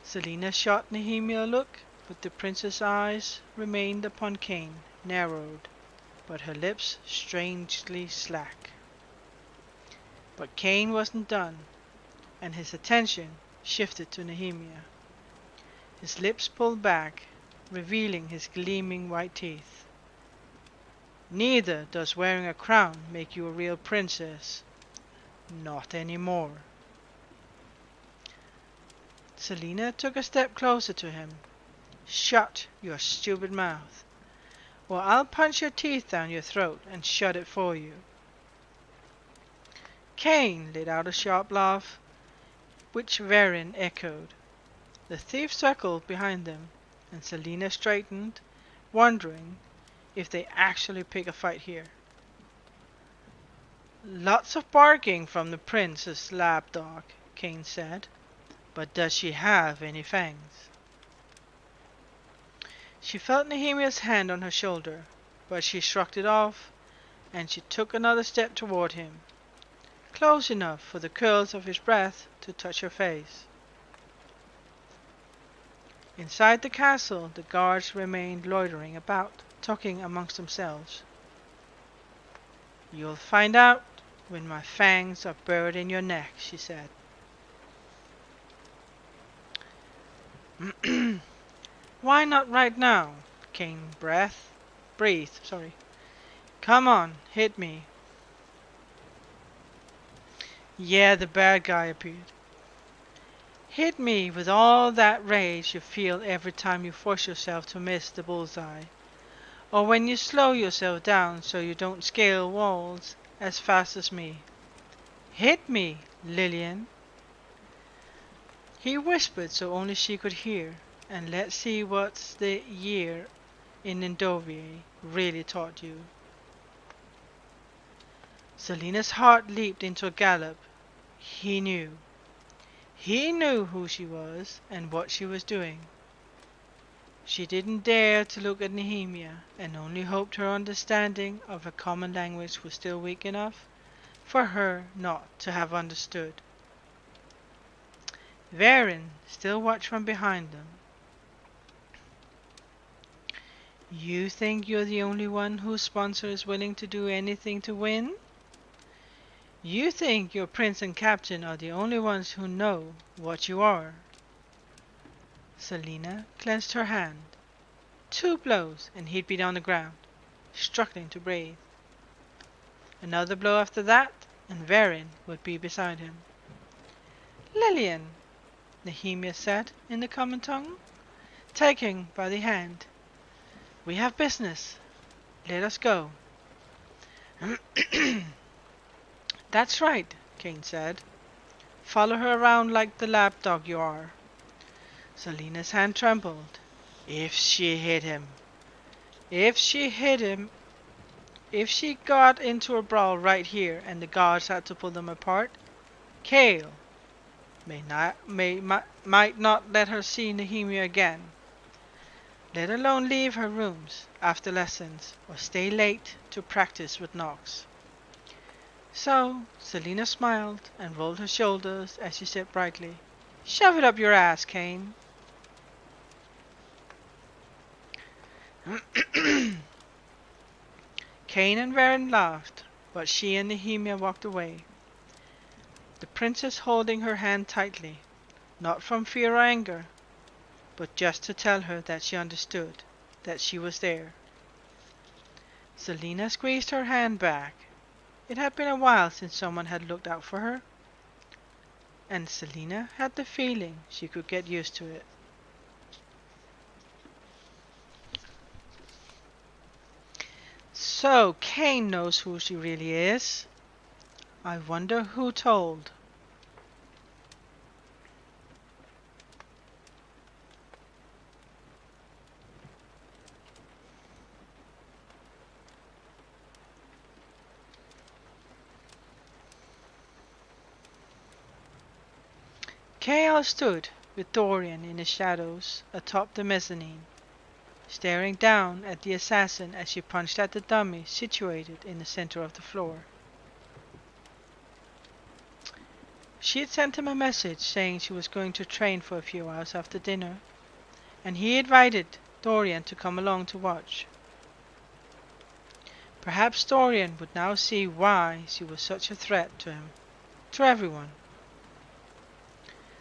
Selina shot Nehemia a look, but the princess' eyes remained upon Cain, narrowed, but her lips strangely slack. But Cain wasn't done, and his attention shifted to Nehemia. His lips pulled back, revealing his gleaming white teeth. Neither does wearing a crown make you a real princess. Not anymore. Selina took a step closer to him. Shut your stupid mouth, or I'll punch your teeth down your throat and shut it for you. Cain let out a sharp laugh, which Varin echoed. The thief circled behind them, and Selina straightened, wondering if they actually pick a fight here. Lots of barking from the princess lapdog, Cain said, but does she have any fangs? She felt Nehemia's hand on her shoulder, but she shrugged it off, and she took another step toward him, close enough for the curls of his breath to touch her face. Inside the castle, the guards remained loitering about, talking amongst themselves. You'll find out when my fangs are buried in your neck, she said. Why not right now? Cain breathed. Come on, hit me. Yeah, the bad guy appeared. Hit me with all that rage you feel every time you force yourself to miss the bullseye, or when you slow yourself down so you don't scale walls as fast as me. Hit me, Lillian. He whispered so only she could hear, and let's see what's the year in Endovier really taught you. Selina's heart leaped into a gallop. He knew. He knew who she was and what she was doing. She didn't dare to look at Nehemia, and only hoped her understanding of a common language was still weak enough for her not to have understood. Varin still watched from behind them. You think you're the only one whose sponsor is willing to do anything to win? You think your prince and captain are the only ones who know what you are? Selina clenched her hand. 2 blows and he'd be on the ground, struggling to breathe. Another blow after that, and Varin would be beside him. Lillian, Nehemia said in the common tongue, taking by the hand. We have business. Let us go. That's right, Cain said. Follow her around like the lapdog you are. Selina's hand trembled. If she hit him. If she got into a brawl right here and the guards had to pull them apart, Cale might not let her see Nehemia again, let alone leave her rooms after lessons or stay late to practice with Nox. So Selina smiled and rolled her shoulders as she said brightly, Shove it up your ass, Cain. Cain and Varin laughed, but she and Nehemia walked away, the princess holding her hand tightly, not from fear or anger, but just to tell her that she understood, that she was there. Selina squeezed her hand back. It had been a while since someone had looked out for her, and Selina had the feeling she could get used to it. So Cain knows who she really is. I wonder who told. Chaos stood, with Dorian in the shadows atop the mezzanine, staring down at the assassin as she punched at the dummy situated in the center of the floor. She had sent him a message saying she was going to train for a few hours after dinner, and he invited Dorian to come along to watch. Perhaps Dorian would now see why she was such a threat to him, to everyone.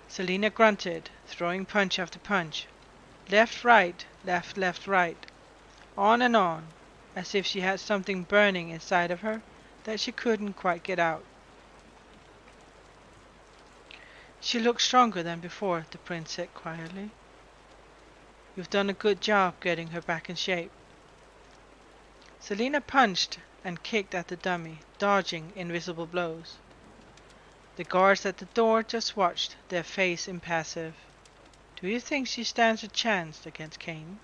Selina grunted, throwing punch after punch. Left, right, left, left, right. On and on, as if she had something burning inside of her that she couldn't quite get out. She looked stronger than before, the prince said quietly. You've done a good job getting her back in shape. Selina punched and kicked at the dummy, dodging invisible blows. The guards at the door just watched, their face impassive. Do you think she stands a chance against Kane?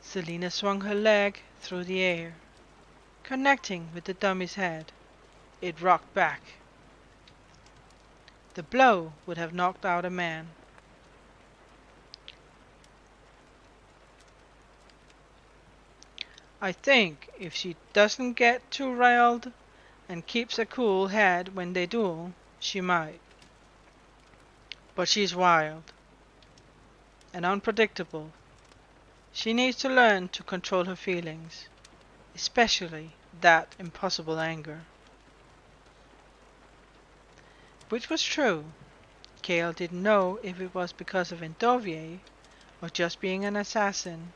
Selina swung her leg through the air, connecting with the dummy's head. It rocked back. The blow would have knocked out a man. I think if she doesn't get too riled and keeps a cool head when they duel, she might. But she's wild and unpredictable. She needs to learn to control her feelings, especially that impossible anger. Which was true. Cale didn't know if it was because of Endovier or just being an assassin.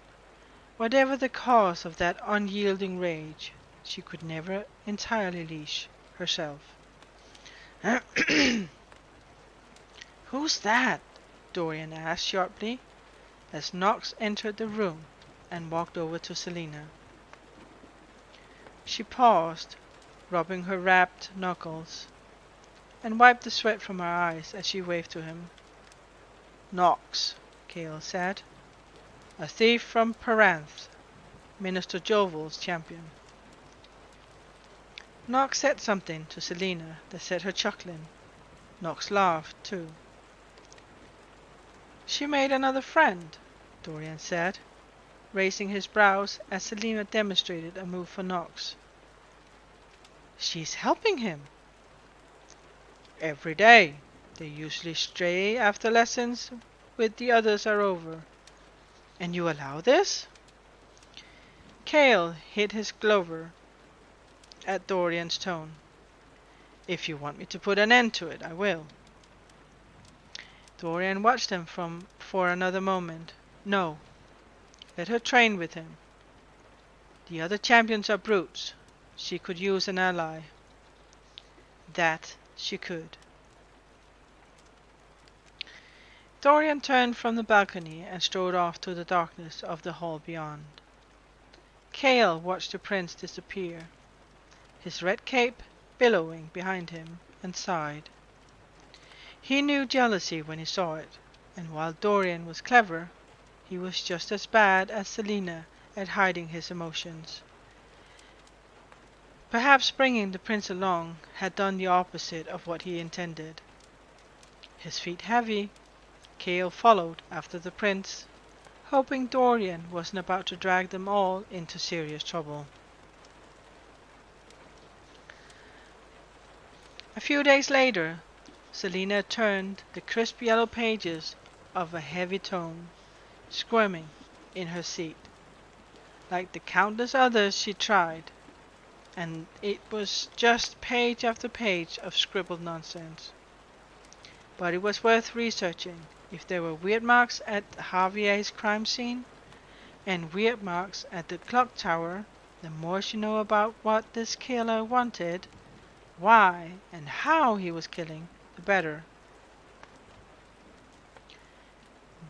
Whatever the cause of that unyielding rage, she could never entirely leash herself. Who's that? Dorian asked sharply, as Knox entered the room and walked over to Selina. She paused, rubbing her wrapped knuckles, and wiped the sweat from her eyes as she waved to him. Knox, Cale said. A thief from Paranth, Minister Jovel's champion. Knox said something to Selina that set her chuckling. Knox laughed, too. She made another friend, Dorian said, raising his brows as Selina demonstrated a move for Knox. She's helping him. Every day. They usually stray after lessons with the others are over. And you allow this? Cale hit his Glover at Dorian's tone. If you want me to put an end to it, I will. Dorian watched him for another moment. No. Let her train with him. The other champions are brutes. She could use an ally. That she could. Dorian turned from the balcony and strode off to the darkness of the hall beyond. Cale watched the prince disappear, his red cape billowing behind him, and sighed. He knew jealousy when he saw it, and while Dorian was clever, he was just as bad as Selina at hiding his emotions. Perhaps bringing the prince along had done the opposite of what he intended. His feet heavy, Cale followed after the prince, hoping Dorian wasn't about to drag them all into serious trouble. A few days later, Selina turned the crisp yellow pages of a heavy tome, squirming in her seat. Like the countless others she tried, and it was just page after page of scribbled nonsense. But it was worth researching if there were weird marks at Javier's crime scene and weird marks at the clock tower. The more she knew about what this killer wanted, why and how he was killing, the better.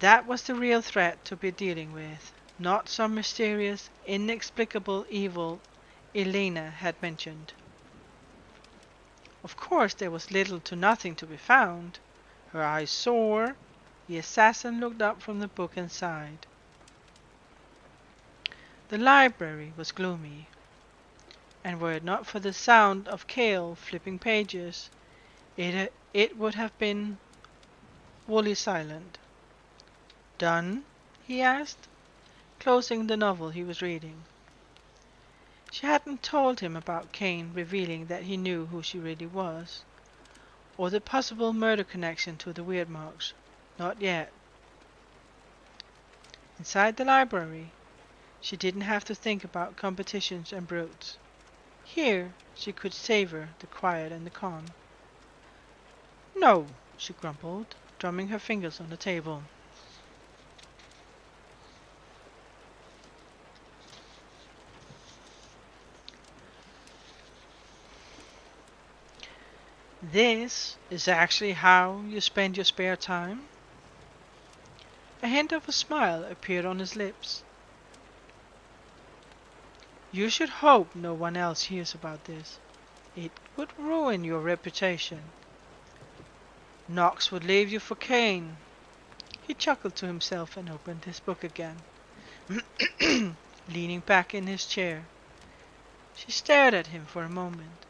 That was the real threat to be dealing with, not some mysterious, inexplicable evil Elena had mentioned. Of course there was little to nothing to be found. Her eyes sore, the assassin looked up from the book and sighed. The library was gloomy, and were it not for the sound of Cale flipping pages, It would have been wholly silent. "Done?" he asked, closing the novel he was reading. She hadn't told him about Kane revealing that he knew who she really was, or the possible murder connection to the weird marks. Not yet. Inside the library, she didn't have to think about competitions and brutes. Here, she could savor the quiet and the calm. "No," she grumbled, drumming her fingers on the table. "This is actually how you spend your spare time?" A hint of a smile appeared on his lips. "You should hope no one else hears about this. It would ruin your reputation. Knox would leave you for Kane." He chuckled to himself and opened his book again, leaning back in his chair. She stared at him for a moment,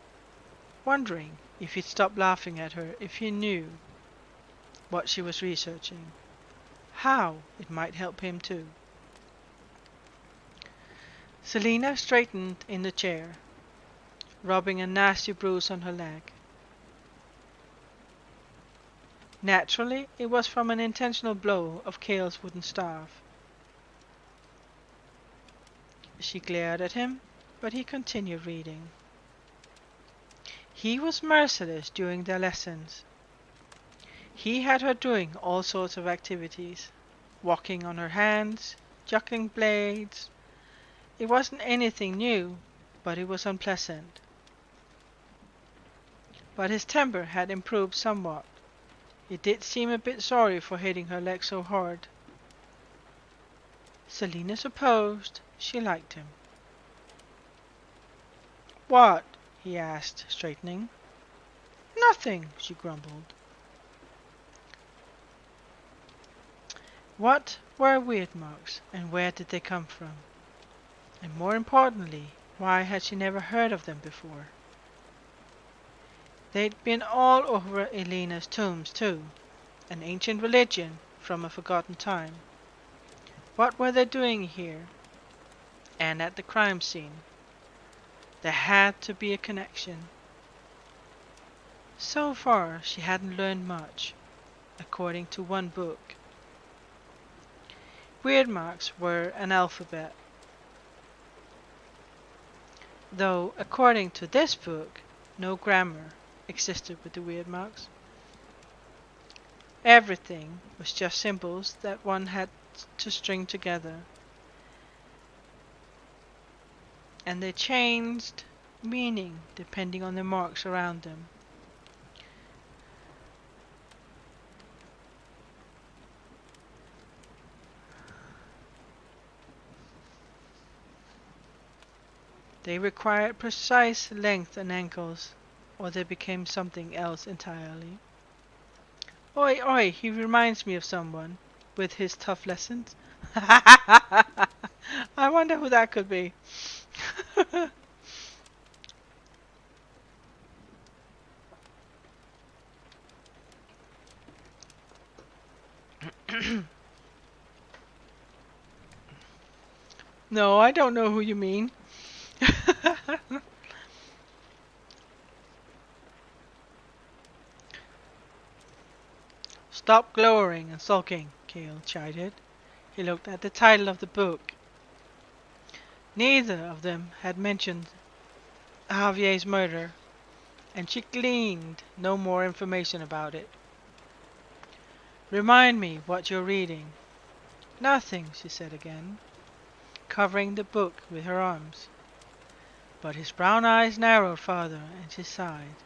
wondering if he'd stop laughing at her if he knew what she was researching, how it might help him too. Selina straightened in the chair, rubbing a nasty bruise on her leg. Naturally, it was from an intentional blow of Cale's wooden staff. She glared at him, but he continued reading. He was merciless during their lessons. He had her doing all sorts of activities, walking on her hands, juggling blades. It wasn't anything new, but it was unpleasant. But his temper had improved somewhat. He did seem a bit sorry for hitting her leg so hard. Selina supposed she liked him. "What?" he asked, straightening. "Nothing," she grumbled. What were weird marks, and where did they come from? And more importantly, why had she never heard of them before? They'd been all over Elena's tombs, too. An ancient religion from a forgotten time. What were they doing here? And at the crime scene? There had to be a connection. So far, she hadn't learned much, according to one book. Weird marks were an alphabet. Though, according to this book, no grammar existed with the weird marks. Everything was just symbols that one had to string together. And they changed meaning depending on the marks around them. They required precise length and angles, or they became something else entirely. Oi, oi, he reminds me of someone, with his tough lessons. I wonder who that could be. No, I don't know who you mean. Stop glowering and sulking, Cale chided. He looked at the title of the book. Neither of them had mentioned Javier's murder, and she gleaned no more information about it. Remind me what you're reading. Nothing, she said again, covering the book with her arms. But his brown eyes narrowed farther, and she sighed.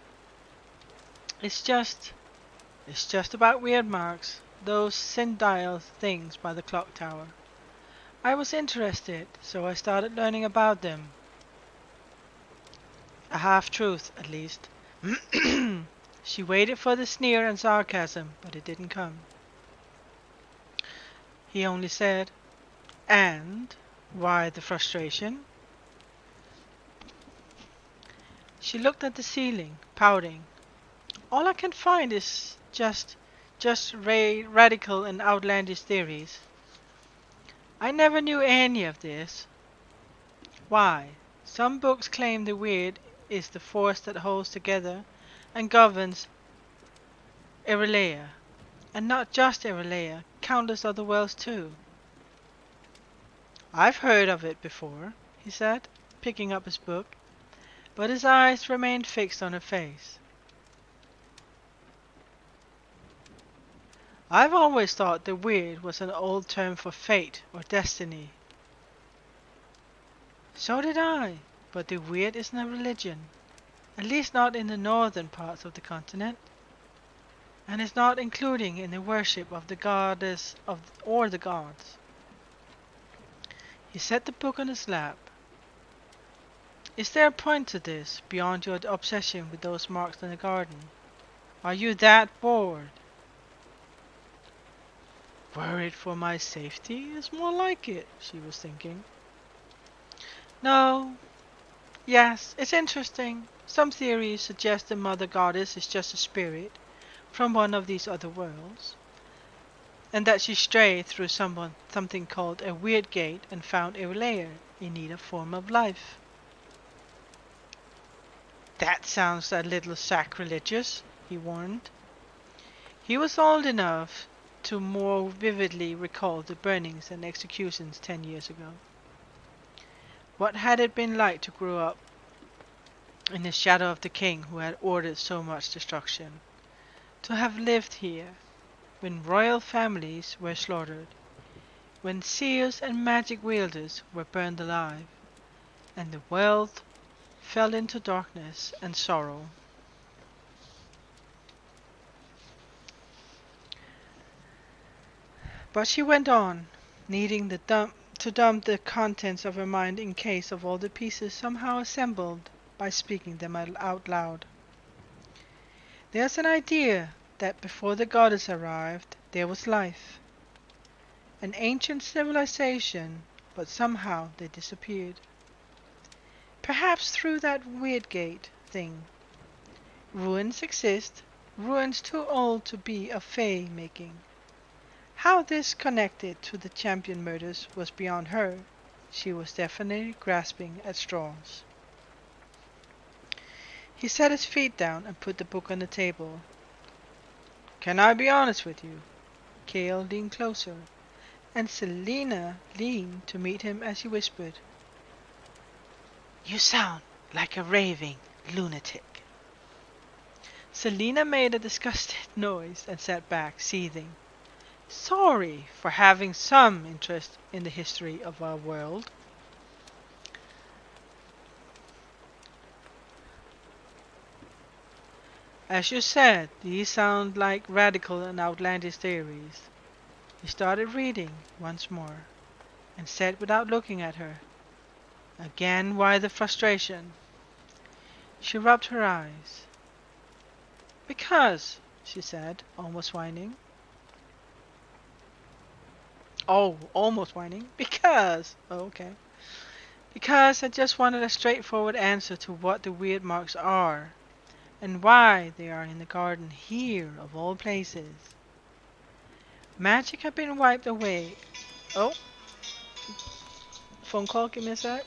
It's just about weird marks, those sundial things by the clock tower. I was interested, so I started learning about them. A half-truth, at least. She waited for the sneer and sarcasm, but it didn't come. He only said, "And why the frustration?" She looked at the ceiling, pouting. All I can find is just radical and outlandish theories. I never knew any of this. Why? Some books claim the weird is the force that holds together and governs Irelia. And not just Irelia, countless other worlds too. I've heard of it before, he said, picking up his book, but his eyes remained fixed on her face. I've always thought the weird was an old term for fate or destiny. So did I, but the weird isn't a religion, at least not in the northern parts of the continent, and is not including in the worship of the goddess of or the gods. He set the book on his lap. Is there a point to this, beyond your obsession with those marks in the garden? Are you that bored? Worried for my safety is more like it, she was thinking. No, yes, it's interesting. Some theories suggest the Mother Goddess is just a spirit from one of these other worlds, and that she strayed through something called a weird gate and found a layer in need of form of life. That sounds a little sacrilegious, he warned. He was old enough to more vividly recall the burnings and executions 10 years ago. What had it been like to grow up in the shadow of the king who had ordered so much destruction? To have lived here, when royal families were slaughtered, when seers and magic wielders were burned alive, and the world fell into darkness and sorrow. But she went on, needing to dump the contents of her mind in case of all the pieces somehow assembled by speaking them out loud. There's an idea that before the goddess arrived, there was life, an ancient civilization, but somehow they disappeared. Perhaps through that weird gate thing. Ruins exist, ruins too old to be of Fey making. How this connected to the champion murders was beyond her. She was definitely grasping at straws. He set his feet down and put the book on the table. Can I be honest with you? Kale leaned closer, and Selina leaned to meet him as he whispered, You sound like a raving lunatic. Selina made a disgusted noise and sat back, seething. Sorry for having some interest in the history of our world. As you said, these sound like radical and outlandish theories. He started reading once more, and said without looking at her, Again, why the frustration? She rubbed her eyes. Because, she said, almost whining. Oh, almost whining. Because. Oh, okay. Because I just wanted a straightforward answer to what the weird marks are, and why they are in the garden here, of all places. Magic had been wiped away. Oh, phone call, give me a sec.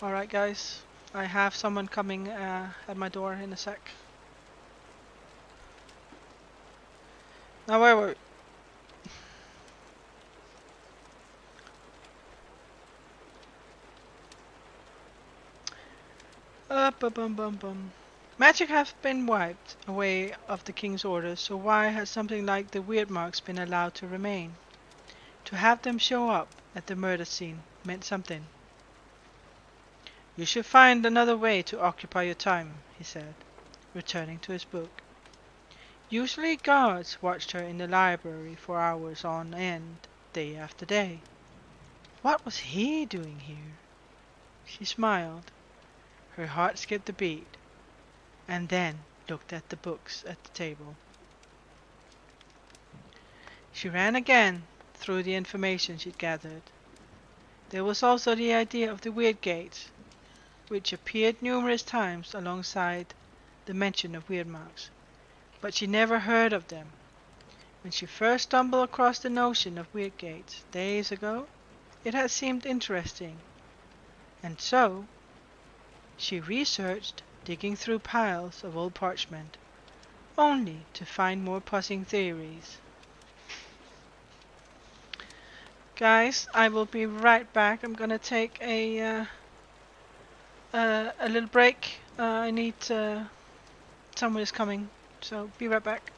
Alright, guys. I have someone coming at my door in a sec. Now, wait. Bum. Magic have been wiped away of the king's orders, so why had something like the weird marks been allowed to remain? To have them show up at the murder scene meant something. You should find another way to occupy your time, he said, returning to his book. Usually guards watched her in the library for hours on end, day after day. What was he doing here? She smiled. Her heart skipped a beat, and then looked at the books at the table. She ran again through the information she'd gathered. There was also the idea of the weird gates, which appeared numerous times alongside the mention of weird marks, but she never heard of them. When she first stumbled across the notion of weird gates, days ago, it had seemed interesting, and so she researched, digging through piles of old parchment, only to find more puzzling theories. Guys, I will be right back. I'm gonna take a little break. I need someone is coming, so be right back.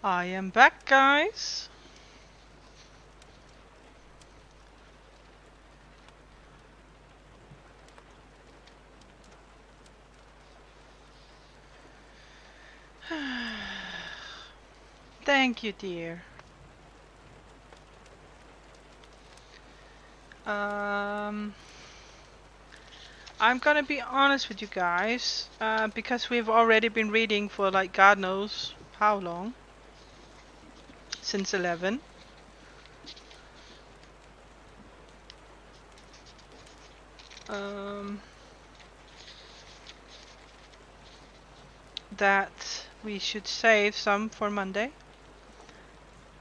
I am back, guys. Thank you, dear. Um, I'm gonna be honest with you guys, because we've already been reading for like God knows how long, since 11. Um, that we should save some for Monday.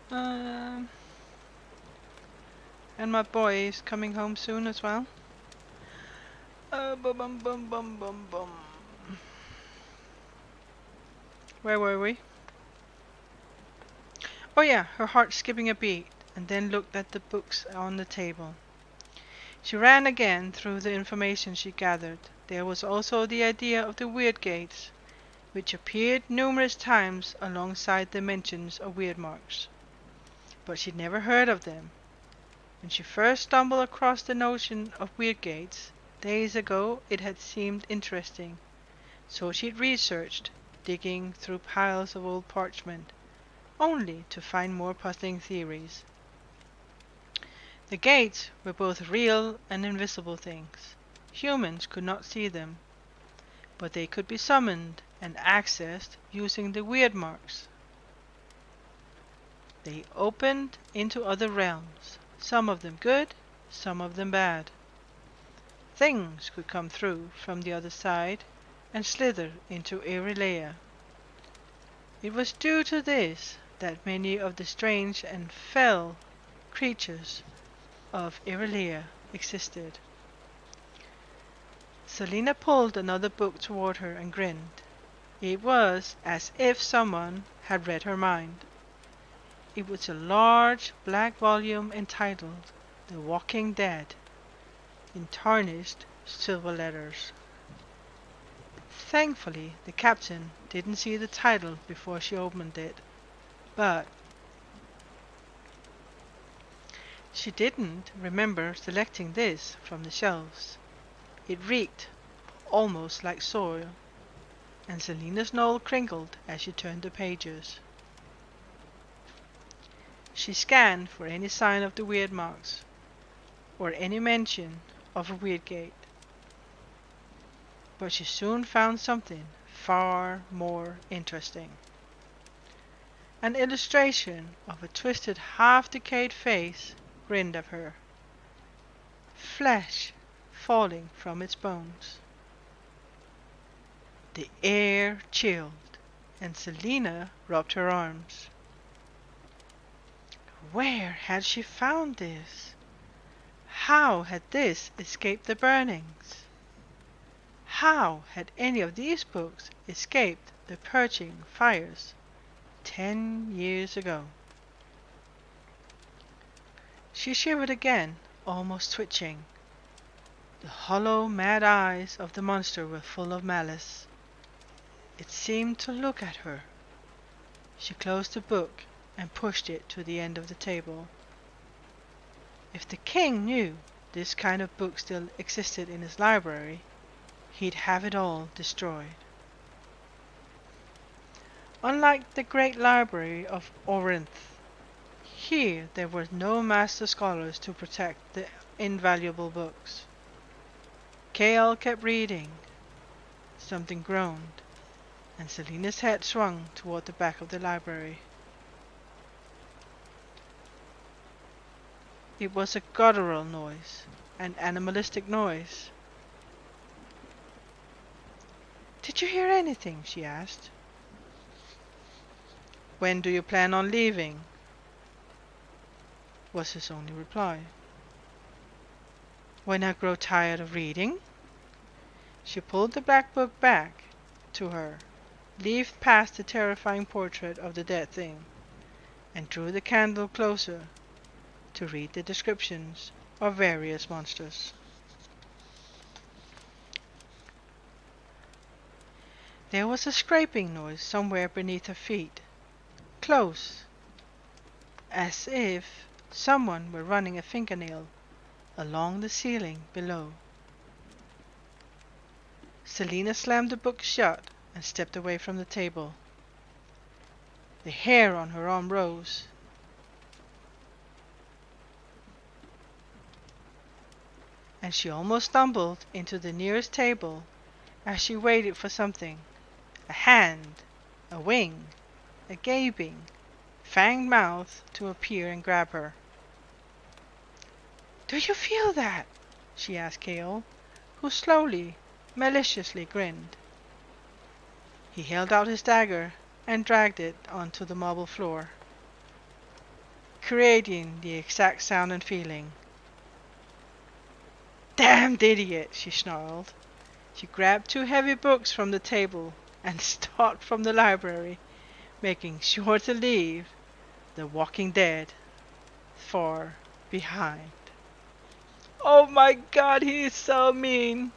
Um, and my boy is coming home soon as well. Bum bum bum bum bum bum. Where were we? Oh yeah, her heart skipping a beat, and then looked at the books on the table. She ran again through the information she gathered. There was also the idea of the weird gates, which appeared numerous times alongside the mentions of weird marks. But she'd never heard of them. When she first stumbled across the notion of weird gates, days ago, it had seemed interesting. So she'd researched, digging through piles of old parchment, only to find more puzzling theories. The gates were both real and invisible things. Humans could not see them, but they could be summoned and accessed using the weird marks. They opened into other realms, some of them good, some of them bad. Things could come through from the other side and slither into Irilea. It was due to this that many of the strange and fell creatures of Irilea existed. Selina pulled another book toward her and grinned. It was as if someone had read her mind. It was a large black volume entitled The Walking Dead, in tarnished silver letters. Thankfully, the captain didn't see the title before she opened it, but she didn't remember selecting this from the shelves. It reeked almost like soil, and Selina's nose crinkled as she turned the pages. She scanned for any sign of the weird marks, or any mention of a weird gate. But she soon found something far more interesting. An illustration of a twisted, half-decayed face grinned at her, flesh falling from its bones. The air chilled, and Selina rubbed her arms. Where had she found this? How had this escaped the burnings? How had any of these books escaped the purging fires 10 years ago? She shivered again, almost twitching. The hollow, mad eyes of the monster were full of malice. It seemed to look at her. She closed the book and pushed it to the end of the table. If the king knew this kind of book still existed in his library, he'd have it all destroyed. Unlike the great library of Orinth, here there were no master scholars to protect the invaluable books. Kael kept reading. Something groaned, and Selina's head swung toward the back of the library. It was a guttural noise, an animalistic noise. "Did you hear anything?" she asked. "When do you plan on leaving?" was his only reply. "When I grow tired of reading." She pulled the black book back to her, leafed past the terrifying portrait of the dead thing, and drew the candle closer to read the descriptions of various monsters. There was a scraping noise somewhere beneath her feet. close, as if someone were running a fingernail along the ceiling below. Selina slammed the book shut and stepped away from the table. The hair on her arm rose. And she almost stumbled into the nearest table as she waited for something. A hand, a wing, a gaping, fanged mouth to appear and grab her. "Do you feel that?" she asked Cale, who slowly, maliciously grinned. He held out his dagger and dragged it onto the marble floor, creating the exact sound and feeling. "Damned idiot!" she snarled. She grabbed 2 heavy books from the table and stalked from the library, making sure to leave The Walking Dead far behind. Oh my god, he is so mean!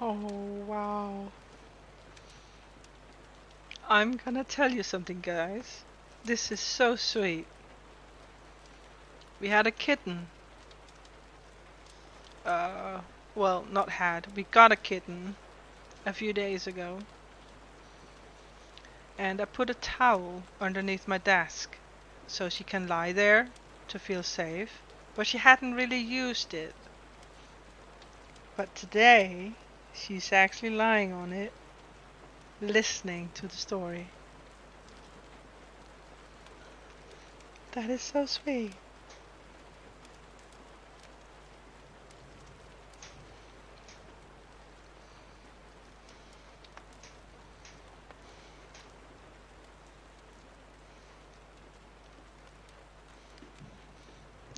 Oh wow. I'm gonna tell you something, guys. This is so sweet. We had a kitten. Uh, well, not had. We got a kitten a few days ago. And I put a towel underneath my desk so she can lie there to feel safe. But she hadn't really used it. But today, she's actually lying on it, listening to the story. That is so sweet.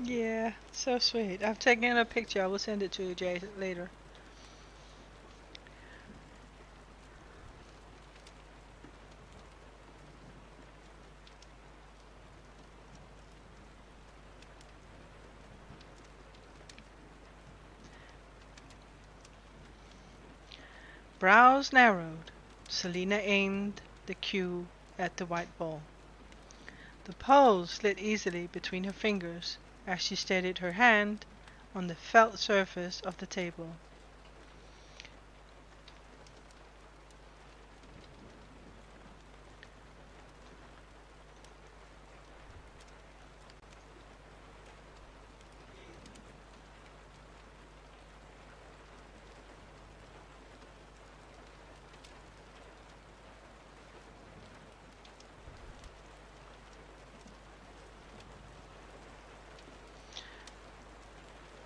Yeah, so sweet. I've taken a picture. I will send it to you, Jay, later. Brows narrowed. Selina aimed the cue at the white ball. The pole slid easily between her fingers as she steadied her hand on the felt surface of the table.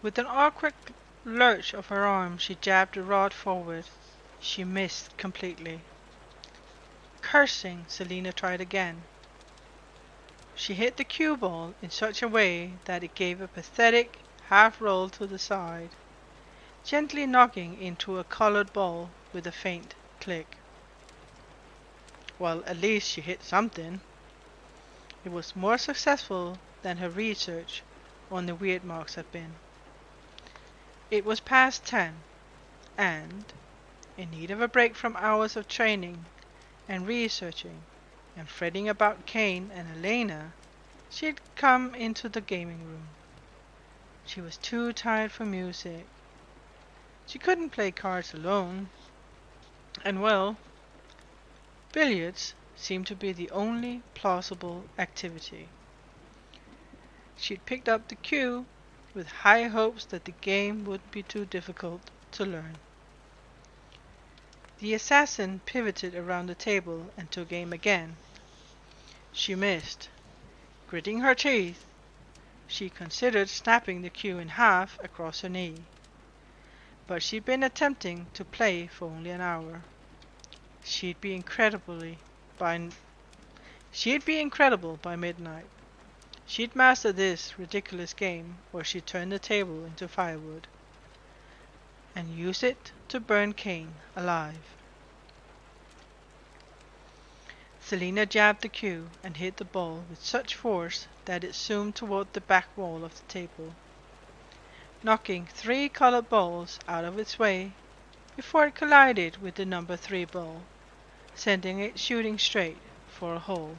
With an awkward lurch of her arm, she jabbed the rod forward. She missed completely. Cursing, Selina tried again. She hit the cue ball in such a way that it gave a pathetic half-roll to the side, gently knocking into a colored ball with a faint click. Well, at least she hit something. It was more successful than her research on the weird marks had been. It was past 10, and, in need of a break from hours of training and researching and fretting about Kane and Elena, she had come into the gaming room. She was too tired for music. She couldn't play cards alone. And well, billiards seemed to be the only plausible activity. She'd picked up the cue with high hopes that the game wouldn't be too difficult to learn. The assassin pivoted around the table and took aim again. She missed. Gritting her teeth, she considered snapping the cue in half across her knee. But she'd been attempting to play for only an hour. She'd be by she'd be incredible by midnight. She'd master this ridiculous game where she turned the table into firewood and use it to burn Cain alive. Selina jabbed the cue and hit the ball with such force that it zoomed toward the back wall of the table, knocking 3 colored balls out of its way before it collided with the number 3 ball, sending it shooting straight for a hole.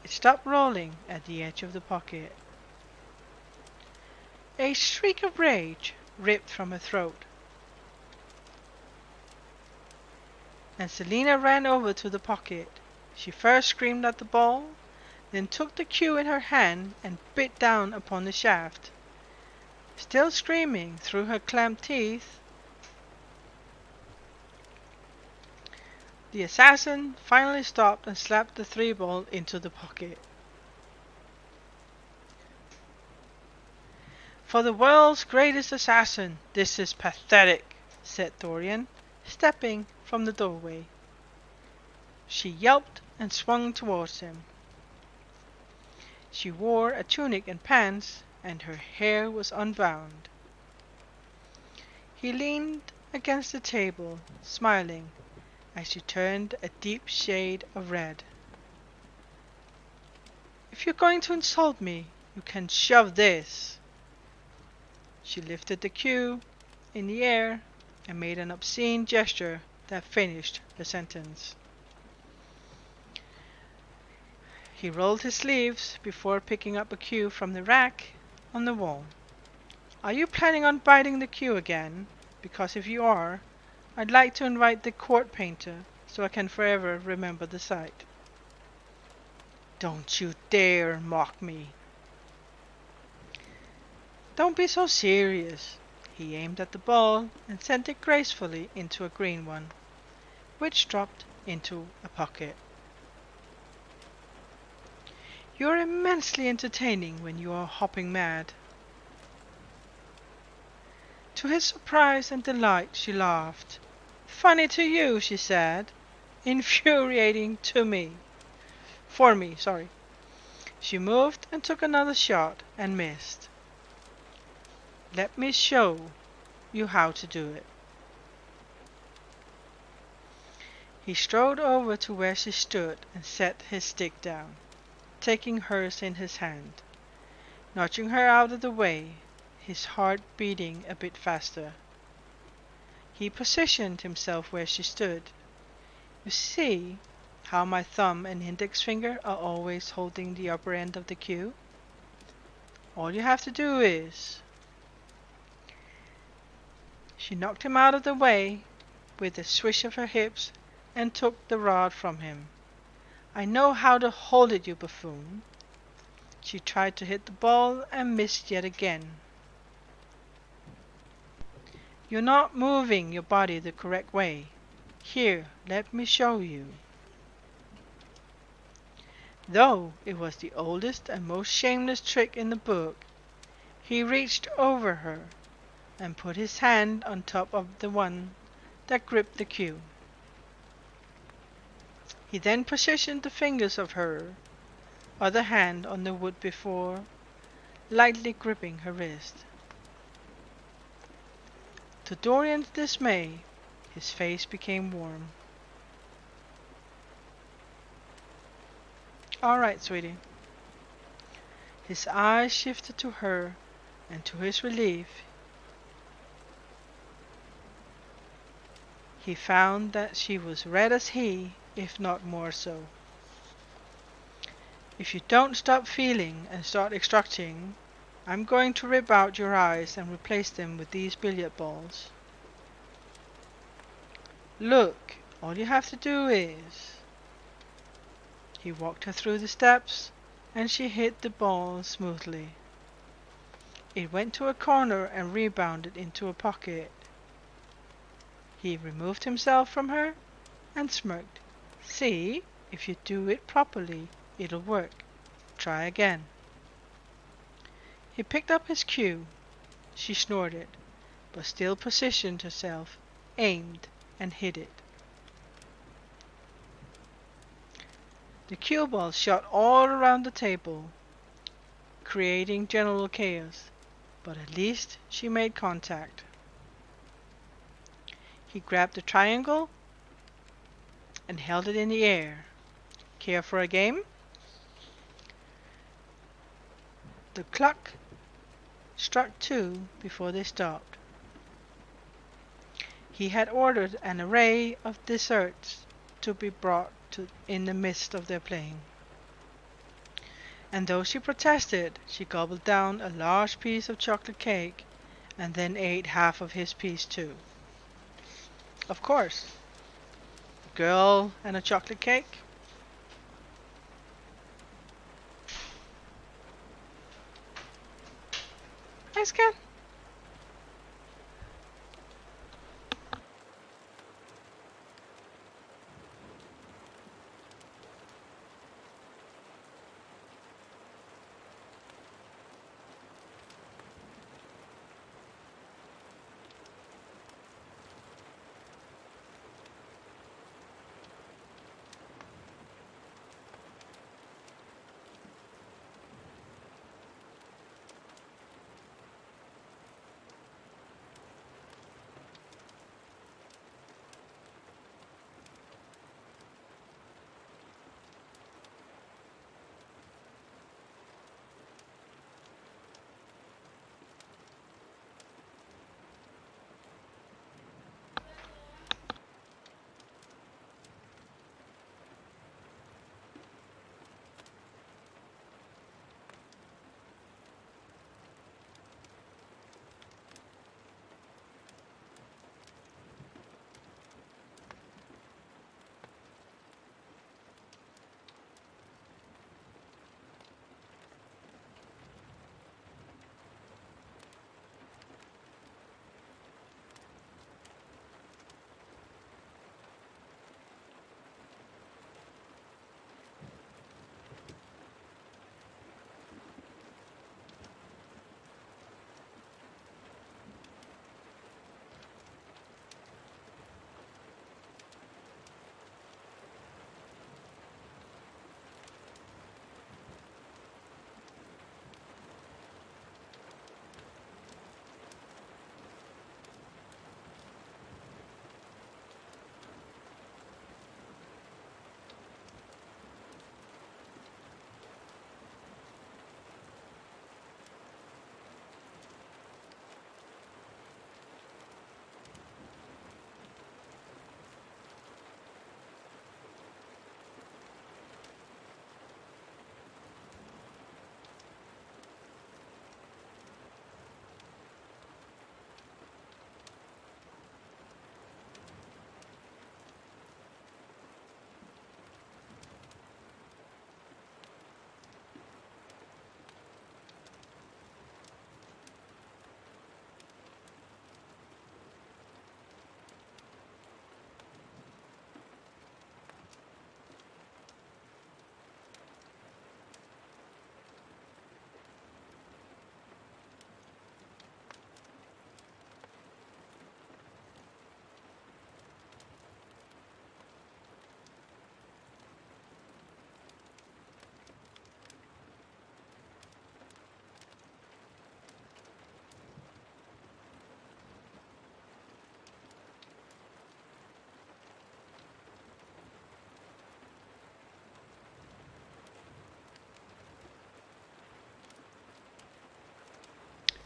It stopped rolling at the edge of the pocket. A shriek of rage ripped from her throat, and Selina ran over to the pocket. She first screamed at the ball, then took the cue in her hand and bit down upon the shaft. Still screaming through her clamped teeth, the assassin finally stopped and slapped the 3 ball into the pocket. "For the world's greatest assassin, this is pathetic," said Dorian, stepping from the doorway. She yelped and swung towards him. She wore a tunic and pants, and her hair was unbound. He leaned against the table, smiling, as she turned a deep shade of red. "If you're going to insult me, you can shove this." She lifted the cue in the air and made an obscene gesture that finished the sentence. He rolled his sleeves before picking up a cue from the rack on the wall. "Are you planning on biting the cue again? Because if you are, I'd like to invite the court painter so I can forever remember the sight." "Don't you dare mock me." "Don't be so serious." He aimed at the ball and sent it gracefully into a green one, which dropped into a pocket. "You're immensely entertaining when you are hopping mad." To his surprise and delight, she laughed. "Funny to you," she said. "Infuriating to me. For me, sorry." She moved and took another shot and missed. "Let me show you how to do it." He strode over to where she stood and set his stick down, taking hers in his hand, nudging her out of the way, his heart beating a bit faster. He positioned himself where she stood. "You see how my thumb and index finger are always holding the upper end of the cue? All you have to do is—" She knocked him out of the way with a swish of her hips and took the rod from him. "I know how to hold it, you buffoon." She tried to hit the ball and missed yet again. "You're not moving your body the correct way. Here, let me show you." Though it was the oldest and most shameless trick in the book, he reached over her and put his hand on top of the one that gripped the cue. He then positioned the fingers of her other hand on the wood before lightly gripping her wrist. To Dorian's dismay, his face became warm. "All right, sweetie." His eyes shifted to her, and to his relief, he found that she was red as he, if not more so. "If you don't stop feeling and start extracting, I'm going to rip out your eyes and replace them with these billiard balls. Look, all you have to do is... He walked her through the steps, and she hit the ball smoothly. It went to a corner and rebounded into a pocket. He removed himself from her and smirked. See, if you do it properly, it'll work. Try again. He picked up his cue. She snorted, but still positioned herself, aimed, and hit it. The cue ball shot all around the table, creating general chaos, but at least she made contact. He grabbed the triangle and held it in the air. Care for a game? The clock struck 2 before they stopped. He had ordered an array of desserts to be brought in the midst of their playing. And though she protested, she gobbled down a large piece of chocolate cake and then ate half of his piece too. Of course, a girl and a chocolate cake. Nice cat.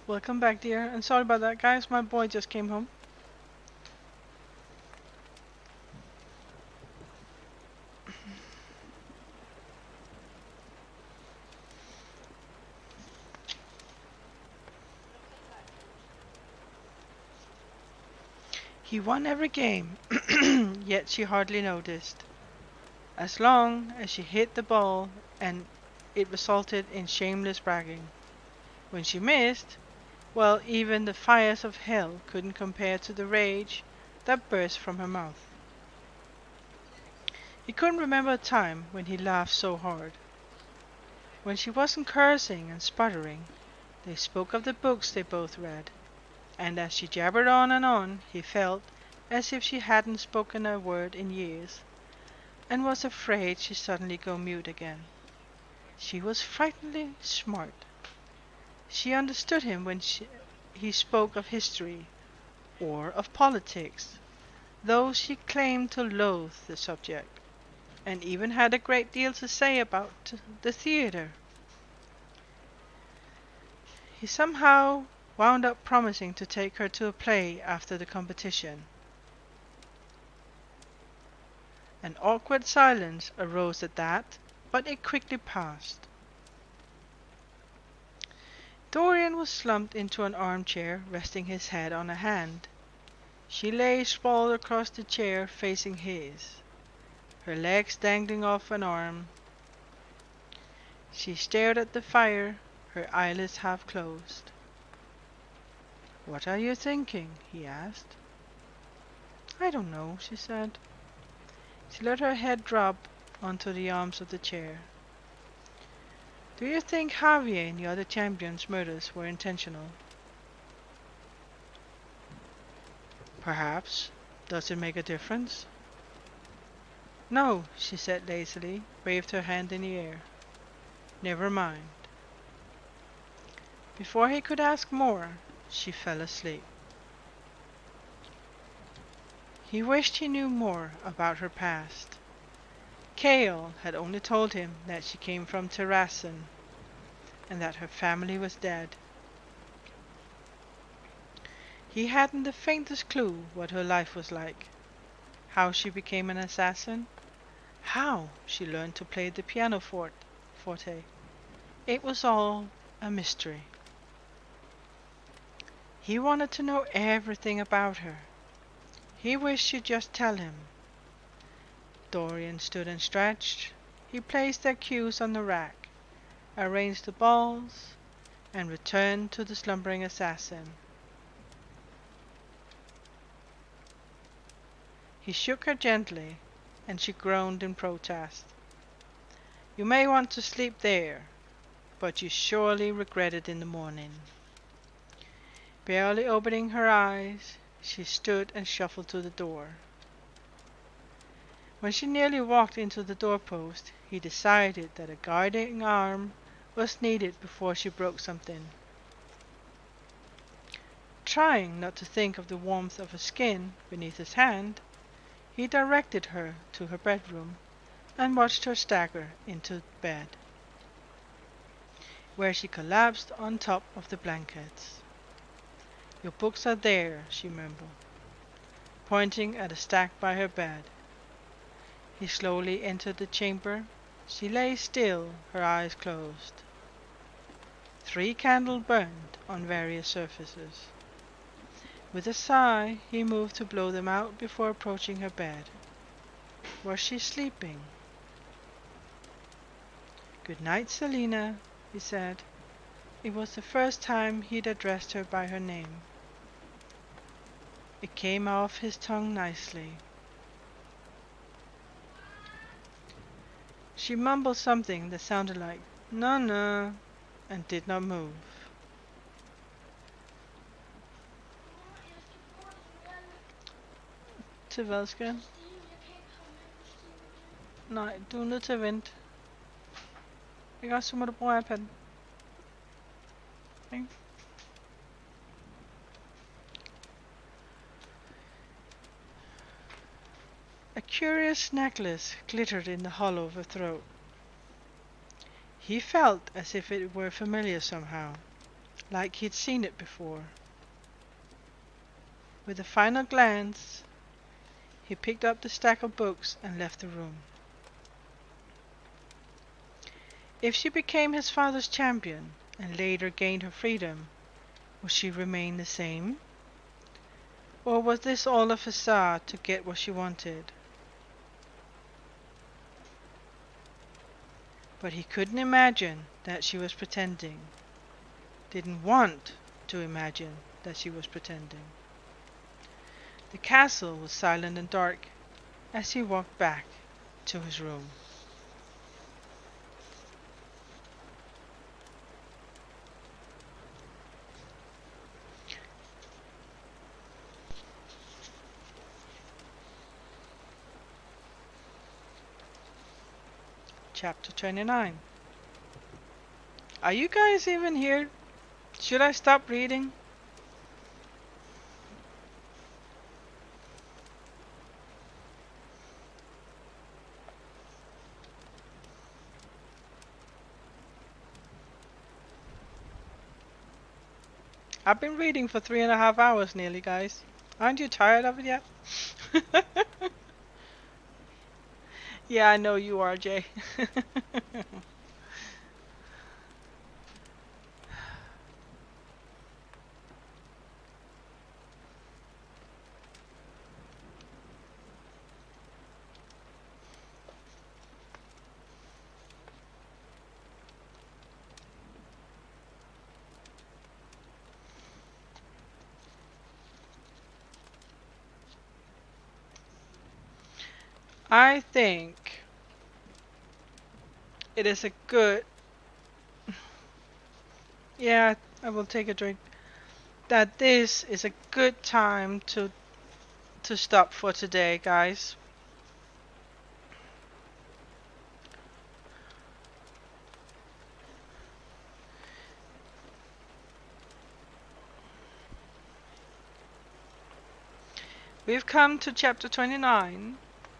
Welcome back, dear. And sorry about that, guys. My boy just came home. He won every game, yet she hardly noticed. As long as she hit the ball and it resulted in shameless bragging. When she missed, well, even the fires of hell couldn't compare to the rage that burst from her mouth. He couldn't remember a time when he laughed so hard. When she wasn't cursing and sputtering, they spoke of the books they both read, and as she jabbered on and on, he felt as if she hadn't spoken a word in years, and was afraid she'd suddenly go mute again. She was frighteningly smart. She understood him when he spoke of history or of politics, though she claimed to loathe the subject, and even had a great deal to say about the theatre. He somehow wound up promising to take her to a play after the competition. An awkward silence arose at that, but it quickly passed. Dorian was slumped into an armchair, resting his head on a hand. She lay sprawled across the chair, facing his, her legs dangling off an arm. She stared at the fire, her eyelids half closed. "What are you thinking?" he asked. "I don't know," she said. She let her head drop onto the arms of the chair. "Do you think Javier and the other champion's murders were intentional?" "Perhaps. Does it make a difference?" "No," she said lazily, waved her hand in the air. "Never mind." Before he could ask more, she fell asleep. He wished he knew more about her past. Cale had only told him that she came from Terrasson, and that her family was dead. He hadn't the faintest clue what her life was like, how she became an assassin, how she learned to play the pianoforte. It was all a mystery. He wanted to know everything about her. He wished she'd just tell him. Dorian stood and stretched. He placed their cues on the rack, arranged the balls, and returned to the slumbering assassin. He shook her gently, and she groaned in protest. "You may want to sleep there, but you surely regret it in the morning." Barely opening her eyes, she stood and shuffled to the door. When she nearly walked into the doorpost, he decided that a guiding arm was needed before she broke something. Trying not to think of the warmth of her skin beneath his hand, he directed her to her bedroom and watched her stagger into bed, where she collapsed on top of the blankets. "Your books are there," she murmured, pointing at a stack by her bed. He slowly entered the chamber. She lay still, her eyes closed. 3 candles burned on various surfaces. With a sigh, he moved to blow them out before approaching her bed. Was she sleeping? "Good night, Selina," he said. It was the first time he'd addressed her by her name. It came off his tongue nicely. She mumbled something that sounded like "no, no," and did not move. Til hvad skal? Nej, du er nødt til at vente. Ikke også, så må du bruge iPad'en. Ikke? A curious necklace glittered in the hollow of her throat. He felt as if it were familiar somehow, like he'd seen it before. With a final glance, he picked up the stack of books and left the room. If she became his father's champion and later gained her freedom, would she remain the same? Or was this all a facade to get what she wanted? But he couldn't imagine that she was pretending. Didn't want to imagine that she was pretending. The castle was silent and dark as he walked back to his room. Chapter 29. Are you guys even here? Should I stop reading? I've been reading for 3.5 hours nearly, guys. Aren't you tired of it yet? Yeah, I know you are, Jay. I think it is a good. Yeah, I will take a drink. That this is a good time to stop for today, guys. We've come to chapter 29,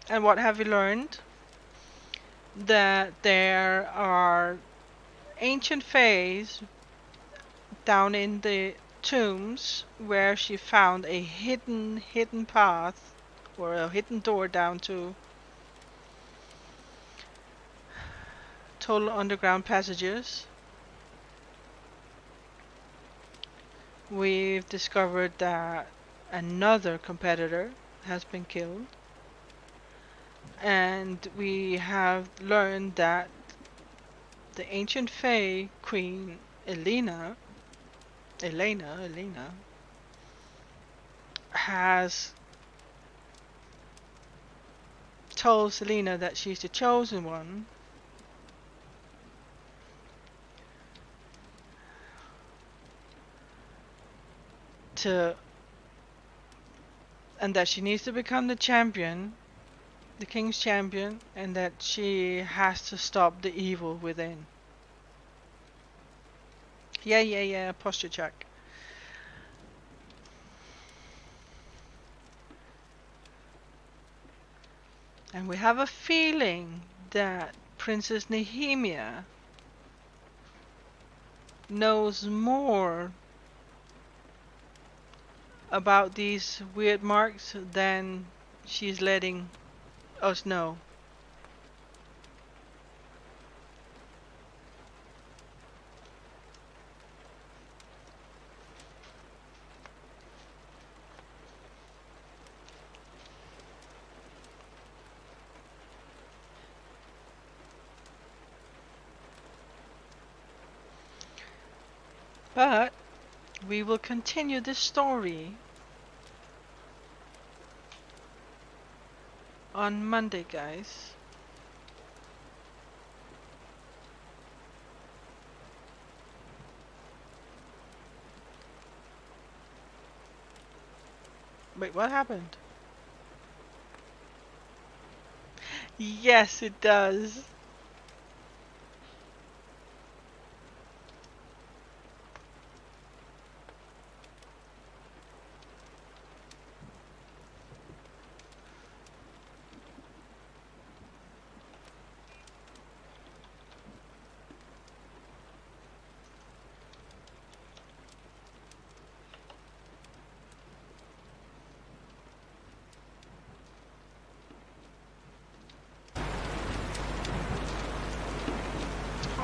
and what have we learned? That there are ancient fays down in the tombs where she found a hidden path or a hidden door down to total underground passages. We've discovered that another competitor has been killed, and we have learned that the ancient Fae Queen Elena has told Selena that she's the chosen one to and that she needs to become the champion, the king's champion, and that she has to stop the evil within. Yeah, posture check. And we have a feeling that Princess Nehemia knows more about these weird marks than she's letting us know. But we will continue this story on Monday, guys. Wait, what happened? Yes, it does.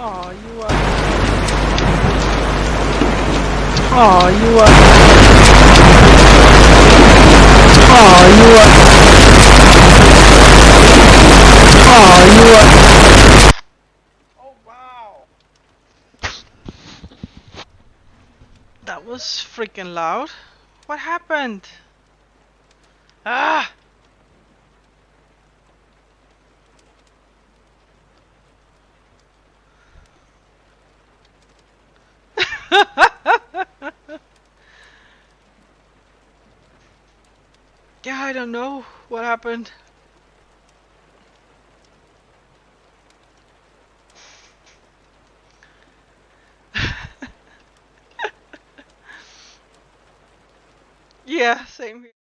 Oh, you are. Oh, you are. was freaking loud. What happened? Ah! Yeah, I don't know what happened. Yeah, same here.